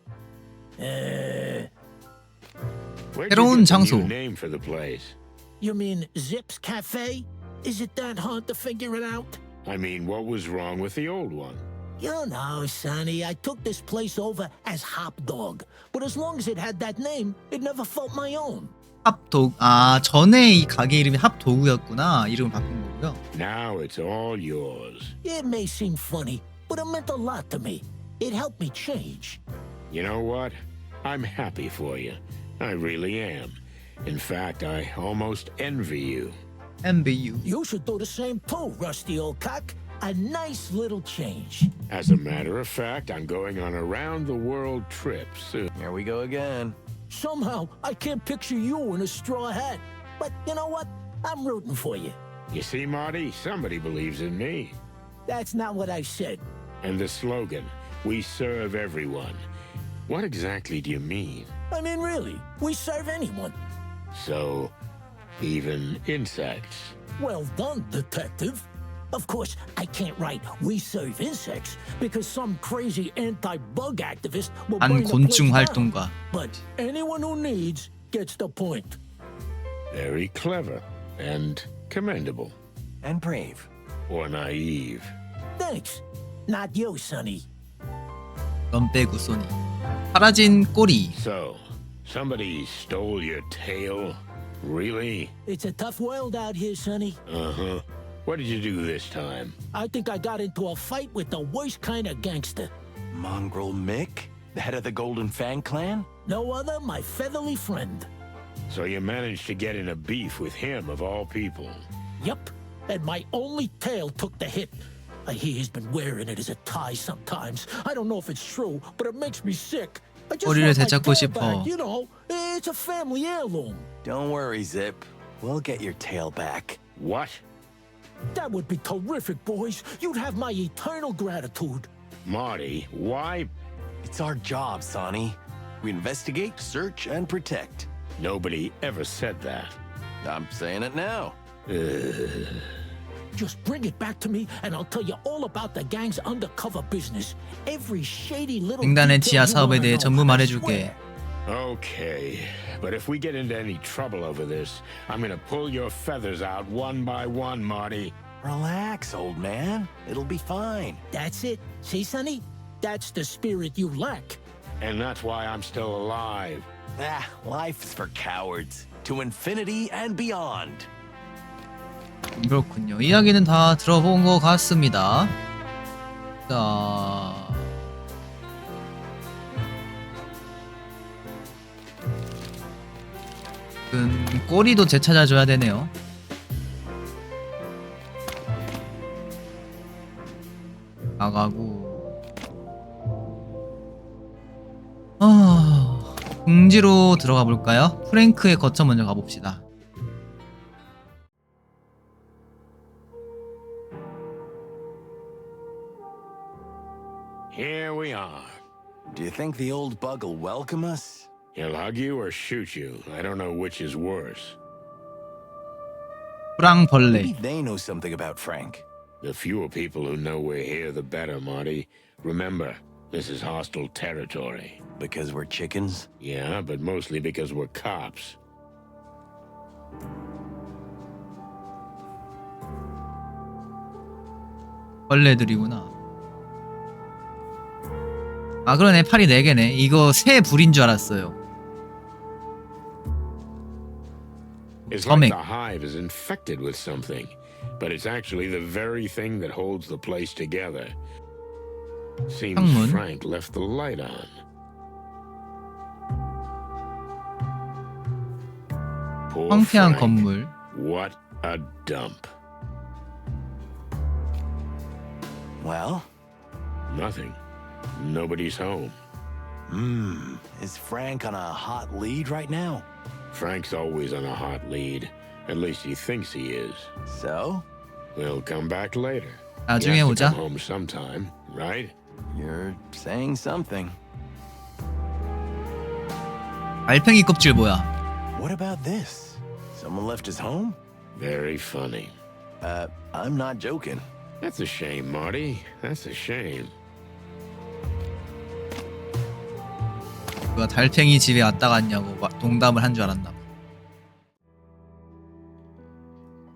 B: Where'd
A: 새로운
B: you get the
A: 장소.
B: new name for the place?
J: You mean Zip's Cafe? Is it that hard to figure it out?
B: I mean, what was wrong with the old one?
J: You know, Sonny, I took this place over as Hop Dog. But as long as it had that name, it never felt my own.
A: 합도 아 전에 이 가게 이름이 합도구였구나. 이름을 바꾼 거고요.
B: Now it's all yours.
J: It may seem funny, but it meant a lot to me. It helped me change.
B: You know what? I'm happy for you. I really am. In fact, I almost envy you.
A: MBU.
J: You should do the same too, Rusty old cock. A nice little change.
B: As a matter of fact, I'm going on a round-the-world trip soon.
D: Here we go again.
J: Somehow, I can't picture you in a straw hat. But you know what? I'm rooting for you.
B: You see, Marty, somebody believes in me.
J: That's not what I said.
B: And the slogan, we serve everyone. What exactly do you mean?
J: I mean, really, we serve anyone.
B: So, even insects.
J: Well done, detective. Of course, I can't write "we serve insects" because some crazy anti-bug activist will burn the place
A: 반곤충
J: down.
A: 활동가.
J: But anyone who needs gets the point.
B: Very clever and commendable.
D: And brave.
B: Or naive.
J: Thanks. Not you, Sonny.
A: 넌 빼고 소니. 사라진 꼬리.
B: So, somebody stole your tail? Really?
J: It's a tough world out here, Sonny.
B: Uh-huh. What did you do this time?
J: I think I got into a fight with the worst kind of gangster.
D: Mongrel Mick? The head of the Golden Fang clan?
J: No other, my feathery friend.
B: So you managed to get in a beef with him, of all people.
J: Yup. And my only tail took the hit. I hear he's been wearing it as a tie sometimes. I don't know if it's true, but it makes me sick. I just
A: 꼬리를
J: want my
A: 되찾고
J: tail
A: 싶어.
J: back, you know, it's a family heirloom.
D: Don't worry, Zip. We'll get your tail back.
B: What?
J: That would be terrific, boys. You'd have my eternal gratitude.
B: Marty, why?
D: It's our job, Sonny. We investigate, search, and protect.
B: Nobody ever said that.
D: I'm saying it now.
J: Just bring it back to me, and I'll tell you all about the gang's undercover business. Every shady little
A: 횡단의
J: detail
A: 지하
J: you
A: 사업에
J: wanna
A: 대해
J: know,
A: 전부
J: I
A: 말해줄게.
J: swear.
B: Okay, but if we get into any trouble over this, I'm gonna pull your feathers out one by one, Marty.
D: Relax, old man. It'll be fine.
J: That's it. See, Sonny? That's the spirit you lack.
B: And that's why I'm still alive.
D: Ah, life's for cowards. To infinity and beyond.
A: 그렇군요. 이야기는 다 들어본 것 같습니다. 자, 꼬리도 되찾아줘야 되네요. 나가고. 궁지로 들어가 볼까요? 프랭크의 거처 먼저 가봅시다.
B: Here we are.
D: Do you think the old bug will welcome us?
B: He'll hug you or shoot you. I don't know which is worse.
A: 호랑벌레.
D: Maybe they know something about Frank.
B: The fewer people who know we're here, the better, Marty. Remember, this is hostile territory.
D: Because we're chickens?
B: Yeah, but mostly because we're cops.
A: 벌레들이구나. 아 그러네, 팔이 4개네. 이거 새 불인 줄 알았어요.
B: It's like
A: Comic.
B: the hive is infected with something, but it's actually the very thing that holds the place together. Seems
A: 창문.
B: Frank left the light on. Poor
A: 황폐한
B: Frank.
A: 건물.
B: What a dump.
D: Well?
B: Nothing. Nobody's home.
D: Is Frank on a hot lead right now?
B: Frank's always on a hot lead. At least he thinks he is.
D: So?
B: We'll come back later. He
A: 나중에
B: has to
A: 오자.
B: come home sometime, right?
D: You're saying something.
A: 달팽이 껍질 뭐야?
D: What about this? Someone left his home?
B: Very funny.
D: I'm not joking.
B: That's a shame, Marty. That's a shame.
A: 누가 달팽이 집에 왔다 갔냐고 동담을 한 줄 알았나 봐.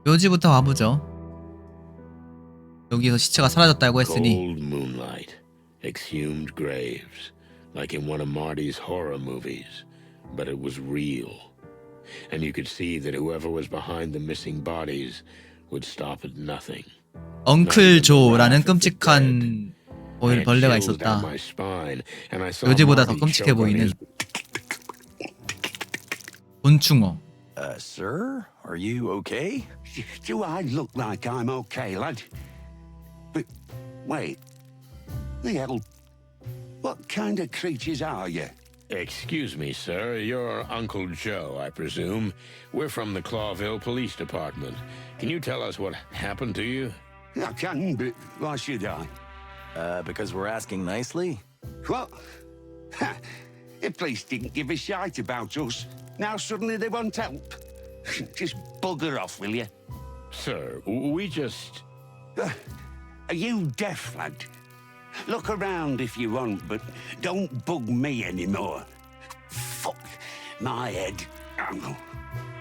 A: 묘지부터 가보죠. 여기서 시체가 사라졌다고 했으니
B: Cold moonlight, exhumed graves, like in one of Marty's horror movies, but it was real. And you could see that whoever was behind the missing bodies would stop at nothing.
A: 엉클 조라는 끔찍한 벌레가 있었다. 묘지보다 더 끔찍해 보이는 곤충어.
D: Sir, are you okay?
L: Do I look like I'm okay, lad? But wait, the hell? What kind of creatures are you?
B: Excuse me, sir. You're Uncle Joe, I presume. We're from the Clawville Police Department. Can you tell us what happened to you?
L: I can, but why should I?
D: Because we're asking nicely?
L: What? Ha! The police didn't give a shite about us. Now suddenly they want help. Just bugger off, will you?
B: Sir, we just...
L: Are you deaf, lad? Look around if you want, but don't bug me anymore. Fuck my head. Oh.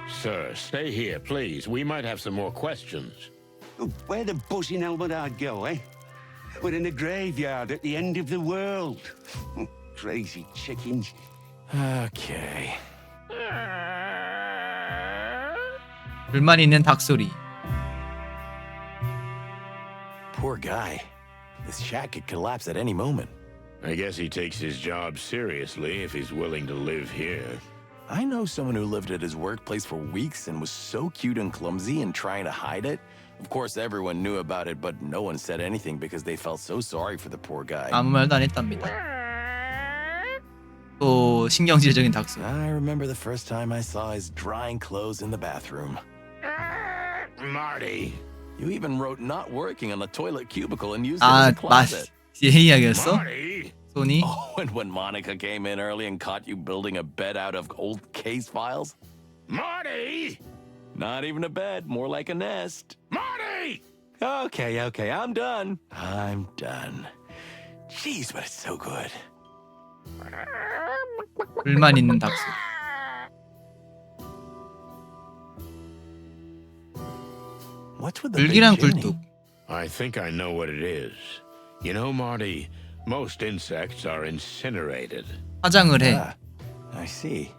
B: Sir, stay here, please. We might have some more questions.
L: Where the buzzing hell would I go, eh? We're in a graveyard at the end of the world. Crazy chickens.
D: Okay.
A: 불만 있는 닭소리.
D: Poor guy. This shack could collapse at any moment.
B: I guess he takes his job seriously if he's willing to live here.
D: I know someone who lived at his workplace for weeks and was so cute and clumsy and trying to hide it. Of course, everyone knew about it, but no one said anything because they felt so sorry for the poor guy.
A: 아무 말도 안 했답니다. 또 신경질적인 닭소리.
D: I remember the first time I saw his drying clothes in the bathroom.
B: Marty!
D: You even wrote not working on the toilet cubicle and used it as a closet.
A: 얘 이야기였어?
B: Marty!
A: 소니?
D: Oh, and when Monica came in early and caught you building a bed out of old case files?
B: Marty!
D: Not even a bed, more like a nest.
B: Marty!
D: Okay, I'm done. I'm done. Jeez, but it's so good.
A: 불만 있는 닭소리.
D: What's with the big
A: 불길한
D: chimney?
A: 굴뚝.
B: I think I know what it is. You know, Marty, most insects are incinerated.
A: 화장을 해.
D: Ah, I see.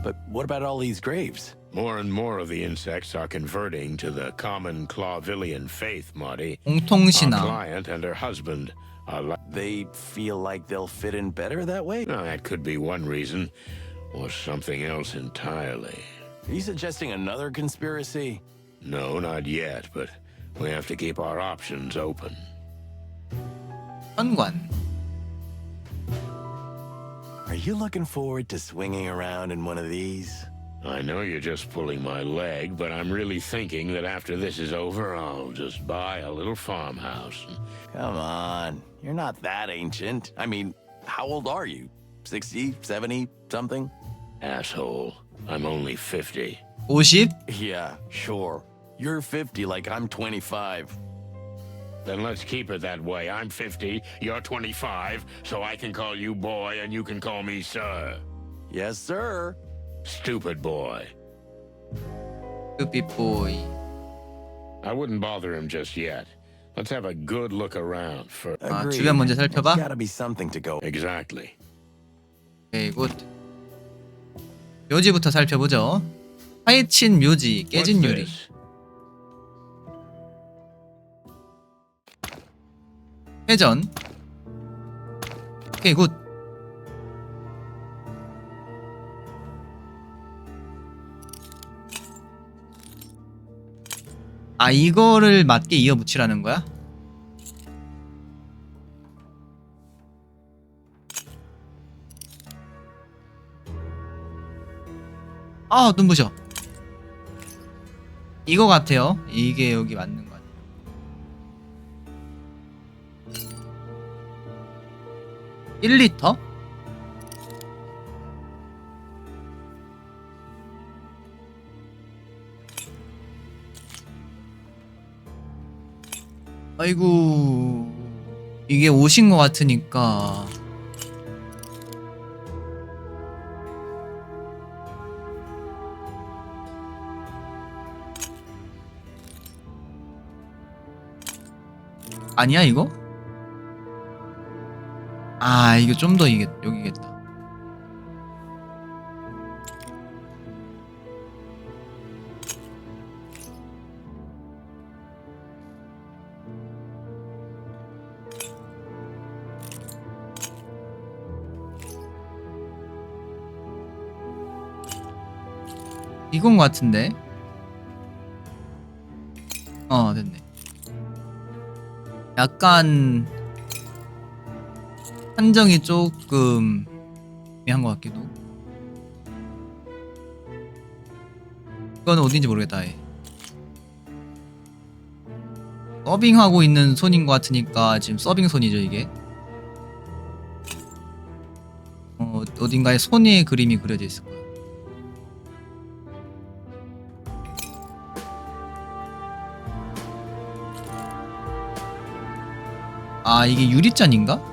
D: But what about all these graves?
B: More and more of the insects are converting to the common Clawvillian faith, Marty. Our
A: 공통신앙.
B: client and her husband are
D: They feel like they'll fit in better that way?
B: Now, that could be one reason, or something else entirely.
D: Are you suggesting another conspiracy?
B: No, not yet, but we have to keep our options open.
A: 현관.
D: Are you looking forward to swinging around in one of these?
B: I know you're just pulling my leg, but I'm really thinking that after this is over, I'll just buy a little farmhouse.
D: Come on, you're not that ancient. I mean, how old are you? 60, 70, something?
B: Asshole, I'm only 50.
A: 50?
D: Yeah, sure. You're 50 like I'm 25.
B: Then let's keep it that way. I'm 50, you're 25, so I can call you boy and you can call me sir.
D: Yes, sir.
B: Stupid boy.
A: Stupid boy.
B: I wouldn't bother him just yet. Let's have a good look around for...
A: 아,
D: Agreed.
A: 주변 먼저
D: There's
A: 살펴봐.
D: gotta be something to go.
B: Exactly.
A: 오케이, 굿. 묘지부터 살펴보죠. 파헤친 묘지, 깨진
B: What's
A: 유리.
B: this?
A: 회전. 오케이, 굿. 아, 이거를 맞게 이어 붙이라는 거야? 아, 눈부셔. 이거 같아요. 이게 여기 맞는 거 같아요. 1리터? 아이고 이게 옷인 것 같으니까 아니야 이거? 아 이거 좀 더 이게 여기겠다. 이건 것 같은데? 됐네. 약간 한정이 조금 애매한 것 같기도. 이거는 어딘지 모르겠다. 아예. 서빙하고 있는 손인 것 같으니까 지금 서빙 손이죠 이게. 어딘가에 손의 그림이 그려져 있을 거야. 아 이게 유리잔인가?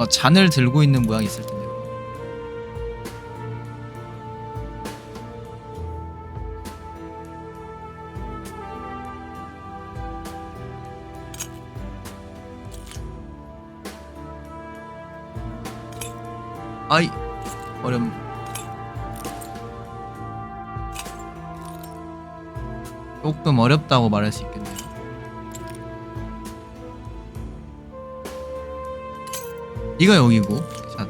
A: 잔을 들고 있는 모양이 있을 텐데. 아이 조금 어렵다고 말할 수 있겠네요. 이거 여기고 샷.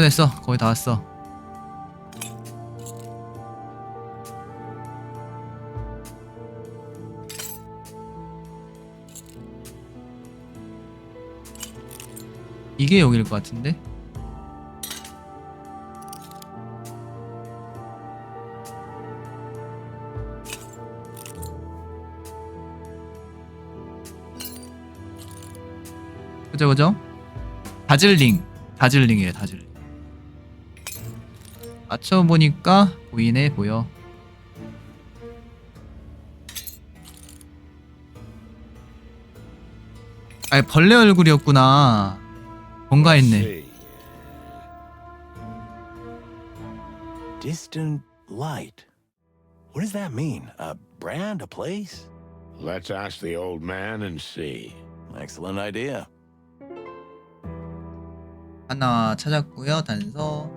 A: 됐어 거의 다 왔어. 이게 여기일 것 같은데? 그죠? 다즐링이에요. 맞춰보니까 보이네 보여. 아니 벌레 얼굴이었구나. 뭔가 했네.
C: Distant light. What does that mean? A brand, a place?
B: Let's ask the old man and see.
C: Excellent idea.
A: 하나 찾았고요. 단서.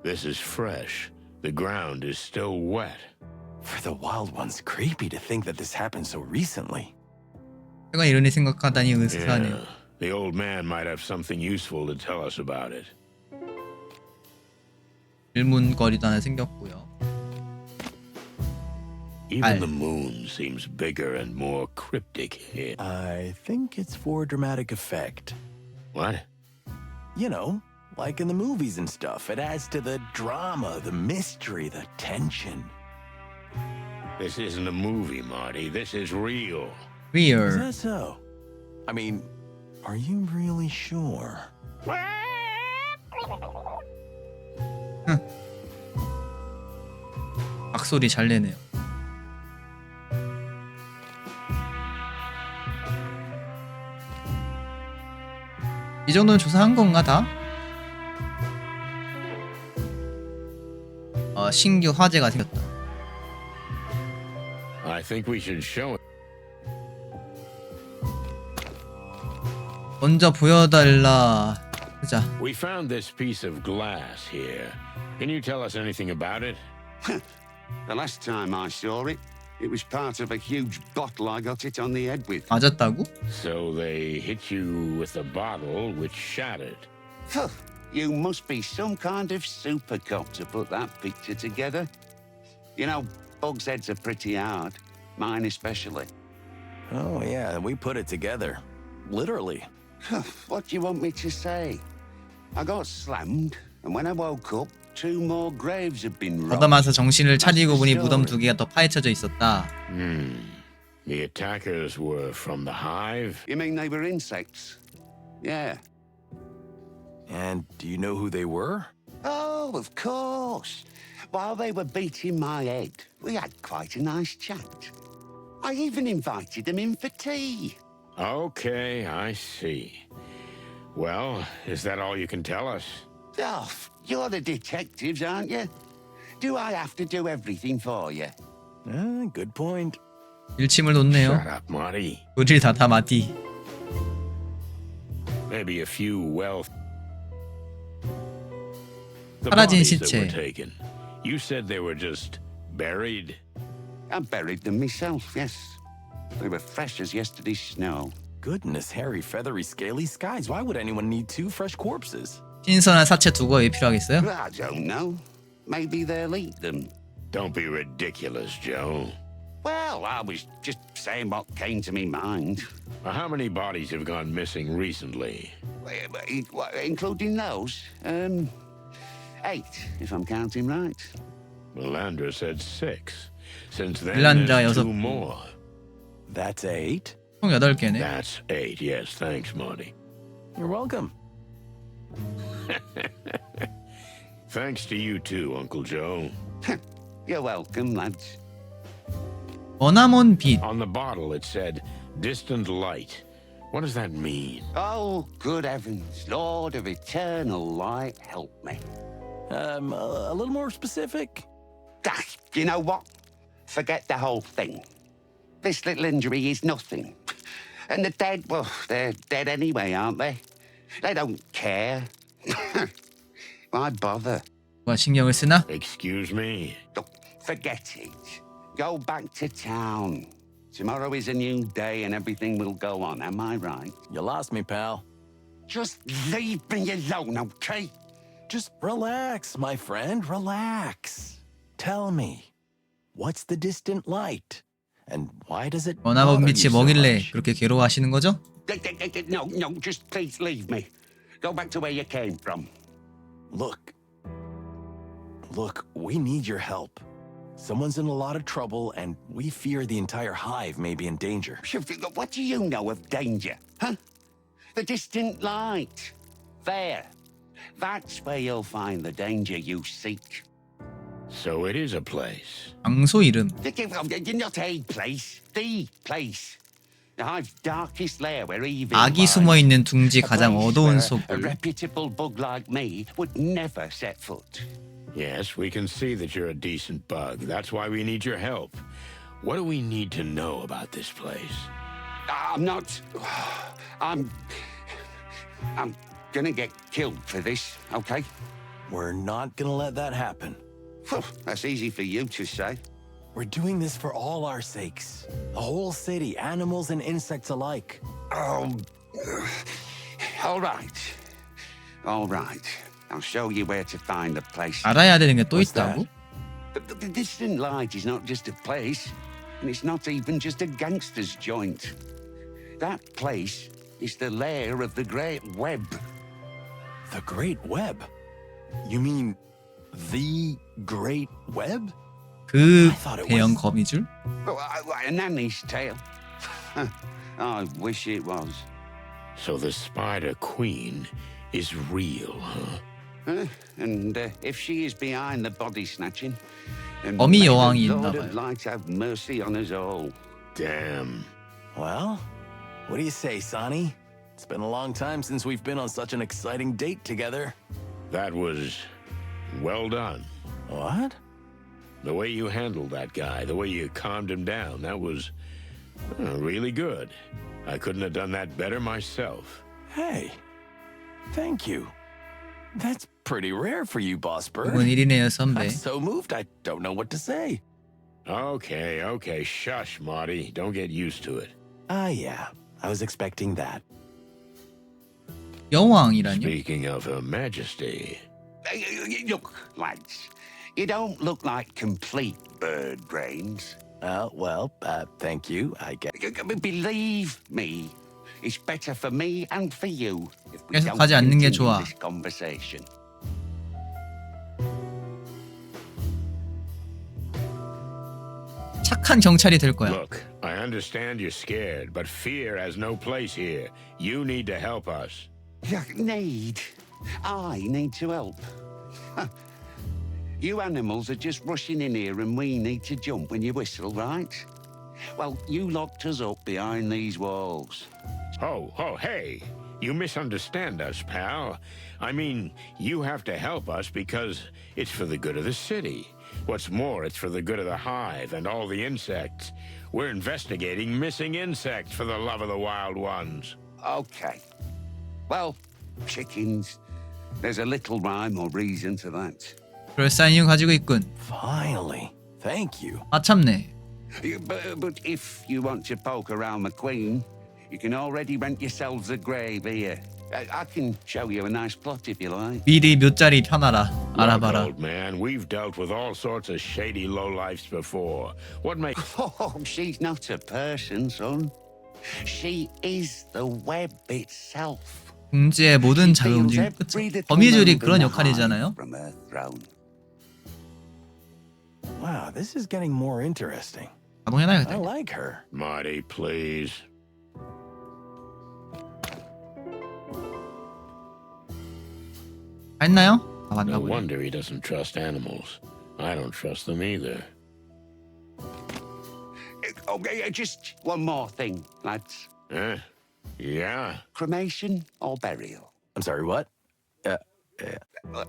B: This is fresh. The ground is still wet.
C: For the wild ones, creepy to think that this happened so recently.
A: 제가 이러니 생각하다니 으스스하네요.
B: Yeah, the old man might have something useful to tell us about it.
A: 질문거리도 하나 생겼고요.
B: Even the moon seems bigger and more cryptic here.
C: I think it's for dramatic effect.
B: What?
C: You know, like in the movies and stuff. It adds to the drama, the mystery, the tension.
B: This isn't a movie, Marty. This is real.
C: Is that so? I mean, are you really sure?
A: 악소리 잘 내네요. 이 정도는 조사한 건가 다? 신규 화제가 생겼다.
B: I think we should show it.
A: 먼저 보여달라. 보자.
B: We found this piece of glass here. Can you tell us anything about it?
L: The last time I saw it, it was part of a huge bottle I got it on the head with.
A: 맞았다고?
B: So they hit you with a bottle which shattered.
L: You must be some kind of super cop to put that picture together. You know, bugs' heads are pretty hard, mine especially.
C: Oh, yeah, we put it together. Literally.
L: What do you want me to say? I got slammed, and when I woke up, 2 more graves have been robbed.
A: 걷어마서 정신을 차리고 보니 무덤 2개가 더 파헤쳐져 있었다.
B: The attackers were from the hive?
L: You mean they were insects? Yeah.
D: And do you know who they were?
L: Oh, of course. While they were beating my head, we had quite a nice chat. I even invited them in for tea.
B: Okay, I see. Well, is that all you can tell us?
L: Oh, you're the detectives, aren't you? Do I have to do everything for you?
D: Good point.
A: 일침을 놓네요.
B: Shut up, Marty.
A: 우릴 닫아 마디.
B: Maybe a few The
A: 사라진
B: bodies that were
A: 시체.
B: taken. You said they were just buried?
L: I buried them myself, yes. They were fresh as yesterday's snow.
D: Goodness, hairy, feathery, scaly skies. Why would anyone need 2 fresh corpses?
A: 신선한 사체 두고 왜 필요하겠어요?
L: I don't know. Maybe they'll eat them.
B: Don't be ridiculous, Joe.
L: Well, I was just saying what came to me mind.
B: How many bodies have gone missing recently?
L: Including those? 8, if I'm counting right.
B: Melandra said 6. Since then,
A: 멜란드라
B: there's 2
A: 6.
B: more.
D: That's 8.
A: 총 8개네.
B: That's 8, yes. Thanks, Marty.
D: You're welcome.
B: Thanks to you too, Uncle Joe.
L: You're welcome, lads.
A: 머나먼 빛.
B: On the bottle, it said, distant light. What does that mean?
L: Oh, good heavens, Lord of eternal light, help me.
D: A little more specific?
L: You know what? Forget the whole thing. This little injury is nothing. And the dead, well, they're dead anyway, aren't they? They don't care. Why bother?
A: 누가 신경을 쓰나?
B: Excuse me?
L: Look, forget it. Go back to town. Tomorrow is a new day and everything will go on, am I right?
D: You lost me, pal.
L: Just leave me alone, okay?
D: Just relax, my friend, relax. Tell me, what's the distant light? And why does it
A: 머나먼
D: bother
A: 빛이
D: you so
A: 뭐길래
D: much?
A: 그렇게 괴로워하시는 거죠?
L: No, just please leave me. Go back to where you came from.
D: Look, we need your help. Someone's in a lot of trouble, and we fear the entire hive may be in danger.
L: What do you know of danger, huh? The distant light. There. That's where you'll find the danger you seek.
B: So it is a place.
A: 장소 이름.
L: Not a place, the place. The hive's darkest lair where evil
A: 악이
L: lies.
A: 숨어 있는 둥지
L: A
A: 가장
L: place
A: 어두운
L: where a
A: 속을.
L: reputable bug like me would never set foot.
B: Yes, we can see that you're a decent bug. That's why we need your help. What do we need to know about this place?
L: I'm gonna get killed for this, okay?
D: We're not gonna let that happen.
L: That's easy for you to say.
D: We're doing this for all our sakes. The whole city, animals and insects alike.
L: Oh, all right. I'll show you where to find the place.
A: 알아야 되는 게 또
D: What's
A: 있다고?
L: The distant light is not just a place, and it's not even just a gangster's joint. That place is the lair of the Great Web.
D: The Great Web? You mean the Great Web?
A: 그
D: I thought it
A: 대형
D: was-
A: 거미줄?
L: A nanny's tale. I wish it was.
B: So the Spider Queen is real, huh?
L: And if she is behind the body snatching, then
A: 거미
L: may the
A: 여왕이
L: Lord
A: 있나
L: of
A: 봐요.
L: Light have mercy on us all.
B: Damn.
D: Well, what do you say, Sonny? It's been a long time since we've been on such an exciting date together.
B: That was well done.
D: What?
B: The way you handled that guy, the way you calmed him down, that was really good. I couldn't have done that better myself.
D: Hey, thank you. That's pretty rare for you, Boss Bird.
A: 좋은 일이네요, 선배.
D: I'm so moved, I don't know what to say.
B: Okay, shush, Marty. Don't get used to it.
D: Yeah, I was expecting that.
A: 여왕이라뇨?
B: Speaking of Her Majesty,
L: Look, lads, you don't look like complete bird brains.
D: Thank you, I guess.
L: Believe me, it's better for me and for you if we don't
A: 계속하지 않는 게
L: continue
A: 좋아.
L: this conversation.
A: 착한 경찰이 될 거야.
B: Look, I understand you're scared, but fear has no place here. You need to help us.
L: Need? I need to help. You animals are just rushing in here and we need to jump when you whistle, right? Well, you locked us up behind these walls.
B: Oh, hey. You misunderstand us, pal. I mean, you have to help us because it's for the good of the city. What's more, it's for the good of the hive and all the insects. We're investigating missing insects for the love of the wild ones.
L: Okay. Well, chickens. There's a little rhyme or reason to that.
A: 그럴싸한 이유 가지고 있군.
D: Finally. Thank you.
A: 아 참네.
L: But if you want to poke around the Queen, you can already rent yourselves a grave here. I can show you a nice plot if you like.
A: 미리 몇 자리 펴놔라.
B: Look,
A: 알아봐라.
B: old man, we've dealt with all sorts of shady lowlifes before. What makes...
L: Oh, she's not a person, son. She is the web itself.
A: 궁지의 모든 작은 움직임. 그쵸? 거미줄이 그런 역할이잖아요.
L: From her throne.
D: Wow, this is getting more interesting. I
A: 가동해놔야겠다.
D: like her.
B: Marty, please.
A: 다 했나요? 다
B: No
A: 봤나 보네.
B: wonder he doesn't trust animals. I don't trust them either.
L: Okay, just one more thing, lads.
B: Huh? Yeah?
L: Cremation or burial?
D: I'm sorry, what?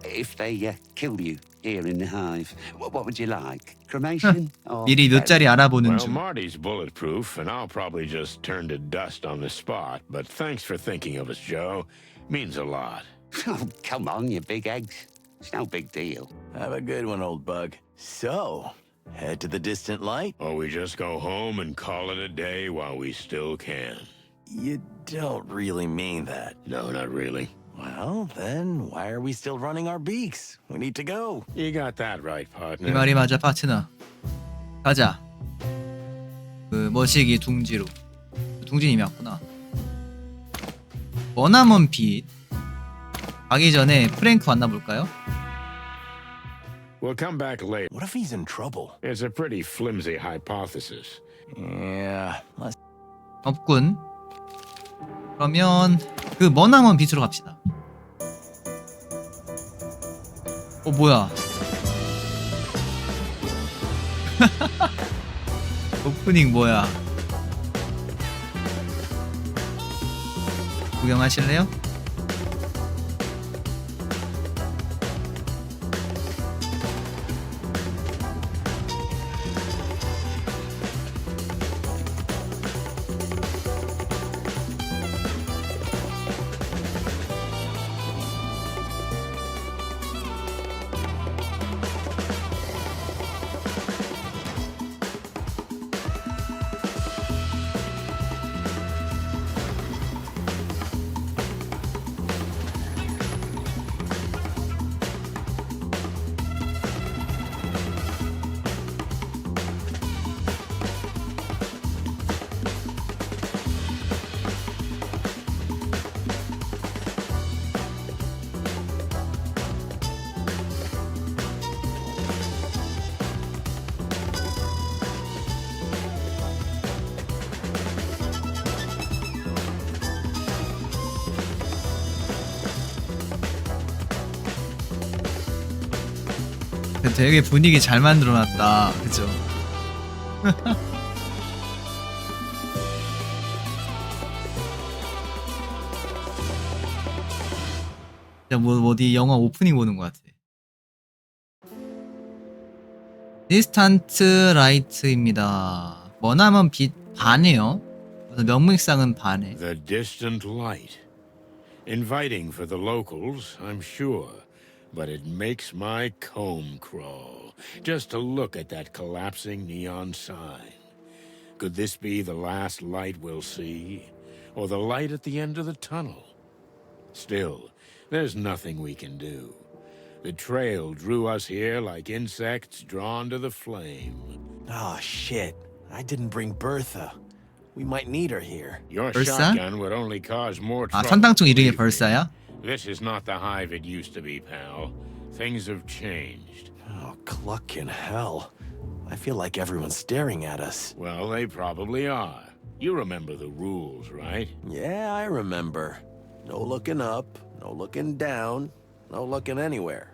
L: If they kill you here in the hive, what would you like? Cremation or
A: 미리 몇 자리 알아보는
B: Well,
A: 중.
B: Marty's bulletproof, and I'll probably just turn to dust on the spot. But thanks for thinking of us, Joe. Means a lot.
L: Oh, come on, you big eggs. It's no big deal.
D: Have a good one, old bug. So, head to the distant light?
B: Or we just go home and call it a day while we still can.
D: You don't really mean that.
B: No, not really.
D: Well, then why are we still running our beaks? We need to go.
B: You got that right,
A: 이
B: partner.
A: 말이 맞아, 파트너. 가자. 그 머시기 둥지로. 둥지님이 왔구나. 머나먼 빛. 가기 전에 프랭크 만나볼까요?
B: We'll come back later.
D: What if he's in trouble?
B: It's a pretty flimsy hypothesis.
D: Yeah, let's...
A: 없군. 그러면 그 머나먼 빛으로 갑시다. 뭐야? 오프닝 뭐야? 구경하실래요? 되게 분위기 잘 만들어놨다. 그죠? 진짜 어디 영화 오프닝 보는 것 같아. 디스탄트 라이트입니다. 머나먼 빛 반이에요. 그래서 명맥상은 반에.
B: The distant light. Inviting for the locals, I'm sure. But it makes my comb crawl just to look at that collapsing neon sign. Could this be the last light we'll see? Or the light at the end of the tunnel? Still, there's nothing we can do. The trail drew us here like insects drawn to the flame.
D: Oh, shit. I didn't bring Bertha. We might need her here.
B: Your
A: 벌사?
B: shotgun would only cause more
A: 아,
B: trouble.
A: 선당총 이름이
B: believe me.
A: 벌사야?
B: This is not the hive it used to be, pal. Things have changed.
D: Oh, cluck in hell. I feel like everyone's staring at us.
B: Well, they probably are. You remember the rules, right?
D: Yeah, I remember. No looking up, no looking down, no looking anywhere.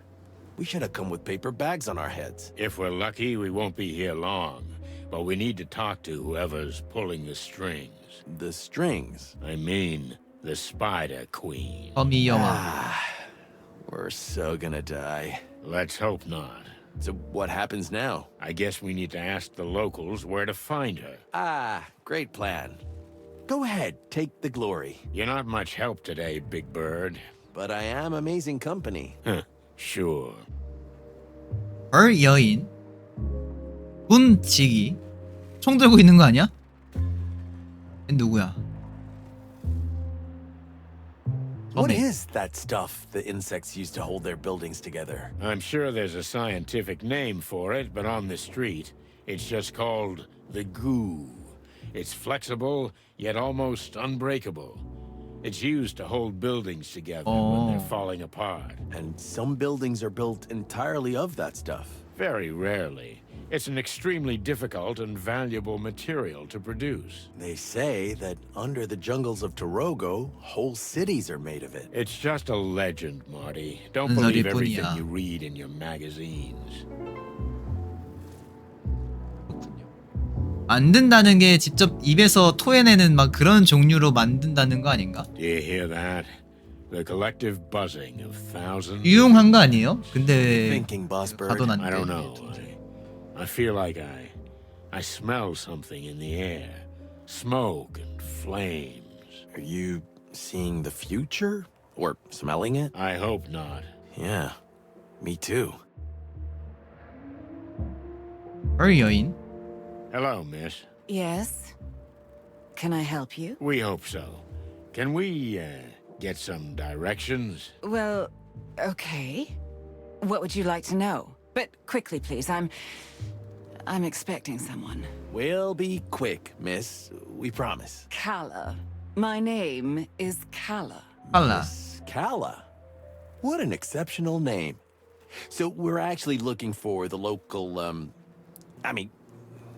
D: We should have come with paper bags on our heads.
B: If we're lucky, we won't be here long. But we need to talk to whoever's pulling the strings.
D: The strings?
B: I mean, the Spider Queen.
A: 범위 여왕.
D: We're so gonna die.
B: Let's hope not.
D: So what happens now?
B: I guess we need to ask the locals where to find her.
D: Ah, great plan. Go ahead, take the glory.
B: You're not much help today, Big Bird.
D: But I am amazing company.
B: Sure.
A: 벌 여인. 문지기. 총 들고 있는 거 아니야? 얘 누구야?
D: What is that stuff the insects use to hold their buildings together?
B: I'm sure there's a scientific name for it, but on the street, it's just called the goo. It's flexible, yet almost unbreakable. It's used to hold buildings together when they're falling apart.
D: And some buildings are built entirely of that stuff.
B: Very rarely. It's an extremely difficult and valuable material to produce.
D: They say that under the jungles of Torogo, whole cities are made of it.
B: It's just a legend, Marty. Don't believe everything you read in your magazines.
A: 만든다는 게 직접 입에서 토해내는 막 그런 종류로 만든다는 거 아닌가?
B: Do you hear that? The collective buzzing of thousands.
A: 유용한 거 아니에요? 근데 왜 가도
B: I don't
A: 안
B: know. I feel like I smell something in the air. Smoke and flames.
D: Are you seeing the future? Or smelling it?
B: I hope not.
D: Yeah, me too.
A: 벌 여인.
B: Hello, miss.
M: Yes? Can I help you?
B: We hope so. Can we, get some directions?
M: Well, okay. What would you like to know? But quickly, please. I'm expecting someone.
D: We'll be quick, miss. We promise.
M: Kala. My name is Kala.
A: Kala.
D: Miss Kala. What an exceptional name. So we're actually looking for the local,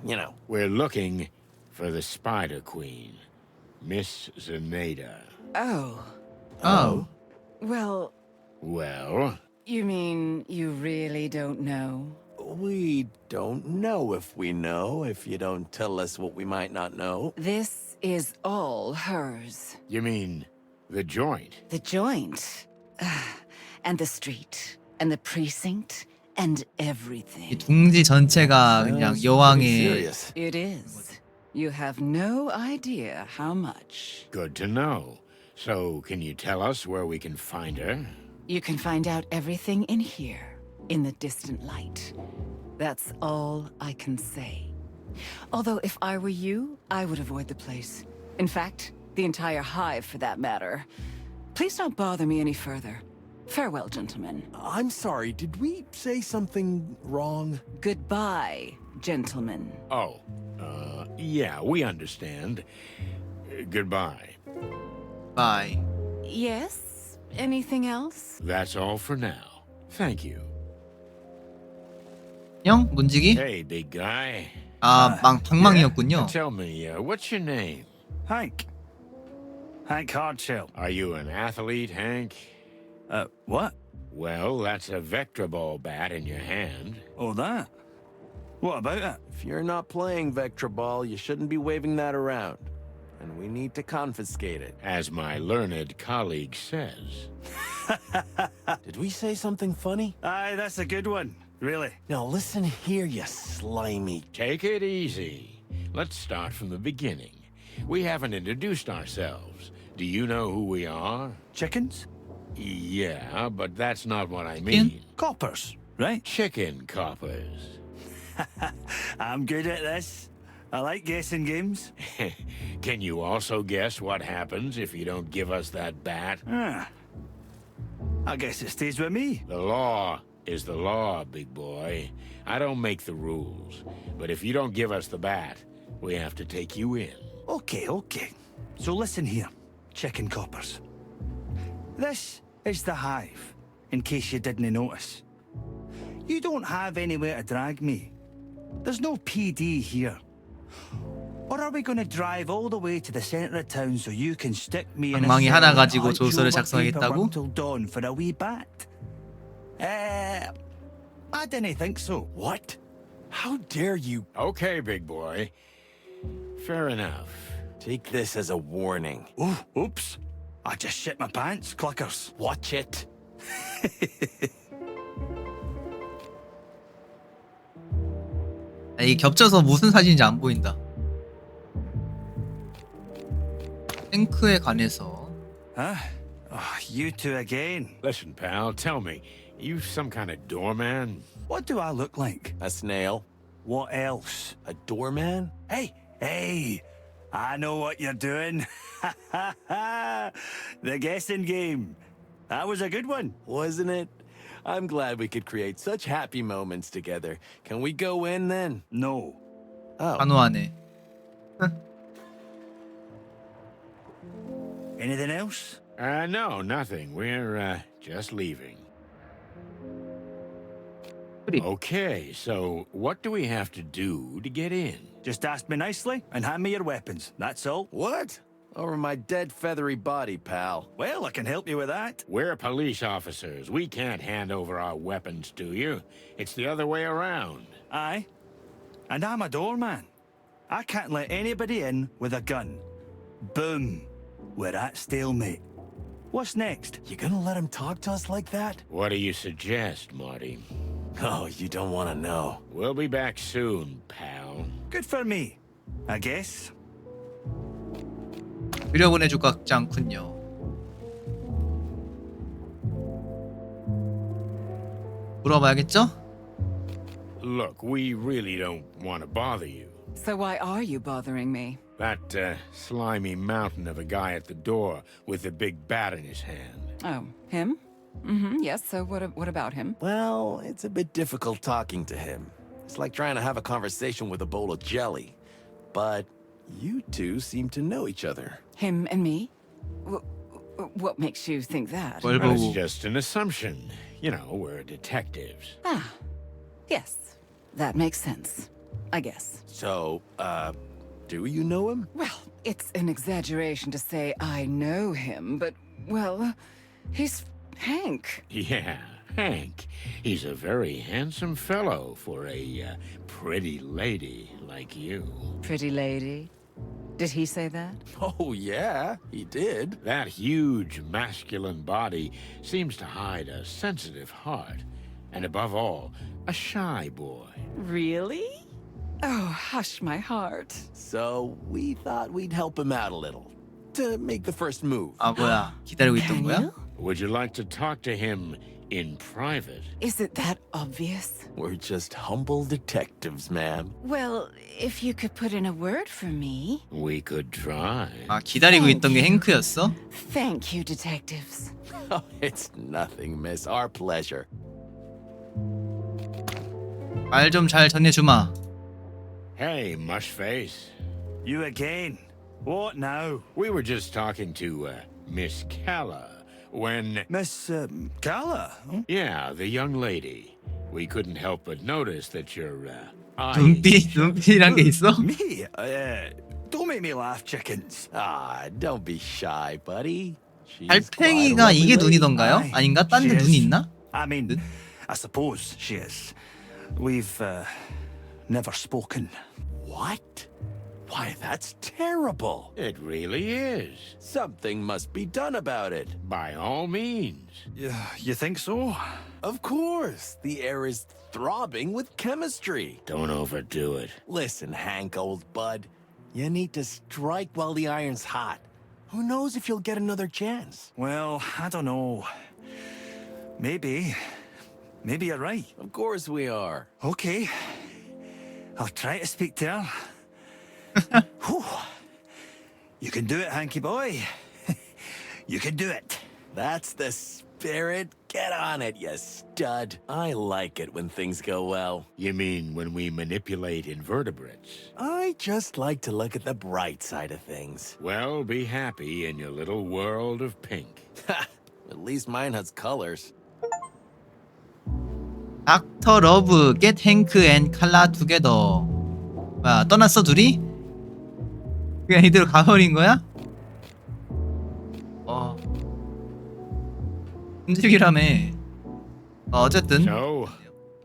D: you know.
B: We're looking for the Spider Queen, Miss Zenaida.
M: Oh.
A: Oh.
M: Well,
B: Well,
M: you mean you really don't know?
D: We don't know if we know, if you don't tell us what we might not know.
M: This is all hers.
B: you mean the joint?
M: The joint. And the street. And the precinct. And everything.
A: 이 둥지 전체가 그냥 여왕의
M: It is. You have no idea how much.
B: Good to know. So, can you tell us where we can find her?
M: You can find out everything in here, in the distant light. That's all I can say. Although if I were you, I would avoid the place. In fact, the entire hive for that matter. Please don't bother me any further. Farewell, gentlemen.
D: I'm sorry, did we say something wrong?
M: Goodbye, gentlemen.
B: Oh, yeah, we understand. Goodbye.
A: Bye.
M: Yes? Anything else?
B: That's all for now. Thank you.
A: 형 문지기?
B: Hey, big guy.
A: 아, 방망이였군요.
B: Tell me, what's your name?
G: Hank. Hank Hardshell.
B: Are you an athlete, Hank?
G: What?
B: Well, that's a Vector Ball bat in your hand.
G: Oh, that? What about it?
D: If you're not playing Vector Ball, you shouldn't be waving that around. And we need to confiscate it.
B: As my learned colleague says.
D: Did we say something funny?
G: Aye, that's a good one. Really.
D: Now listen here, you slimy...
B: Take it easy. Let's start from the beginning. We haven't introduced ourselves. Do you know who we are?
G: Chickens?
B: Yeah, but that's not what I mean.
G: Coppers, right?
B: Chicken coppers.
G: I'm good at this. I like guessing games.
B: Can you also guess what happens if you don't give us that bat?
G: I guess it stays with me.
B: The law is the law, big boy. I don't make the rules. But if you don't give us the bat, we have to take you in.
G: Okay. So listen here, chicken coppers. This is the hive, in case you didn't notice. You don't have anywhere to drag me.
H: There's no PD here. Or are we going to drive all the way to the centre of town so you can stick me in a
A: 방망이
H: cell
A: 하나
H: and
A: 가지고
H: hunch
A: 조서를
H: over
A: 작성하겠다고?
H: paperwork till dawn for a wee bat? I didn't think so.
D: What? How dare you?
B: Okay, big boy. Fair enough.
D: Take this as a warning.
H: Oh, oops. I just shit my pants, cluckers.
D: Watch it.
A: 이 겹쳐서 무슨 사진인지 안 보인다. 탱크에 관해서.
H: Huh? Oh, you two again.
B: Listen, pal, tell me, you some kind of doorman?
H: What do I look like?
D: A snail.
H: What else?
D: A doorman?
H: Hey, I know what you're doing. The guessing game. That was a good one.
D: Wasn't it? I'm glad we could create such happy moments together. Can we go in then?
H: No.
D: Oh.
A: 단호하네.
H: Anything else?
B: No, nothing. We're, just leaving. Okay, so what do we have to do to get in?
H: Just ask me nicely and hand me your weapons. That's all.
D: What? Over my dead feathery body, pal.
H: Well, I can help you with that.
B: We're police officers. We can't hand over our weapons to you. It's the other way around.
H: Aye. And I'm a doorman. I can't let anybody in with a gun. Boom. We're at stalemate. What's next?
D: You gonna let him talk to us like that?
B: What do you suggest, Marty?
D: Oh, you don't want to know.
B: We'll be back soon, pal.
H: Good for me, I guess.
A: 들여보내줄 것 같지 않군요. 물어봐야겠죠?
B: Look, we really don't want to bother you.
M: So why are you bothering me?
B: That slimy mountain of a guy at the door with a big bat in his hand.
M: Oh, him? Yes, so what about him?
D: Well, it's a bit difficult talking to him. It's like trying to have a conversation with a bowl of jelly. But you two seem to know each other.
M: Him and me? What makes you think that?
A: 뭘
B: It's
A: 보고.
B: just an assumption. You know, we're detectives.
M: Ah, yes. That makes sense, I guess.
D: So, do you know him?
M: Well, it's an exaggeration to say I know him, but, well, he's Hank.
B: Yeah, Hank. He's a very handsome fellow for a pretty lady like you.
M: Pretty lady. Did he say that?
D: Oh, yeah, he did.
B: That huge masculine body seems to hide a sensitive heart. And above all, a shy boy.
M: Really? Oh, hush my heart.
D: So, we thought we'd help him out a little. To make the first move.
A: 아 뭐야? 기다리고 있던 거야?
B: Would you like to talk to him in private?
M: Is it that obvious?
D: We're just humble detectives, ma'am.
I: Well, if you could put in a word for me.
B: We could try.
A: 아 기다리고 있던 게 행크였어?
I: Thank you, detectives.
D: Oh, it's nothing, miss. Our pleasure.
A: 말 좀 잘 전해주마.
B: Hey, Mushface.
H: You again? What now?
B: We were just talking to Miss Calla when...
H: Miss, Calla?
B: Yeah, the young lady. We couldn't help but notice that your eyes...
A: 눈빛이란 게 있어?
H: Me? Don't make me laugh, chickens.
D: Ah, don't be shy, buddy. She's
A: 달팽이가
D: quite a
A: 이게
D: lovely lady.
A: 눈이던가요?
H: Aye,
A: 아닌가? 딴 데
H: she
A: 눈이
H: is.
A: 있나?
H: I mean, I suppose she is. We've, never spoken.
D: What? Why, that's terrible.
B: It really is.
D: Something must be done about it.
B: By all means.
H: You think so?
D: Of course. The air is throbbing with chemistry.
B: Don't overdo it.
D: Listen, Hank, old bud. You need to strike while the iron's hot. Who knows if you'll get another chance?
H: Well, I don't know. Maybe. Maybe you're right.
D: Of course we are.
H: Okay. I'll try to speak to her. Whew. You can do it, Hanky boy. You can do it.
D: That's the spirit. Get on it, you stud. I like it when things go well.
B: You mean when we manipulate invertebrates?
D: I just like to look at the bright side of things.
B: Well, be happy in your little world of pink.
D: Ha! At least mine has colors.
A: 닥터 러브, 겟 행크 앤 칼라 투게더. 뭐야, 떠났어 둘이? 그냥 이대로 가버린 거야? 흔들기라며. 어쨌든.
B: So,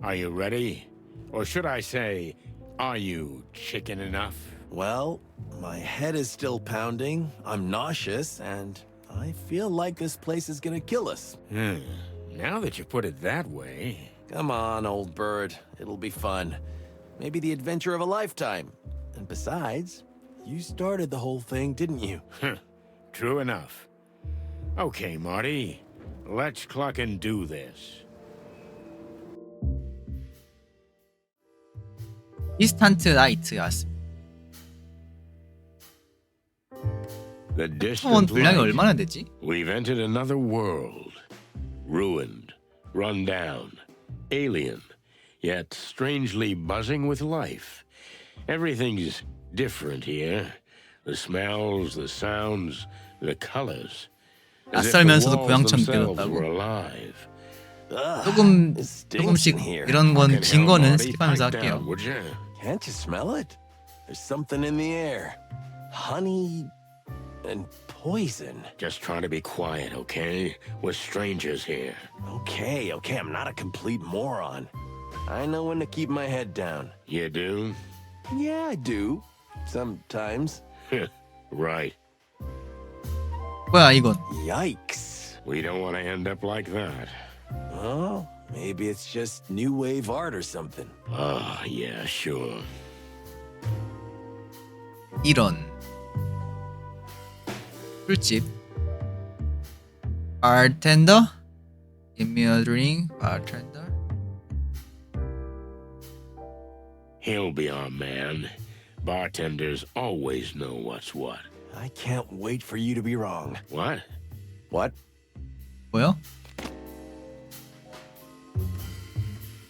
B: are you ready? Or should I say, are you chicken enough?
D: Well, my head is still pounding, I'm nauseous, and I feel like this place is gonna kill us.
B: Now that you put it that way...
D: Come on, old bird. It'll be fun. Maybe the adventure of a lifetime. And besides, you started the whole thing, didn't you?
B: True enough. Okay, Marty. Let's cluck and do this.
A: 디스탄트 라이트였습니다.
B: The
A: 원
B: distant
A: 분량이
B: light.
A: 얼마나 되지?
B: We've entered another world. Ruined, run down, alien, yet strangely buzzing with life. Everything's different here. The smells, the sounds, the colors. As if the
A: 낯설면서도
B: walls
A: 고향처럼
B: themselves
A: 느껴졌다고.
B: were alive.
A: 조금씩 이런 건 긴 거는 스킵하면서 할게요.
B: Would you?
D: Can't you smell it? There's something in the air. Honey and poison.
B: Just try to be quiet, okay? We're strangers here.
D: Okay, I'm not a complete moron. I know when to keep my head down.
B: You do?
D: Yeah, I do. Sometimes.
B: Right.
A: 뭐야 이건?
D: Yikes.
B: We don't want to end up like that.
D: Oh, maybe it's just new wave art or something.
B: Ah, yeah, sure.
A: 이런 술집 bartender, give me a drink, bartender.
B: He'll be our man. Bartenders always know what's what.
D: I can't wait for you to be wrong.
B: What?
D: What?
A: 뭐요?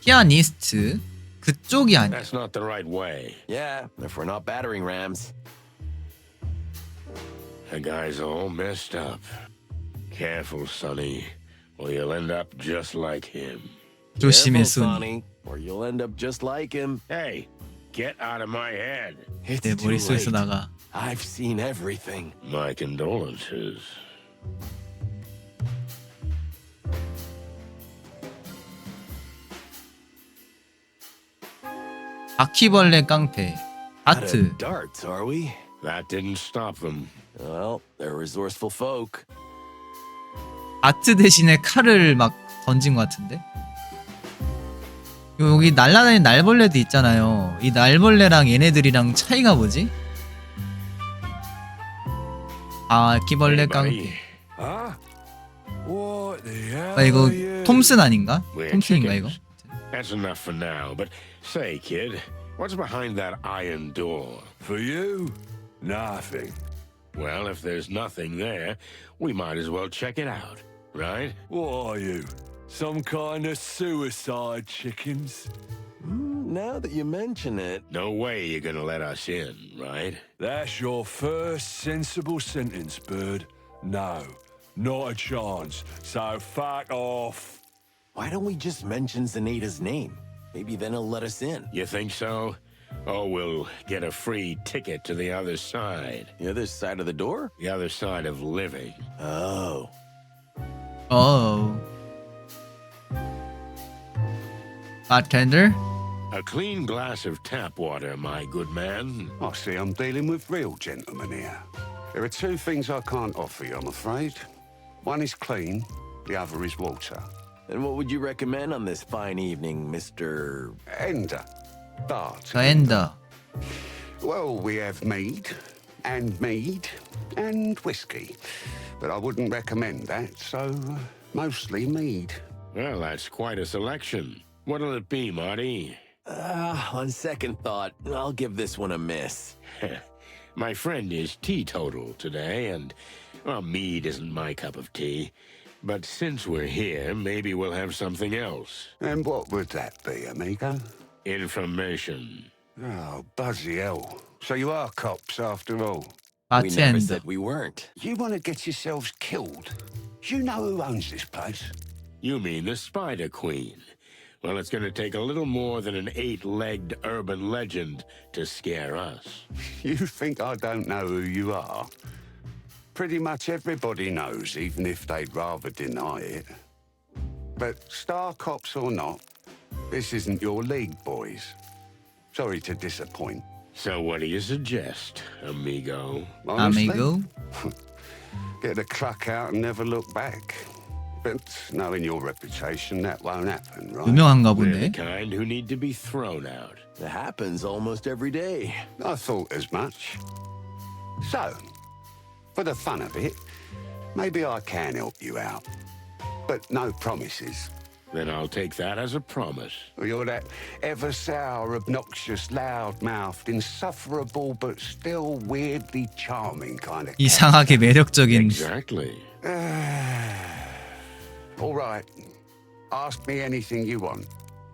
A: 피아니스트 그쪽이 아니야.
B: That's not the right way.
D: Yeah, if we're not battering rams.
B: The guy's all messed up. Careful, Sonny, or you'll end up just like him.
A: 조심해,
D: Careful,
A: 손이.
D: Sonny, or you'll end up just like him.
B: Hey, get out of my head.
D: It's
A: 내
D: too
A: 머릿속에서
D: late.
A: 나가.
D: I've seen everything.
B: My condolences.
A: 바퀴벌레 깡패
D: Out
A: 아트.
D: of darts, are we?
B: That didn't stop them.
D: Well, they're resourceful folk.
A: 아트 대신에 칼을 막 던진 것 같은데? 여기 날아다니는 날벌레도 있잖아요. 이 날벌레랑 얘네들이랑 차이가 뭐지? 바퀴벌레 깡패.
C: Huh? What the hell?
A: 아 이거
C: are you?
A: 톰슨 아닌가?
B: We're
A: 톰슨인가 이거?
B: chickens. That's enough for now, but say, kid, what's behind that iron door?
C: For you? Nothing.
B: Well, if there's nothing there, we might as well check it out, right?
C: What are you? Some kind of suicide chickens?
D: Now that you mention it,
B: No way you're gonna let us in, right?
C: That's your first sensible sentence, bird. No, not a chance. So fuck off.
D: why don't we just mention Zenaita's name? Maybe then he'll let us in.
B: You think so? Or we'll get a free ticket to the other side.
D: The other side of the door?
B: The other side of living.
D: Oh.
A: Bartender?
B: A clean glass of tap water, my good man.
N: I see I'm dealing with real gentlemen here. There are two things I can't offer you, I'm afraid. One is clean, the other is water.
D: And what would you recommend on this fine evening, Mr.
N: Ender. Bart.
A: 저 엔더.
N: Well, we have mead, and whiskey. But I wouldn't recommend that, so mostly mead.
B: Well, that's quite a selection. What'll it be, Marty?
D: On second thought, I'll give this one a miss.
B: My friend is teetotal today, and, well, mead isn't my cup of tea. But since we're here, maybe we'll have something else.
N: And what would that be, amigo?
B: Information.
N: Oh, bloody hell. So you are cops after all?
D: We never
A: 바텐더.
D: said we weren't.
N: You want to get yourselves killed? You know who owns this place?
B: You mean the Spider Queen? Well, it's going to take a little more than an 8-legged urban legend to scare us.
N: You think I don't know who you are? Pretty much everybody knows, even if they'd rather deny it. But star cops or not, this isn't your league, boys. Sorry to disappoint.
B: So what do you suggest, amigo?
N: Honestly,
A: Amigo?
N: get the cluck out and never look back. But knowing your reputation, that won't happen, right?
A: 유명한가
B: We're the
A: 본데.
B: kind who need to be thrown out.
D: It happens almost every day.
N: I thought as much. So, for the fun of it, maybe I can help you out. But no promises.
B: Then I'll take that as a promise.
N: You're that ever-sour, obnoxious, loud-mouthed, insufferable but still weirdly charming kind of cat.
A: 이상하게 매력적인.
B: Exactly.
N: All right. Ask me anything you want,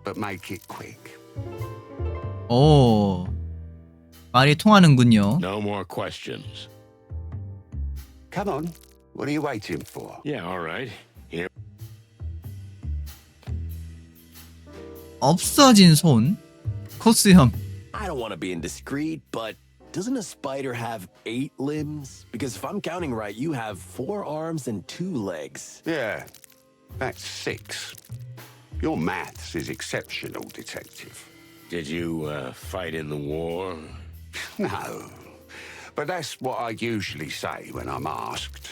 N: but make it quick.
A: 오, 말이 통하는군요.
B: No more questions.
N: Come on. What are you waiting for?
B: Yeah, all right. Here.
A: 없어진 손, 코스염.
D: I don't want to be indiscreet, but doesn't a spider have 8 limbs? Because if I'm counting right, you have 4 arms and 2 legs.
N: Yeah, that's 6. Your maths is exceptional, detective.
B: Did you fight in the war?
N: No, but that's what I usually say when I'm asked.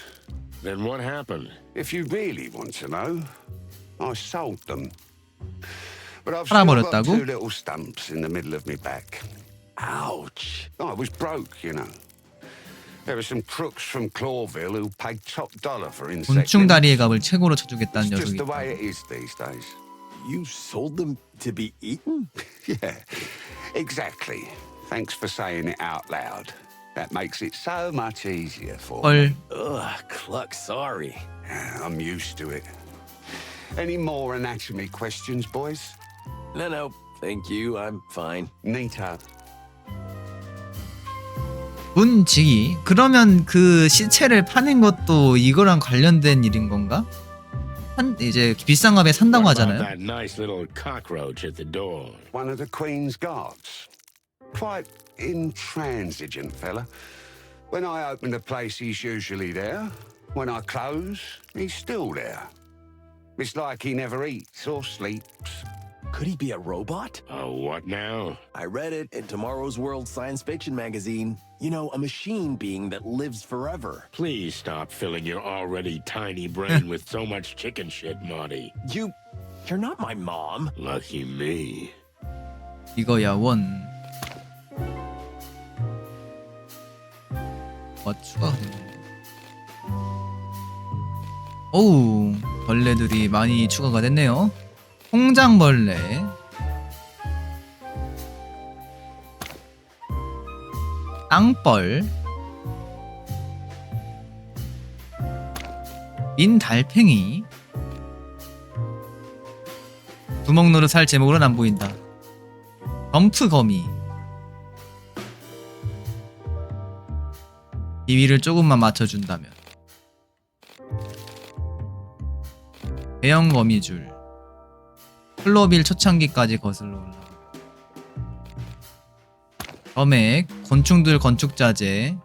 B: Then what happened?
N: If you really want to know, I sold them. But I've still got
A: 팔아버렸다고?
N: 2 little stumps in the middle of my back.
D: Ouch.
N: I was broke, you know. There were some crooks from Clawville who paid top dollar for insect.
A: 곤충다리의 값을 최고로 쳐주겠다는
N: It's just
A: 녀석이
N: the way
A: 있다.
N: it is these days.
D: You sold them to be eaten?
N: Yeah, exactly. Thanks for saying it out loud. That makes it so much easier for me.
A: 헐,
D: Ugh, Cluck, sorry.
N: I'm used to it. Any more anatomy questions, boys?
D: No, thank you. I'm fine.
N: Neato.
A: 문지기. 그러면 그 시체를 파는 것도 이거랑 관련된 일인 건가? 이제 비싼 값에 산다고
B: What about
A: 하잖아요.
B: that nice little cockroach at the door?
N: One of the Queen's guards. Quite intransigent fella. When I open the place, he's usually there. When I close, he's still there. It's like he never eats or sleeps.
D: Could he be a robot?
B: What now?
D: I read it in Tomorrow's World science fiction magazine. You know, a machine being that lives forever.
B: Please stop filling your already tiny brain with so much chicken shit, Marty.
D: You're not my mom.
B: Lucky me.
A: 이거야 원. 추가가 됐네. 오우, 벌레들이 많이 추가가 됐네요. 통장벌레, 땅벌, 민달팽이. 두목노릇 살 제목으로는 안 보인다. 덤프거미. 비위를 조금만 맞춰준다면. 대형 거미줄. 클로빌 초창기까지 거슬러 올라가. 점액, 곤충들 건축자재.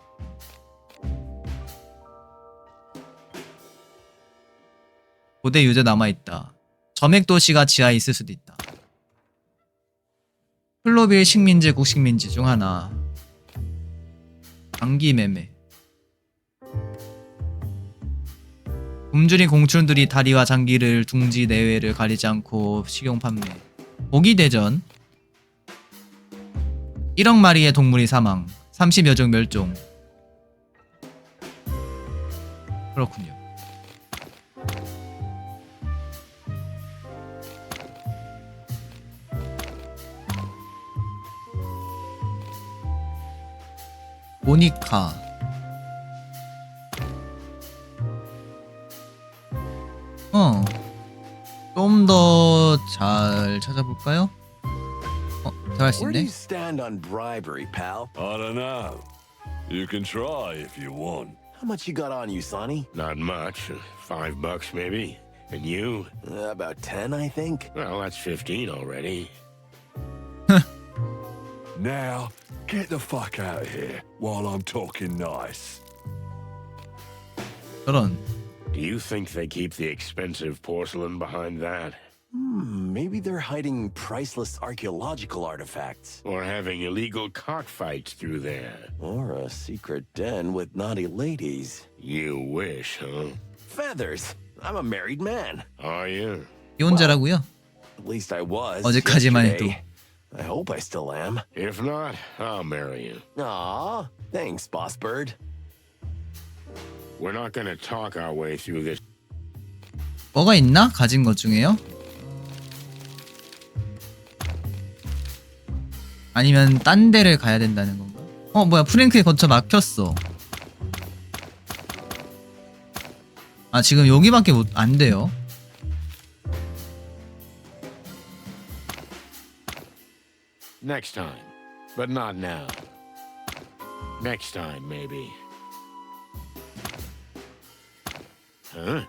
A: 고대 유저 남아있다. 점액 도시가 지하에 있을 수도 있다. 클로빌 식민지 국식민지 중 하나. 장기매매. 굶주린 공충들이 다리와 장기를 둥지 내외를 가리지 않고 식용 판매. 모기대전. 1억 마리의 동물이 사망. 30여 종 멸종. 그렇군요. 모니카. 좀 더 잘 찾아볼까요? 대화할 수
D: Where do
A: 있네.
D: you stand on bribery, pal?
O: I don't know. You can try if you want.
D: How much you got on you, Sonny?
B: Not much. $5 maybe. And you?
D: About 10, I think.
B: Well, that's 15 already.
O: Now, get the fuck out of here while I'm talking nice.
A: 저런.
B: Do you think they keep the expensive porcelain behind that?
D: Maybe they're hiding priceless archaeological artifacts.
B: Or having illegal cockfights through there?
D: Or a secret den with naughty ladies.
B: You wish, huh?
D: Feathers! I'm a married man.
B: Are you?
A: 이혼자라고요?
D: At least I was.
A: 어제까지만 해도.
D: yesterday. I hope I still am.
B: If not, I'll marry you.
D: Aw, thanks, Boss Bird.
B: We're not gonna talk our way through this.
A: 뭐가 있나? 가진 것 중에요? 아니면 딴 데를 가야 된다는 건가? 뭐야 프랭크의 거처 막혔어. 아 지금 여기밖에 안 돼요.
B: Next time, but not now. Next time, maybe. Huh?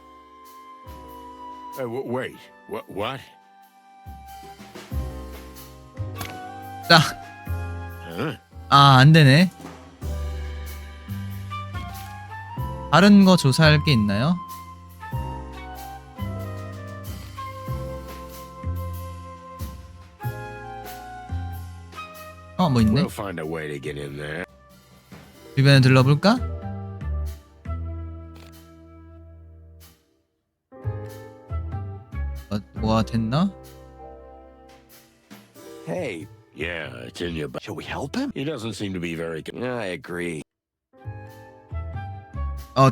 B: Wait. What? Huh?
A: 안 되네. 다른 거 조사할 게 있나요? 뭐 있네.
B: We'll find a way to get in there.
A: 주변에 둘러볼까? 뭐가 됐나?
D: Hey.
B: Yeah, it's in your bag.
D: Shall we help him?
B: He doesn't seem to be very.
D: I agree.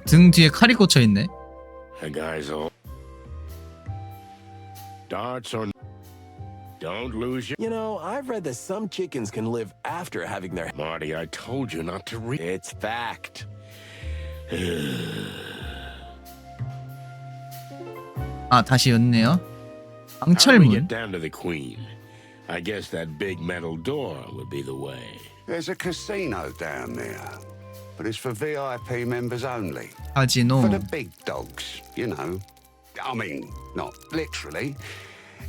A: 등 뒤에 칼이 꽂혀 있네.
B: The guy's all. Darts or. Don't lose your.
D: You know, I've read that some chickens can live after having their.
B: Marty, I told you not to read.
D: It's fact.
A: 다시 였네요.
B: How do we
A: 방철문.
B: get down to the Queen? I guess that big metal door would be the way.
N: There's a casino down there, but it's for VIP members only.
A: 카지노.
N: For the big dogs, you know. I mean, not literally.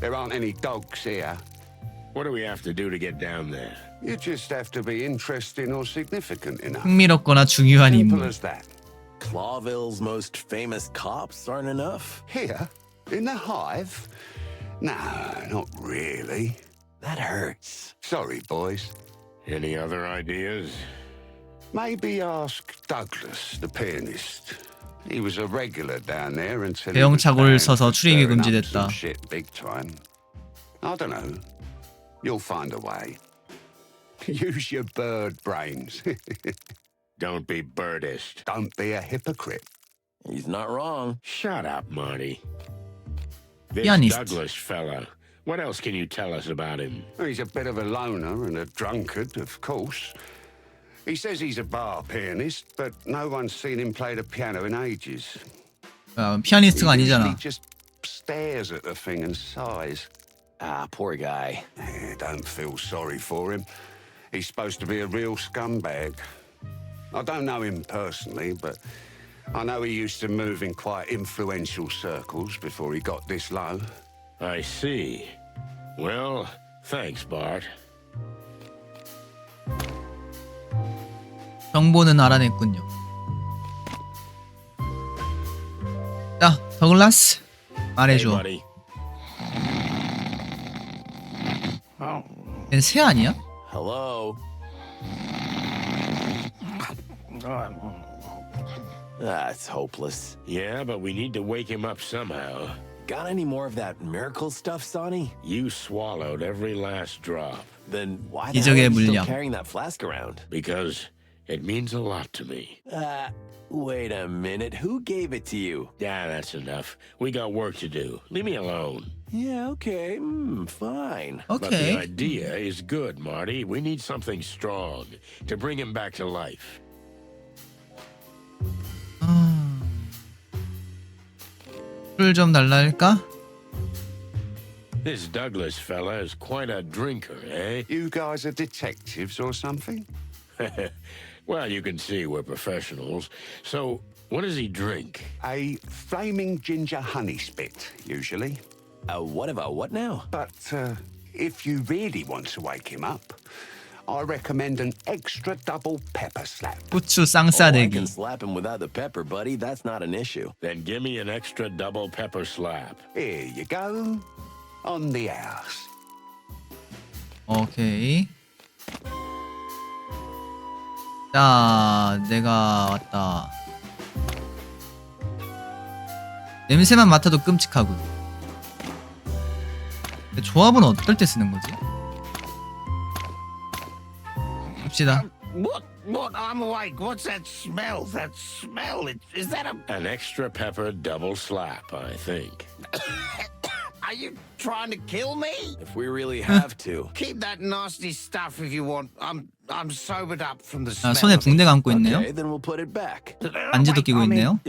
N: There aren't any dogs here.
B: What do we have to do to get down there?
N: You just have to be interesting or significant enough.
A: 흥미롭거나 중요한
N: Simple
A: 인물.
N: as that.
D: Clawville's most famous cops aren't enough?
N: Here? In the Hive? No, not really.
D: That hurts.
N: Sorry, boys.
B: Any other ideas?
N: Maybe ask Douglas, the pianist. He was a regular down there until
A: 대형
N: he was
A: 착오를
N: banned
A: 써서
N: for
A: 출입이
N: stirring up
A: 금지됐다.
N: some shit big time. I don't know. You'll find a way. Use your bird brains.
B: Don't be birdist.
N: Don't be a hypocrite.
D: He's not wrong.
B: Shut up, Marty. This
A: Pianist.
B: Douglas fella. What else can you tell us about him?
N: He's a bit of a loner and a drunkard, of course. He says he's a bar pianist, but no one's seen him play the piano in ages.
A: 피아니스트가
N: He
A: 아니잖아.
N: usually just stares at the thing and sighs.
D: Ah, poor guy.
N: Don't feel sorry for him. He's supposed to be a real scumbag. I don't know him personally, but I know he used to move in quite influential circles before he got this low.
B: I see. Well, thanks, Bart.
A: 정보는 알아냈군요. 자, 더글라스 말해줘.
B: Hey, buddy.
A: 얜 새 아니야?
D: Hello? That's hopeless.
B: Yeah, but we need to wake him up somehow.
D: Got any more of that miracle stuff, Sonny?
B: You swallowed every last drop.
D: Then why the hell are
A: 기적의
D: you still
A: 물량.
D: carrying that flask around?
B: Because it means a lot to me.
D: Wait a minute. Who gave it to you?
B: Yeah, that's enough. We got work to do. Leave me alone.
D: Yeah, okay. Fine.
B: But the
A: 오케이.
B: idea is good, Marty. We need something strong to bring him back to life.
A: 술 좀 달라 할까?
B: This Douglas fella is quite a drinker, eh?
N: You guys are detectives or something?
B: Well, you can see we're professionals. So, what does he drink?
N: A flaming ginger honey spit, usually.
D: What about what now?
N: But if you really want to wake him up, I recommend an extra double pepper slap.
A: 후추
D: I
A: 쌍싸대기.
D: can slap him without the pepper, buddy. That's not an issue.
B: Then give me an extra double pepper slap.
N: Here you go. On the house.
A: 오케이. 자, 내가 왔다. 냄새만 맡아도 끔찍하군. 근데 조합은 어떨 때 쓰는 거지? 봅시다.
B: What? I'm awake. What's that smell? That smell? Is that an extra pepper double slap, I think.
P: Are you trying to kill me?
D: If we really have to.
P: Keep that nasty stuff if you want. I'm sobered up from the
A: 아,
P: smell.
A: 손에 붕대 감고 있네요.
D: Okay, then we'll put it back.
A: 반지도 끼고 있네요.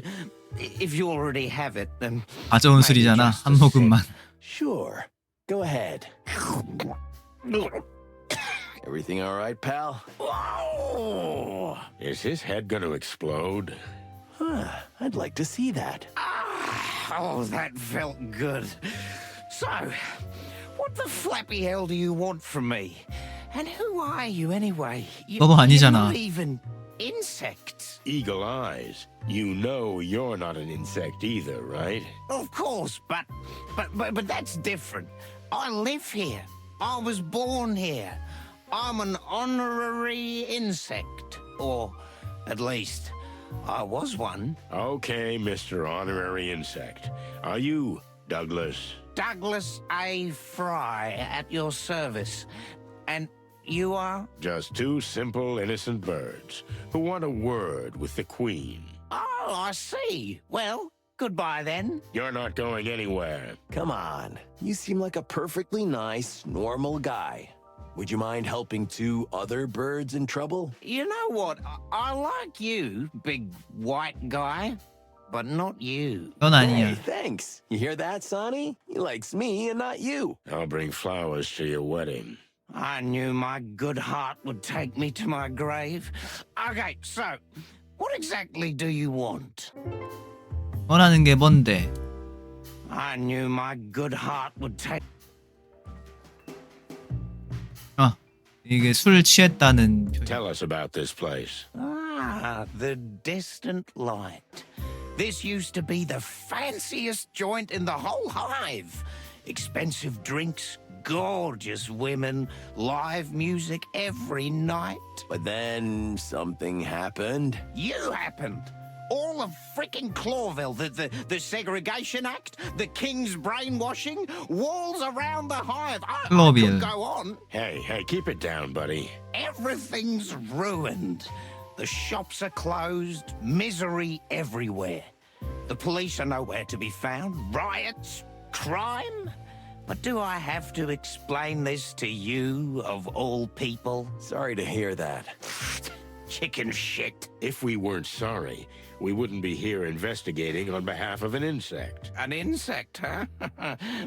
P: If you already have it, then
A: 가져온 술이잖아. 한 모금만.
D: Sure. Go ahead. Everything all right, pal?
B: Whoa! Is his head going to explode?
D: I'd like to see that.
P: Oh, that felt good. So, what the flappy hell do you want from me? And who are you anyway?
A: 너도 아니잖아.
P: You're not even insects.
B: Eagle eyes. You know you're not an insect either, right?
P: Of course, but that's different. I live here. I was born here. I'm an honorary insect, or at least I was one.
B: Okay, Mr. Honorary Insect. Are you Douglas?
P: Douglas A. Fry at your service. And you are?
B: Just two simple, innocent birds who want a word with the Queen.
P: Oh, I see. Well, goodbye then.
B: You're not going anywhere.
D: Come on. You seem like a perfectly nice, normal guy. Would you mind helping two other birds in trouble?
P: You know what? I like you, big white guy, but not you.
A: 넌 아니야.
D: Hey, thanks. You hear that, Sonny? He likes me and not you.
B: I'll bring flowers to your wedding.
P: I knew my good heart would take me to my grave. Okay, so, what exactly do you want?
A: 원하는 게 뭔데?
P: I knew my good heart would take...
A: 아, 이게 술 취했다는 표현.
B: Tell us about this place.
P: Ah, the distant light. This used to be the fanciest joint in the whole hive. Expensive drinks, gorgeous women, live music every night.
D: But then something happened.
P: You happened. All of frickin' Clawville, the Segregation Act, the King's brainwashing, walls around the hive. I could go on.
B: Hey, keep it down, buddy.
P: Everything's ruined. The shops are closed, misery everywhere. The police are nowhere to be found, riots, crime. But do I have to explain this to you, of all people?
D: Sorry to hear that.
P: Chicken shit.
B: If we weren't sorry, we wouldn't be here investigating on behalf of an insect.
P: An insect, huh?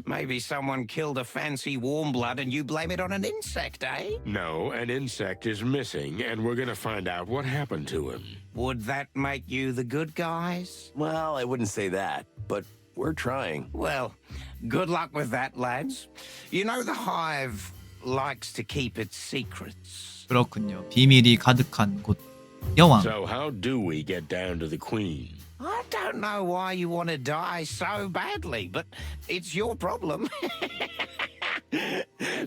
P: Maybe someone killed a fancy warm blood and you blame it on an insect, eh?
B: No, an insect is missing, and we're gonna find out what happened to him.
P: Would that make you the good guys?
D: Well, I wouldn't say that, but we're trying.
P: Well, good luck with that, lads. You know the hive likes to keep its secrets.
A: 그렇군요. 비밀이 가득한 곳. 여왕.
B: So how do we get down to the Queen?
P: I don't know why you want to die so badly, but it's your problem.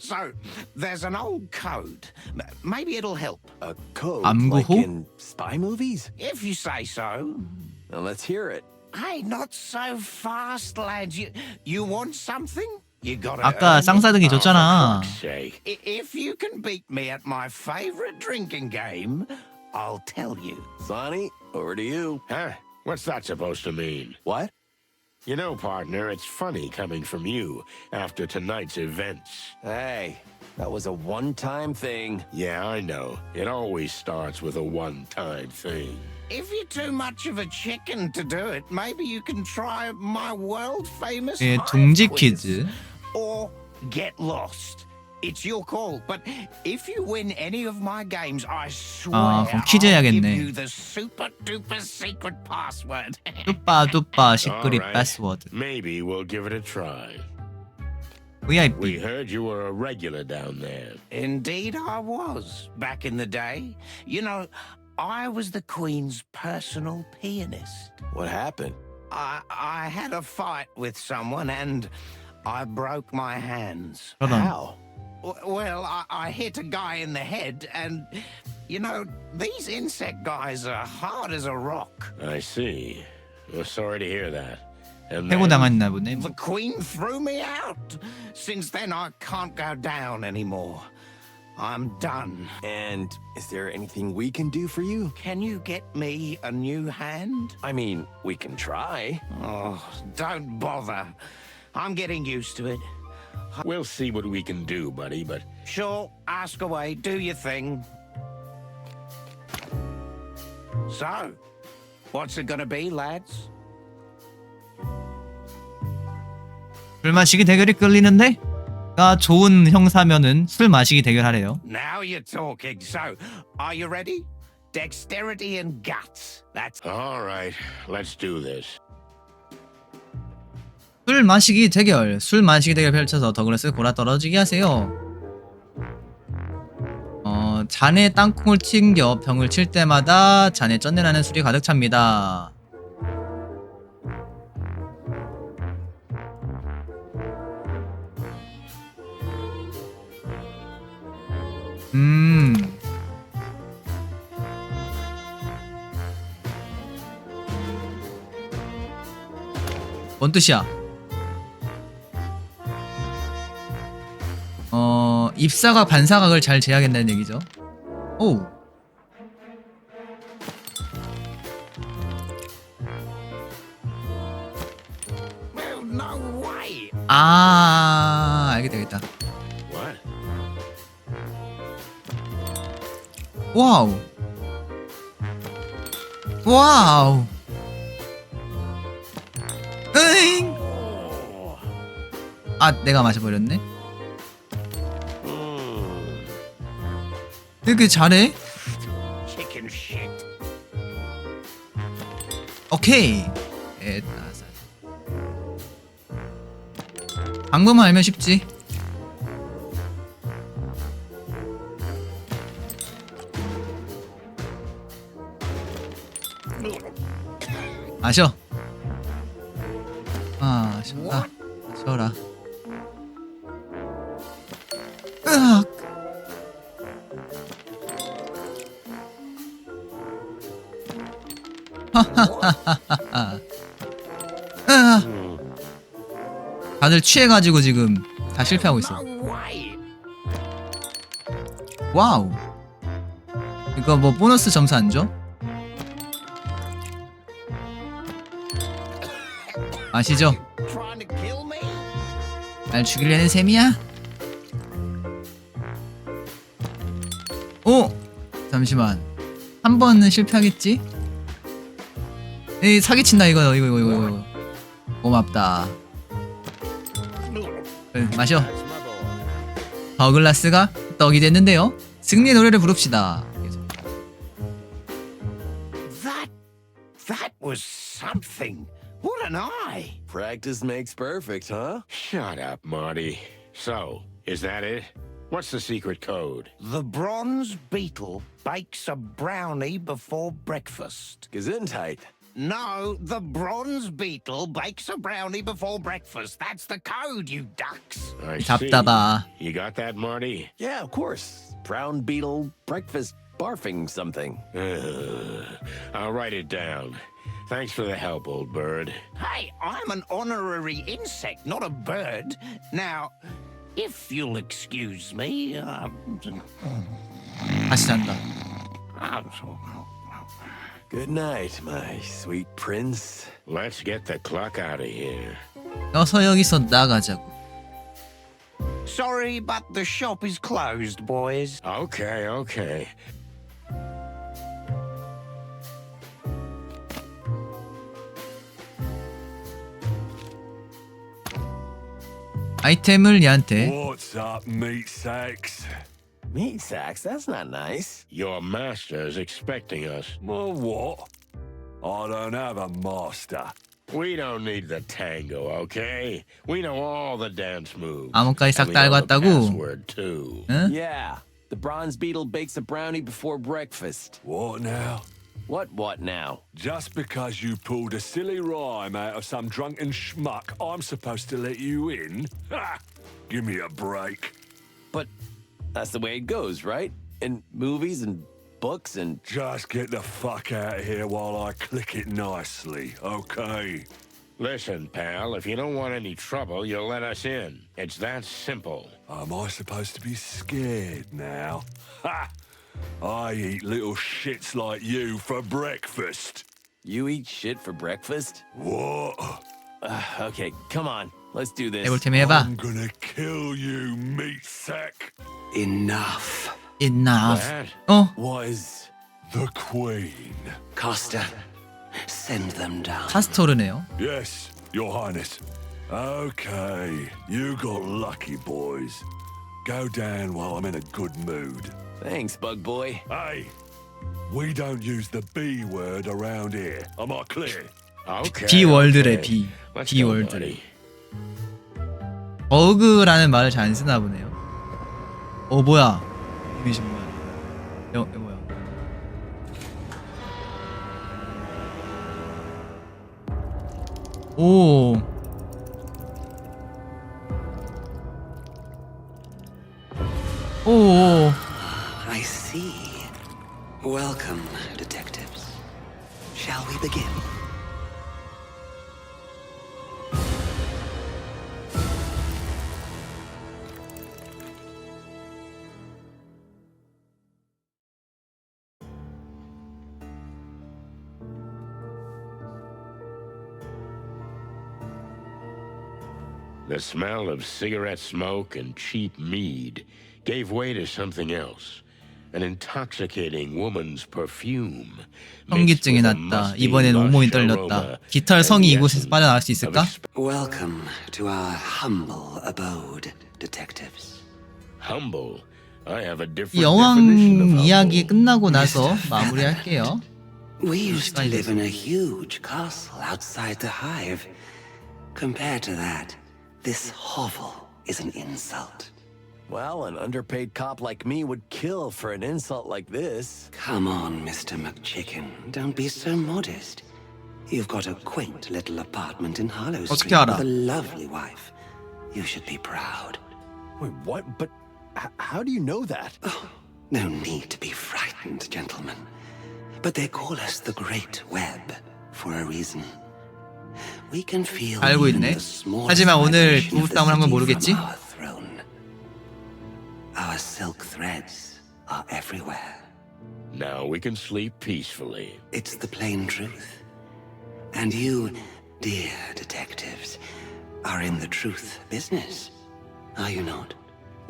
P: So, there's an old code. Maybe it'll help.
D: A code?
A: 암구호?
D: Like in spy movies?
P: If you say so.
D: Now let's hear it.
P: Hey, not so fast, lads. You want something? You gotta
A: 아까 쌍싸대기 줬잖아.
P: If you can beat me at my favorite drinking game, I'll tell you.
D: Sonny, over to you.
B: Huh? What's that supposed to mean?
D: What?
B: You know, partner, it's funny coming from you after tonight's events.
D: Hey, that was a one-time thing.
B: Yeah, I know. It always starts with a one-time thing.
P: If you're too much of a chicken to do it, maybe you can try my world-famous
A: 예,
P: hive
A: 둥지
P: quiz.
A: 퀴즈.
P: Or get lost. It's your call, but if you win any of my games, I swear
A: 그럼 퀴즈
P: I'll give
A: 해야겠네.
P: you the super duper secret password.
A: 뚜빠 시크릿
B: All right.
A: 패스워드.
B: Maybe we'll give it a try.
A: VIP.
B: We heard you were a regular down there.
P: Indeed, I was back in the day. You know, I was the Queen's personal pianist.
D: What happened?
P: I had a fight with someone and I broke my hands.
D: How?
P: Well, I hit a guy in the head, and you know, these insect guys are hard as a rock.
B: I see. Well, sorry to hear that. And
A: 해고당했나 보네.
P: The Queen threw me out. Since then, I can't go down anymore. I'm done.
D: And is there anything we can do for you?
P: Can you get me a new hand?
D: I mean, we can try.
P: Oh, don't bother. I'm getting used to it.
B: We'll see what we can do, buddy, but...
P: Sure, ask away, do your thing. So, what's it gonna be, lads?
A: 술 마시기 대결이 끌리는데? 가 좋은 형사면은 술 마시기 대결하래요.
P: Now you're talking. So, are you ready? Dexterity and guts. That's
B: All right, let's do this.
A: 술 마시기 대결. 술 마시기 대결 펼쳐서 더글라스 골아 떨어지게 하세요. 잔에 땅콩을 튕겨 병을 칠 때마다 잔에 쩐내나는 술이 가득 찹니다. 뭔 뜻이야? 입사각 반사각을 잘 재야겠다는 얘기죠. 오.
P: no way.
A: 알겠다.
B: What?
A: 와우. 와우. 으잉. 내가 마셔버렸네. 왜 이렇게 잘해?
P: Chicken shit.
A: 오케이. 방법만 알면 쉽지. 마셔. 마셔라. 마셔라. 으악. 하하하하하. 다들 취해가지고 지금 다 실패하고 있어. 와우. 이거 뭐 보너스 점수 안 줘? 아시죠? 날 죽이려는 셈이야? 오! 잠시만. 한 번은 실패하겠지? 에이, 사기친다 이거. 고맙다. 마셔. 더글라스가 떡이 됐는데요. 승리 노래를 부릅시다.
P: That was something. What an eye.
D: Practice makes perfect, huh?
B: Shut up, Marty. So, is that it? What's the secret code?
P: The bronze beetle bakes a brownie before breakfast.
D: Gesundheit.
P: No, the bronze beetle bakes a brownie before breakfast. That's the code, you ducks.
B: I see.
A: 답답하.
B: You got that, Marty?
D: Yeah, of course. Brown beetle breakfast barfing something.
B: I'll write it down. Thanks for the help, old bird.
P: Hey, I'm an honorary insect, not a bird. Now, if you'll excuse me,
A: 다시 잔다.
D: Good night, my sweet prince.
B: Let's get the clock out of here.
A: 어서 여기서 나가자고.
P: Sorry, but the shop is closed, boys.
B: Okay.
A: 아이템을 얘한테.
O: What's up, meat sacks?
D: Meat sacks? That's not nice.
B: Your master is expecting us.
O: Well, what? I don't have a master.
B: We don't need the tango, okay? We know all the dance moves.
A: 암호까지 싹
B: And we
A: 다 알고
B: know the
A: 왔다고?
B: password too.
A: 응?
D: Yeah. The bronze beetle bakes a brownie before breakfast.
O: What now?
D: What now?
O: Just because you pulled a silly rhyme out of some drunken schmuck, I'm supposed to let you in? Ha! Give me a break.
D: But that's the way it goes, right? In movies and books and...
O: Just get the fuck out of here while I click it nicely, okay?
B: Listen, pal, if you don't want any trouble, you'll let us in. It's that simple.
O: Am I supposed to be scared now? Ha! I eat little shits like you for breakfast.
D: You eat shit for breakfast?
O: What?
D: Okay, come on. Let's do this.
A: 해볼 테면 해봐.
O: I'm gonna kill you, meat sack.
L: Enough.
A: Enough.
B: That
D: was
O: the queen.
L: Costa, send them down.
A: 카스토르네요.
O: Yes, your highness. Okay, you got lucky, boys. Go down while I'm in a good mood.
D: Thanks, bug boy.
O: Hey, we don't use the B word around here. Am I clear?
B: Okay.
A: 비월드래
B: okay.
A: 비.
B: Let's go,
A: 비월드래.
B: buddy.
A: 버그라는 말을 잘 안 쓰나 보네요. 뭐야? 이미지 뭐야? 뭐야? 오. 오.
L: I see. Welcome, detectives. Shall we begin?
B: The smell of cigarette smoke and cheap mead gave way to something else. An intoxicating woman's perfume.
A: 현기증이 났다. 이번엔 온몸이 떨렸다. 깃털 성이 이곳에서 빠져나갈 수 있을까?
L: Welcome to our humble abode, detectives.
B: Humble. I have a
A: 이
B: different
A: 여왕
B: definition of humble.
A: 이야기 끝나고 나서 마무리할게요.
L: We used to live in a huge castle outside the hive. Compared to that, this hovel is an insult.
D: Well, an underpaid cop like me would kill for an insult like this.
L: Come on, Mr. McChicken. Don't be so modest. You've got a quaint little apartment in Harlow
A: 어떻게
L: Street
A: 알아?
L: with a lovely wife. You should be proud.
D: Wait, what? But how do you know that?
L: Oh, no need to be frightened, gentlemen. But they call us the Great Web for a reason. We can feel
A: 알고
L: even
A: 있네.
L: the smallest
A: 하지만 오늘
L: vibration of the
A: 부부싸움을 한 건
L: city
A: 모르겠지?
L: from our throne. Our silk threads are everywhere.
B: Now we can sleep peacefully.
L: It's the plain truth. And you, dear detectives, are in the truth business, are you not?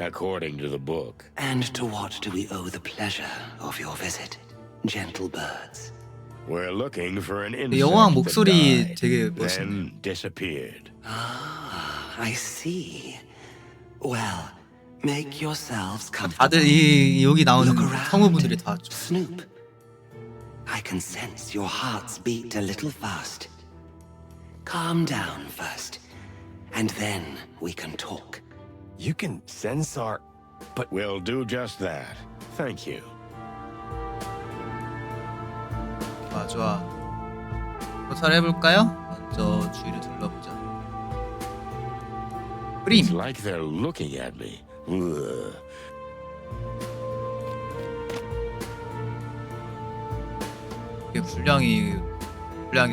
B: According to the book.
L: And to what do we owe the pleasure of your visit, gentle birds?
B: We're looking for an insect
A: 여왕
B: that
A: 목소리
B: died,
A: 되게 멋있네.
B: then disappeared.
L: Ah, I see. Well, make yourselves comfortable.
A: 다들 이 여기 나오는
L: Look around.
A: 성우분들이 다
L: Snoop. I can sense your hearts beat a little fast. Calm down first, and then we can talk.
D: You can sense our...
B: But we'll do just that. Thank you.
A: 좋아. 조사를 해볼까요? 먼저 주위를 둘러보자.
B: It's
A: 그림.
B: like they're looking at me. Ugh.
A: 이게 분량이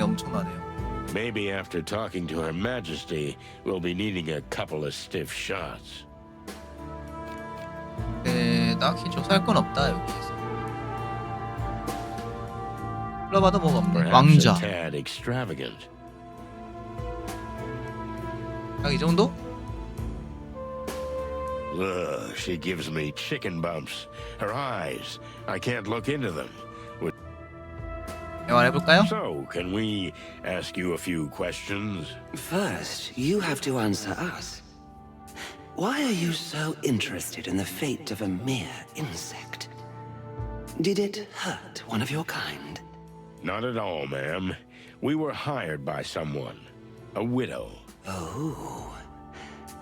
A: 엄청나네요.
B: Maybe after talking to Her Majesty, we'll be needing a couple of stiff shots.
A: 네, 딱히 조사할 건 없다 여기에서. 불러봐도 뭐가 없네.
B: Perhaps
A: 왕자.
B: a tad extravagant.
A: 딱 이 정도?
B: Ugh, she gives me chicken bumps. Her eyes, I can't look into them.
A: 대화해볼까요?
B: So, can we ask you a few questions?
L: First, you have to answer us.
Q: why are you so interested in the fate of a mere insect? Did it hurt one of your kind?
B: Not at all, ma'am. We were hired by someone. A widow.
Q: Oh.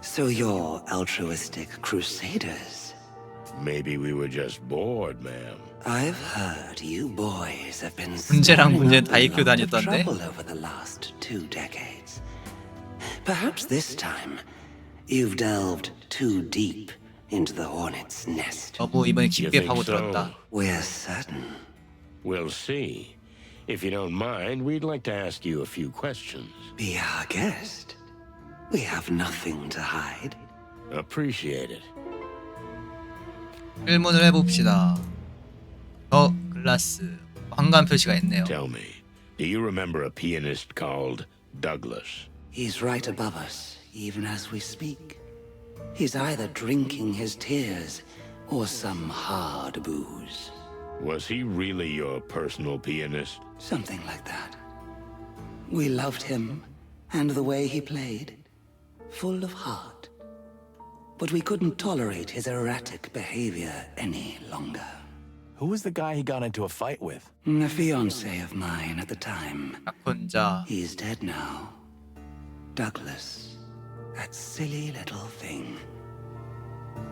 Q: So you're altruistic crusaders?
B: Maybe we were just bored, ma'am.
Q: I've heard you boys have been
A: 문제랑 문제 다
Q: stirring
A: 익혀
Q: up a lot of
A: 다녔던데?
Q: trouble over the last 2 decades. Perhaps this time you've delved too deep into the hornet's nest.
A: 너무 이번에
B: You
A: 깊게
B: think
A: 파고들었다.
Q: We're certain.
B: We'll see. If you don't mind, we'd like to ask you a few questions.
Q: Be our guest. We have nothing to hide.
B: Appreciate it.
A: 질문을 해봅시다. 더 글라스 황금 표시가 있네요.
B: Tell me, do you remember a pianist called Douglas?
Q: He's right above us, even as we speak. He's either drinking his tears or some hard booze.
B: Was he really your personal pianist?
Q: Something like that. We loved him and the way he played, full of heart. But we couldn't tolerate his erratic behavior any longer.
D: Who was the guy he got into a fight with?
Q: A fiancé of mine at the time.
A: 혼자.
Q: He's dead now. Douglas. That silly little thing.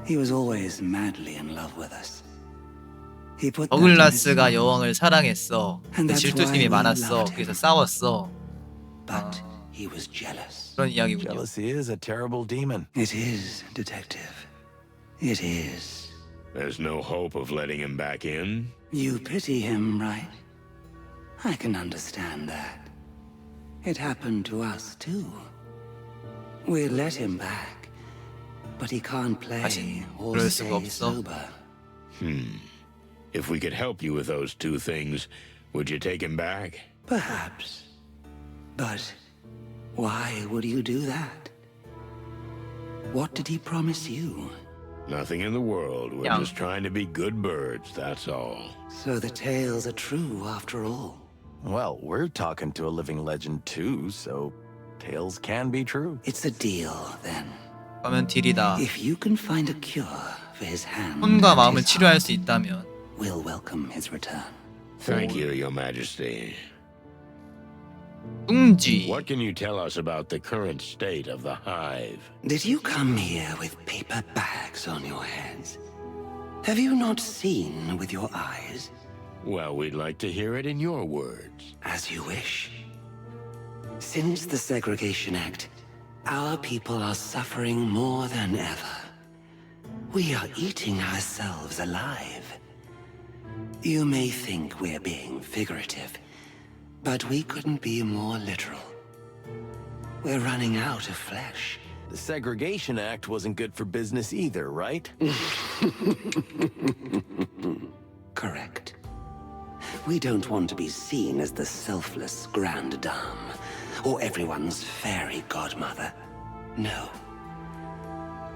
Q: He was always madly in love with us. He put that in his
A: 더글라스가 여왕을 사랑했어. 근데 질투심이 많았어. 그래서 싸웠어.
Q: But he was jealous.
A: 그런 이야기군요.
D: Jealousy is a terrible demon.
Q: It is, detective. It is.
B: There's no hope of letting him back in?
Q: You pity him, right? I can understand that. It happened to us, too. We let him back, but he can't play or
A: 그럴 수가
Q: stay
A: 없어.
Q: sober.
B: If we could help you with those two things, would you take him back?
Q: Perhaps. But why would you do that? What did he promise you?
B: Nothing in the world. We're just trying to be good birds, that's all.
Q: So the tales are true after all.
D: Well, we're talking to a living legend too, so tales can be true.
Q: It's a deal, then.
A: 그러면 딜이다.
Q: If you can find a cure for his hand,
A: 손과
Q: and
A: 마음을
Q: his
A: 치료할
Q: heart,
A: 수 있다면
Q: we'll welcome his return.
B: Thank you, Your Majesty.
A: 뚱쥐.
B: What can you tell us about the current state of the hive?
Q: Did you come here with paper bags on your heads? Have you not seen with your eyes?
B: Well, we'd like to hear it in your words.
Q: As you wish. Since the Segregation Act, our people are suffering more than ever. We are eating ourselves alive. You may think we're being figurative, but we couldn't be more literal. We're running out of flesh.
D: The Segregation Act wasn't good for business either, right?
Q: Correct. We don't want to be seen as the selfless grande dame, or everyone's fairy godmother. No.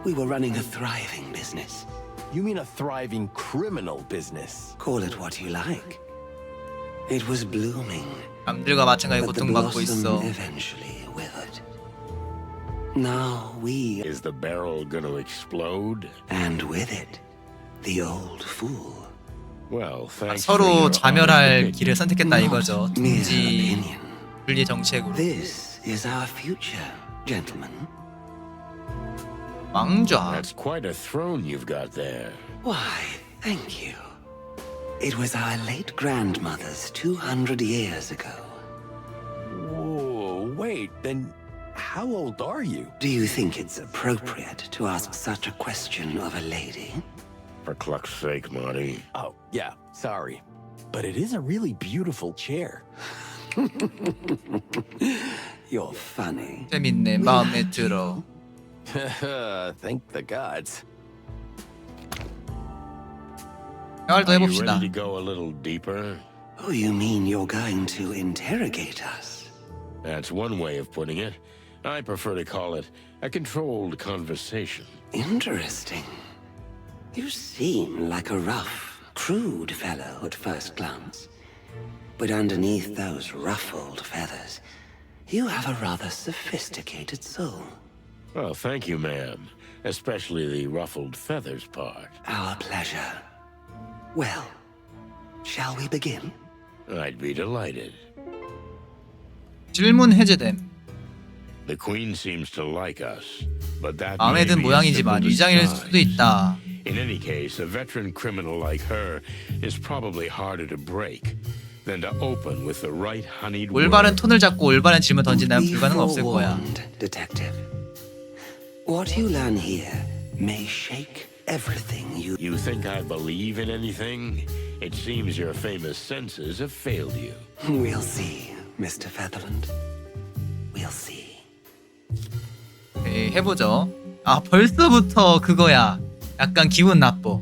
Q: We were running a thriving business.
D: You mean a thriving criminal business?
Q: Call it what you like. It was blooming,
A: 남들과 마찬가지
Q: but the
A: 고통받고 있어.
Q: blossom eventually withered. Now we...
B: Is the barrel gonna explode?
Q: And with it, the old fool.
B: Well, thanks
A: 서로
B: for your
A: 자멸할
B: honest
A: 길을 선택했다 이거죠.
Q: Mere
A: 뚱쥐
Q: opinion.
A: 분리 정책으로.
Q: This is our future, gentlemen.
A: 왕좌.
B: That's quite a throne you've got there.
Q: Why, thank you. It was our late grandmother's 200 years ago.
D: Whoa, wait, then how old are you?
Q: Do you think it's appropriate to ask such a question of a lady?
B: For cluck's sake, Marty.
D: Oh, yeah, sorry. But it is a really beautiful chair.
Q: You're funny.
A: 재밌네. 마음에 들어.
D: Thank the gods.
A: 대화를 더
B: Are you
A: 해봅시다.
B: ready to go a little deeper?
Q: Oh, you mean you're going to interrogate us?
B: That's one way of putting it. I prefer to call it a controlled conversation.
Q: Interesting. You seem like a rough, crude fellow at first glance. But underneath those ruffled feathers, you have a rather sophisticated soul.
B: Well, thank you, ma'am. Especially the ruffled feathers part.
Q: Our pleasure. Well, shall we begin?
B: I'd be delighted.
A: 질문 해제됨.
B: The Queen seems to like us, but that
A: 마음에
B: may
A: 든
B: be a
A: 모양이지만
B: simple
A: 위장일
B: disguise.
A: 수도 있다.
B: In any case, a veteran criminal like her is probably harder to break than to open with the right honeyed
A: 올바른
B: word.
A: 톤을 잡고 올바른 질문 던진다면
Q: Be
A: 불가능 없을 거야.
Q: forewarned, detective. What you learn here may shake everything you...
B: You think I believe in anything? It seems your famous senses have failed you.
Q: We'll see, Mr. Featherland. We'll see.
A: 네, 해보죠. 아, 벌써부터 그거야. 약간 기분 나빠.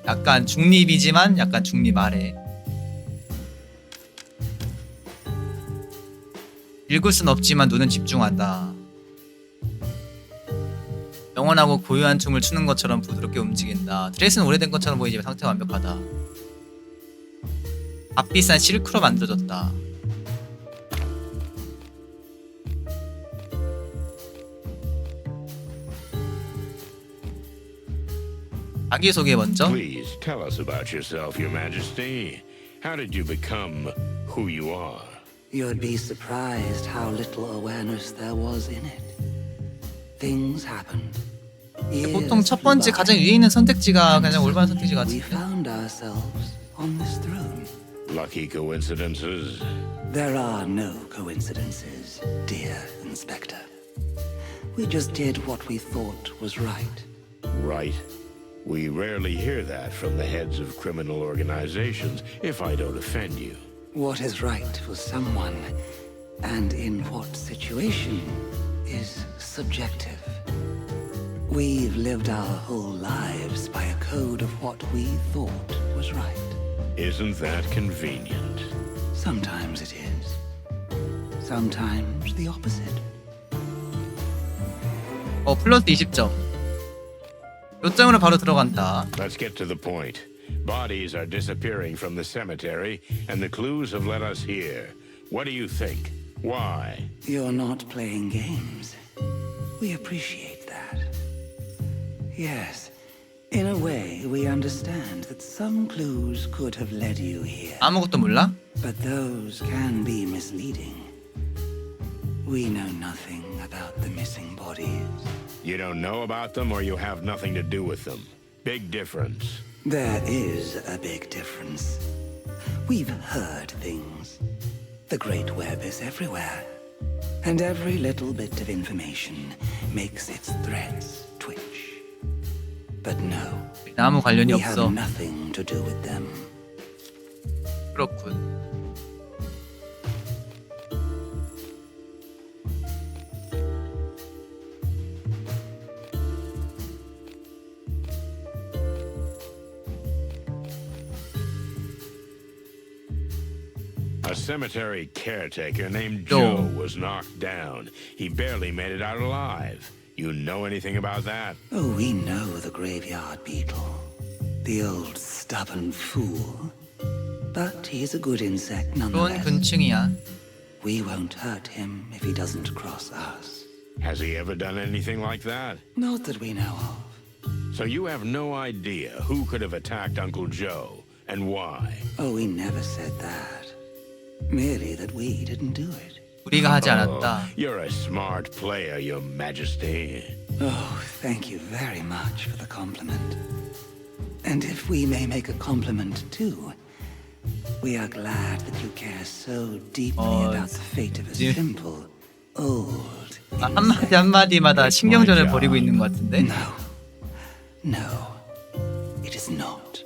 A: 약간 중립이지만 약간 중립 아래. 읽을 순 없지만 눈은 집중한다. 영원하고 고요한 춤을 추는 것처럼 부드럽게 움직인다. 드레스는 오래된 것처럼 보이지만 상태가 완벽하다. 값비싼 실크로 만들어졌다. 자기소개 먼저.
B: Please tell us about yourself, Your Majesty. How did you become who you are?
Q: You'd be surprised how little awareness there was in it. Things happened.
A: 보통 첫 번째 가장 위에 있는 선택지가 가장 올바른 선택지
Q: We
A: 같은데.
Q: found ourselves on this throne.
B: Lucky coincidences.
Q: There are no coincidences, dear Inspector. We just did what we thought was right.
B: Right. We rarely hear that from the heads of criminal organizations, if I don't offend you.
Q: What is right for someone, and in what situation, is subjective. We've lived our whole lives by a code of what we thought was right.
B: Isn't that convenient?
Q: Sometimes it is. Sometimes the opposite.
A: 플러스 20점. 요점으로 바로 들어간다.
B: Let's get to the point. Bodies are disappearing from the cemetery, and the clues have led us here. What do you think? Why?
Q: You're not playing games. We appreciate that. Yes, in a way, we understand that some clues could have led you here.
A: 아무것도 몰라?
Q: But those can be misleading. We know nothing about the missing bodies.
B: You don't know about them, or you have nothing to do with them. Big difference.
Q: There is a big difference. We've heard things. The Great Web is everywhere. And every little bit of information makes its threads twitch. But no,
A: 아무 관련이
Q: we have
A: 없어.
Q: nothing to do with them.
A: 그렇군.
B: A cemetery caretaker named Joe was knocked down. He barely made it out alive. You know anything about that?
Q: Oh, we know the graveyard beetle. The old stubborn fool. But he's a good insect
A: 좋은
Q: nonetheless.
A: 곤충이야.
Q: We won't hurt him if he doesn't cross us.
B: Has he ever done anything like that?
Q: Not that we know of.
B: So you have no idea who could have attacked Uncle Joe and why?
Q: Oh, we never said that. Merely that we didn't do it.
A: 우리가 하지 않았다.
B: You're a smart player, Your Majesty.
Q: Oh, thank you very much for the compliment. And if we may make a compliment too, we are glad that you care so deeply about the fate of a simple, old
A: 한마디 한마디마다 신경전을 벌이고 있는 것 같은데.
Q: No, it is not.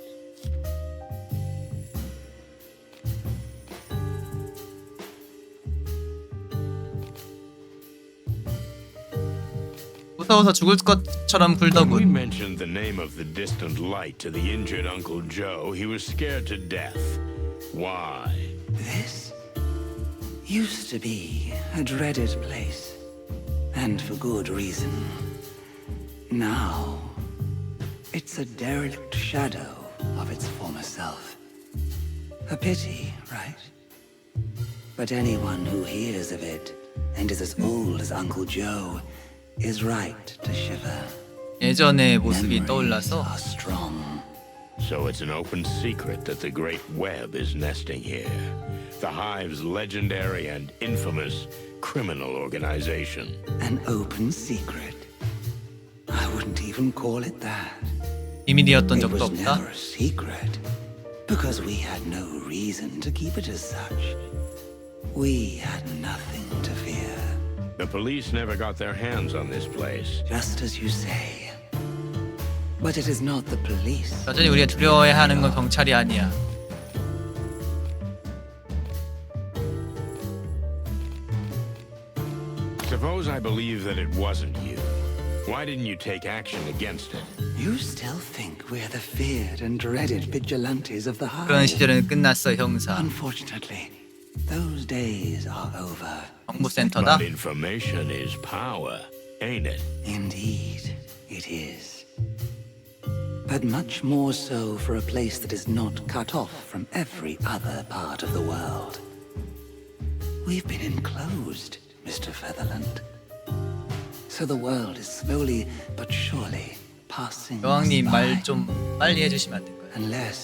A: 무서워서 죽을 것처럼
B: When we
A: 굴더군.
B: mentioned the name of the distant light to the injured Uncle Joe, he was scared to death. Why?
Q: This used to be a dreaded place, and for good reason. Now, it's a derelict shadow of its former self. A pity, right? But anyone who hears of it and is as old as Uncle Joe is right to shiver.
A: 예전의 모습이 떠올라서
B: So it's an open secret that the Great Web is nesting here. The Hive's legendary and infamous criminal organization.
Q: An open secret? I wouldn't even call it that.
A: 비밀이었던
Q: It
A: 적도
Q: was
A: 없다.
Q: never a secret, because we had no reason to keep it as such. We had nothing to fear.
B: The police never got their hands on this place.
Q: Just as you say. But it is not the police.
A: 여전히 우리가 두려워해야 하는 건 경찰이 아니야.
B: Suppose I believe that it wasn't you. Why didn't you take action against it?
Q: You still think we're the feared and dreaded vigilantes of the
A: 그런
Q: Hive?
A: 시절은 끝났어, 형사.
Q: Unfortunately, those days are over.
A: 정보센터다.
B: But information is power, ain't it?
Q: Indeed, it is. But much more so for a place that is not cut off from every other part of the world. We've been enclosed, Mr. Featherland. So the world is slowly but surely passing us
A: 여왕님
Q: by.
A: 말 좀 빨리 해주시면 안 될까요?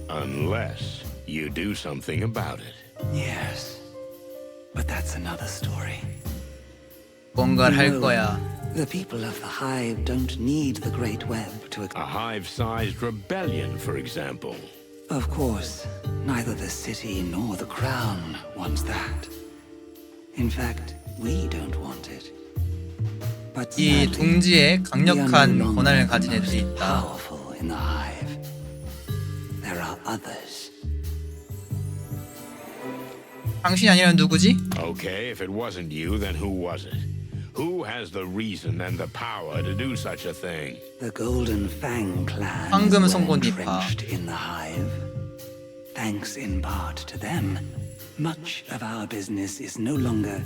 B: Unless you do something about it.
Q: Yes, but that's another story.
A: 뭔가를 할
Q: No,
A: 거야.
Q: The people of the Hive don't need the Great Web to...
B: A hive-sized rebellion, for example.
Q: Of course, neither the city nor the crown wants that. In fact, we don't want it. But
A: 이
Q: sadly,
A: 둥지에
Q: we are no
A: 강력한
Q: longer
A: 권한을
Q: the
A: 가진
Q: most
A: 애들이 있다.
Q: powerful in the Hive. There are others.
A: 당신이 아니면 누구지?
B: Okay, if it wasn't you, then who was it? Who has the reason and the power to do such a thing?
Q: The Golden Fang clan
A: 황금
Q: is well
A: 송곳니파.
Q: entrenched in the Hive. Thanks in part to them, much of our business is no longer,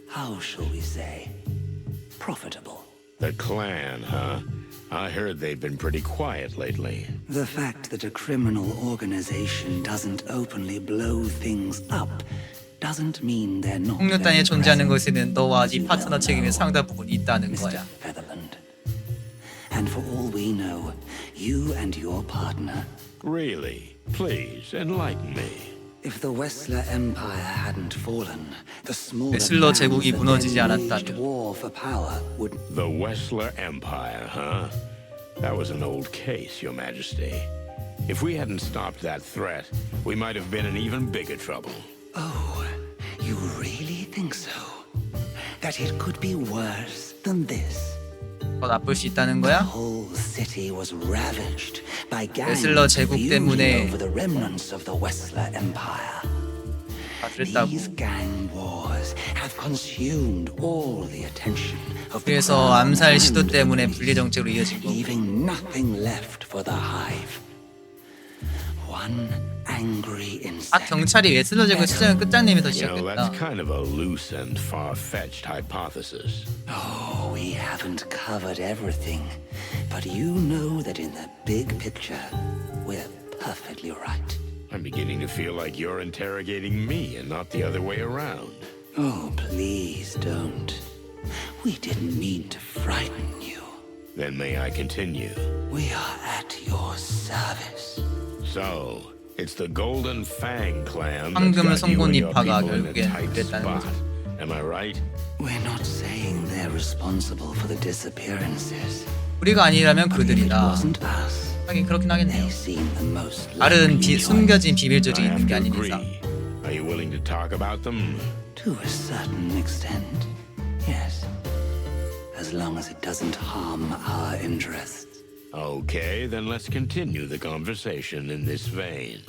Q: how shall we say, profitable.
B: The clan, huh? I heard they've been pretty quiet lately.
Q: The fact that a criminal organization doesn't openly blow things up doesn't mean they're not
A: 폭력단이
Q: very
A: 존재하는
Q: present.
A: 것에는 너와 네 파트너 책임의 상당 부분이 있다는
Q: Mr.
A: 거야.
Q: Featherland. And for all we know, you and your partner,
B: Really? Please, enlighten me.
Q: if the Wessler Empire hadn't fallen, the smaller
A: 웨슬러
Q: clans
A: 제국이
Q: that
A: 무너지지
Q: then waged
A: 않았다면
Q: war for power would...
B: The Wessler Empire, huh? That was an old case, Your Majesty. If we hadn't stopped that threat, we might have been in even bigger trouble.
Q: Oh, you really think so? That it could be worse than this?
A: 더 나쁠 수 있다는
Q: The
A: 거야?
Q: whole city was ravaged by gangs
A: 웨슬러 제국
Q: feuding
A: 때문에
Q: over the remnants of the Wessler Empire.
A: 다 그랬다고.
Q: These gang wars have consumed all the attention of the
A: 그래서
Q: crown
A: 암살 시도
Q: and
A: 때문에
Q: police,
A: 분리 정책으로 이어진 거고.
Q: leaving nothing left for the Hive. One angry
A: 아
Q: insect.
A: 경찰이 웨슬러 제국 시작은 끝장내면서
B: You know,
A: 시작했다.
B: that's kind of a loose and far-fetched hypothesis.
Q: Oh, we haven't covered everything, but you know that in the big picture, we're perfectly right.
B: I'm beginning to feel like you're interrogating me and not the other way around.
Q: Oh, please don't. We didn't mean to frighten you.
B: Then may I continue?
Q: We are at your service.
B: So, it's the Golden Fang clan
A: 황금
B: that's got you and your
A: 송곳니파가
B: people in a
A: 결국엔
B: tight
A: 그랬다는
B: spot.
A: 거죠.
B: Am I right?
Q: We're not saying they're responsible for the disappearances.
A: 우리가 아니라면
Q: But if it
A: 그들이다.
Q: wasn't us,
A: 하긴 그렇긴 하겠네요.
Q: they seem the most
A: 다른
Q: likely choice.
A: 숨겨진 비밀들이
B: I
A: 있는
B: have
A: 게
B: to
A: 아닌
B: agree.
A: 이상.
B: Are you willing to talk about them?
Q: To a certain extent, yes. As long as it doesn't harm our interests.
B: Okay, then let's continue the conversation in this vein.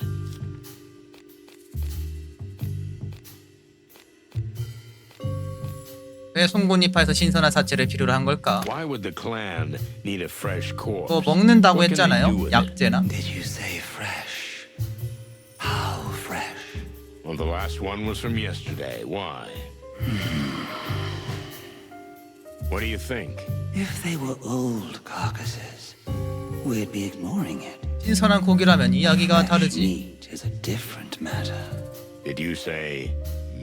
A: 왜 송곳니파에서 신선한 사체를 필요로 한 걸까?
B: Why would the clan need a fresh corpse?
A: 뭐 먹는다고
B: What can they do
A: 했잖아요.
B: with it?
A: 약재나.
Q: Did you say fresh? How fresh?
B: Well, the last one was from yesterday. Why? What do you think?
Q: If they were old carcasses, we'd be ignoring it.
A: 신선한 고기라면 이야기가
Q: Fresh
A: 다르지.
Q: meat is a different matter.
B: Did you say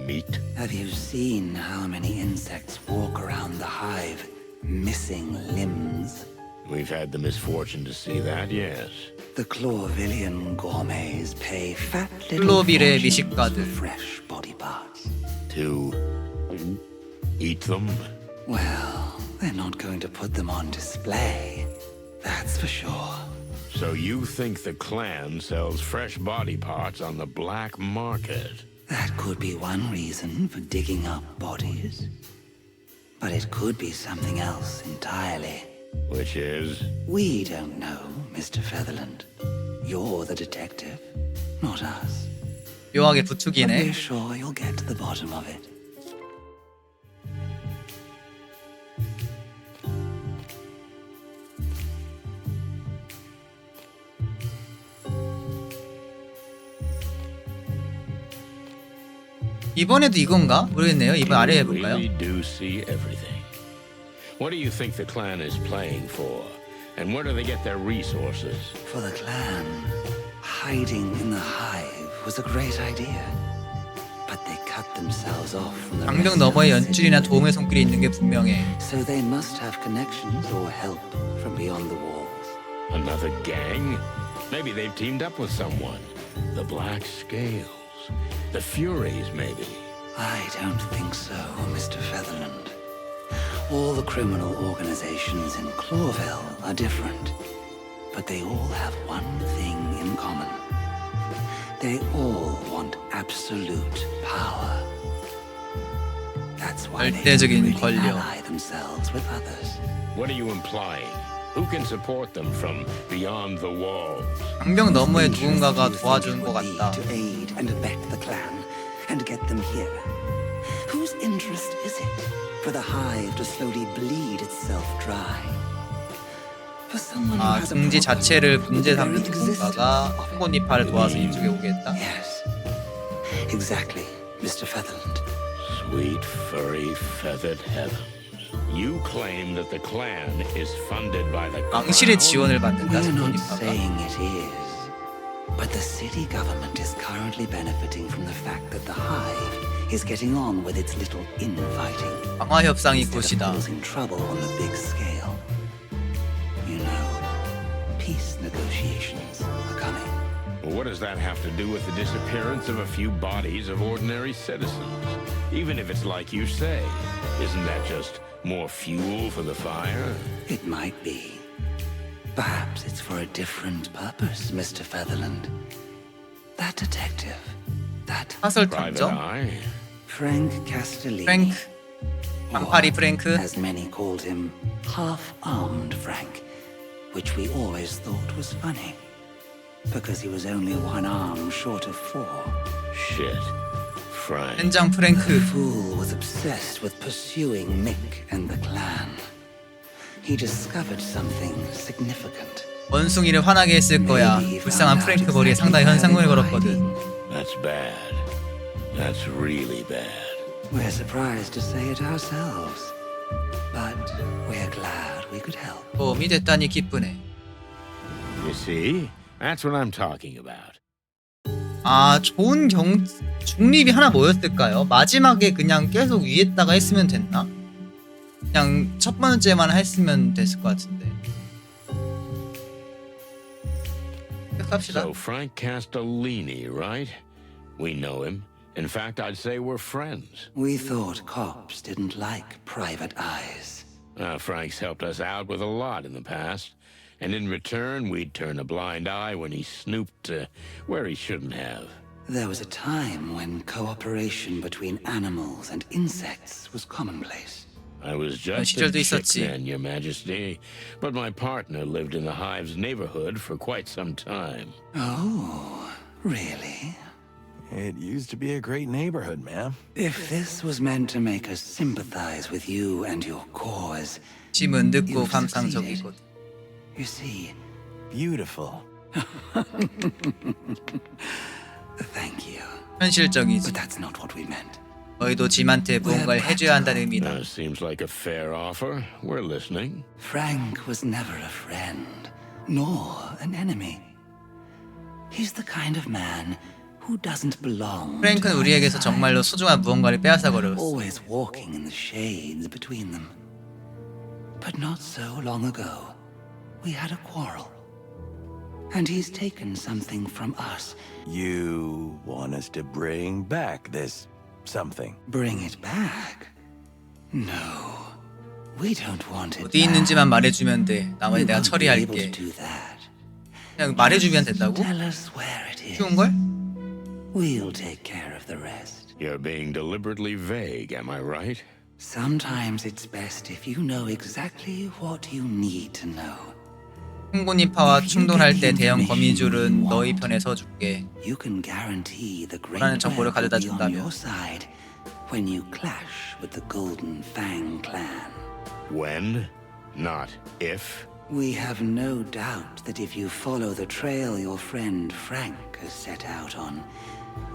B: meat?
Q: Have you seen how many insects walk around the hive missing limbs.
B: We've had the misfortune to see that, yes.
Q: The Clawvillian gourmets pay fat little
A: 클로빌의
Q: fortunes for
A: 미식가들.
Q: fresh body parts.
B: To eat them?
Q: Well, they're not going to put them on display. That's for sure.
B: So you think the clan sells fresh body parts on the black market?
Q: That could be one reason for digging up bodies. But it could be something else entirely.
B: Which is?
Q: We don't know, Mr. Featherland. You're the detective, not us.
A: 묘하게
Q: But
A: 부추기네.
Q: we're sure you'll get to the bottom of it.
A: 이번에도 이건가? 모르겠네요. 이번 아래 해볼까요?
B: Really do see everything. What do you think the clan is playing for? And where do they get their resources?
Q: For the clan, hiding in the hive was a great idea. But they cut themselves off from the
A: 방벽
Q: rest
A: 너머에
Q: of the city.
A: 연줄이나 도움의 손길이 있는 게 분명해.
Q: So they must have connections or help from beyond the walls.
B: Another gang? Maybe they've teamed up with someone. The Black Scales. The Furies, maybe.
Q: I don't think so, Mr. Featherland. All the criminal organizations in Clawville are different, but they all have one thing in common. They all want absolute power. That's why they
A: 절대적인
Q: really
A: 권력.
Q: ally themselves with others.
B: What are you implying? Who can support them from beyond the walls?
A: 방벽 너머에 누군가가
Q: Who
A: 도와주는 것
Q: would be
A: 같다.
Q: to aid and abet the clan and get them here? Whose interest is it for the hive to slowly bleed itself dry? For someone who
A: 아,
Q: has a
A: 등지
Q: problem
A: 자체를
Q: with
A: 분재
Q: the very
A: 삼는 누군가가
Q: existence of it.
A: 홍보니파를 도와서 이쪽에 오겠다?
Q: Yes, exactly, Mr. Featherland.
B: Sweet, furry, feathered heavens. You claim that the clan is funded by the
A: 왕실의
B: crown?
A: 지원을 받는다,
Q: We're not
A: 홍보니파가.
Q: saying it is, but the city government is currently benefiting from the fact that the hive is getting on with its little infighting.
A: 방화 협상이
Q: Instead
A: 곧이다.
Q: of causing trouble on the big scale. You know, peace negotiations are coming.
B: What does that have to do with the disappearance of a few bodies of ordinary citizens? Even if it's like you say, isn't that just more fuel for the fire?
Q: It might be. Perhaps it's for a different purpose, Mr. Featherland. That detective, that
A: 사설
B: Private
A: 탐정?
B: eye?
Q: Frank Castellini.
A: 프랭크.
Q: or,
A: 방파리 프랭크.
Q: as many called him, half-armed Frank, which we always thought was funny, because he was only one arm short of four.
B: Shit. Frank.
A: 현장
Q: The
A: 프랭크.
Q: fool was obsessed with pursuing Mick and the clan. He discovered something significant.
A: 원숭이를 화나게 했을 거야. 불쌍한 프랭크 머리에 상당히 현상금을 걸었거든.
B: That's bad. That's really bad.
Q: We're surprised to say it ourselves, but we're glad we could help.
A: 도움이 됐다니 기쁘네.
B: You see? That's what I'm talking about.
A: 아, 좋은 중립이 하나 뭐였을까요? 마지막에 그냥 계속 위에다가 했으면 됐나? 그냥 첫 번째만 했으면 됐을 것 같은데. 계속 합시다.
B: So Frank Castellini, right? We know him. In fact, I'd say we're friends.
Q: We thought cops didn't like private eyes.
B: Frank's helped us out with a lot in the past. And in return, we'd turn a blind eye when he snooped where he shouldn't have.
Q: There was a time when cooperation between animals and insects was commonplace.
B: I was just a
A: 시절도
B: chick
A: 있었지.
B: then, Your Majesty. But my partner lived in the hive's neighborhood for quite some time.
Q: Oh, really?
D: It used to be a great neighborhood, ma'am.
Q: If this was meant to make us sympathize with you and your cause,
A: 짐은 늦고
Q: you've
A: 감상적이고.
Q: you see,
D: Beautiful.
Q: thank you.
A: 현실적이지.
Q: But that's not what we meant.
A: 너희도 짐한테 무언가를 해줘야 한다는 의미다.
B: Seems like a fair offer. We're listening.
Q: Frank was never a friend, nor an enemy. He's the kind of man who doesn't belong.
A: 프랭크는 우리에게서 정말로 소중한 무언가를 빼앗아 버렸어.
Q: Always walking in the shades between them. But not so long ago, we had a quarrel. And he's taken something from us.
D: You want us to bring back this something?
Q: Bring it back? No. We don't want it
A: 어디 있는지만 말해주면 돼. 나머지 내가 처리할게. 그냥 말해주면 된다고? 쉬운걸?
Q: We'll take care of the rest.
B: You're being deliberately vague, am I right?
Q: Sometimes it's best if you know exactly what you need to know.
A: 흥분이파와 충돌할 때 대형 거미줄은 너희 편에 서줄게.
Q: You can guarantee the great
A: 원하는 정보를
Q: web will
A: 가져다
Q: be on
A: 준다며.
Q: your side when you clash with the Golden Fang clan.
B: When, not if.
Q: We have no doubt that if you follow the trail your friend Frank has set out on,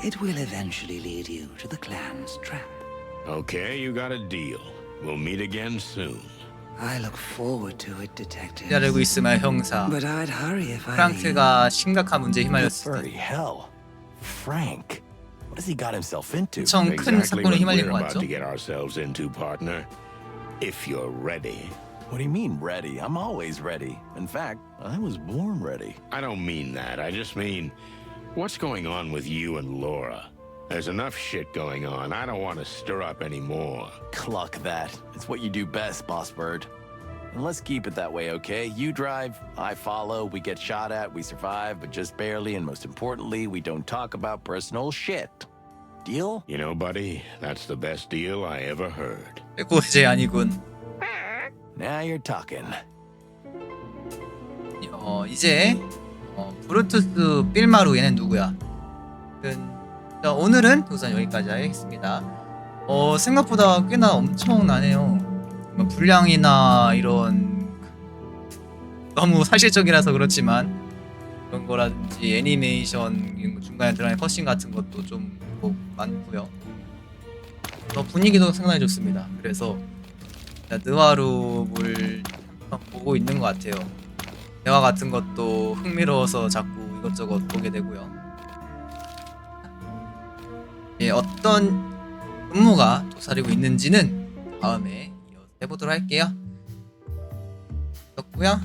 Q: it will eventually lead you to the clan's trap.
B: Okay, you got a deal. We'll meet again soon.
Q: I look forward to it, detective.
A: 기다리고 있으면 형사.
Q: But I'd hurry if I
A: 프랑크가 심각한 문제에 휘말렸을
D: Furry
A: 때
D: hell. Frank. What has he got himself into?
A: 엄청 큰 사건에
B: what
A: 휘말린
B: we're
A: 것
B: about
A: 같죠?
B: to get ourselves into, partner. If you're ready.
D: What do you mean, ready? I'm always ready. In fact, I was born ready.
B: I don't mean that. I just mean, what's going on with you and Laura? There's enough shit going on. I don't want to stir up any more.
D: Cluck that. It's what you do best, Boss Bird. And let's keep it that way, okay? You drive, I follow, we get shot at, we survive, but just barely, and most importantly, we don't talk about personal shit. Deal?
B: You know, buddy, that's the best deal I ever heard.
A: 이제 아니군.
D: Now you're talking.
A: 이제 브루투스 필마루 얘는 누구야? 자, 오늘은 우선 여기까지 하겠습니다. 생각보다 꽤나 엄청나네요. 분량이나 이런 너무 사실적이라서 그렇지만 그런 거라든지 애니메이션 중간에 들어가는 컷신 같은 것도 좀 많고요. 분위기도 상당히 좋습니다. 그래서 느와르를 보고 있는 것 같아요. 대화 같은 것도 흥미로워서 자꾸 이것저것 보게 되고요. 어떤 음모가 도사리고 있는지는 다음에 이어서 해보도록 할게요. 그렇고요.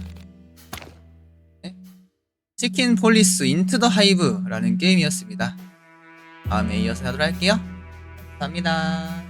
A: 치킨 폴리스 인투 더 하이브라는 게임이었습니다. 다음에 이어서 하도록 할게요. 감사합니다.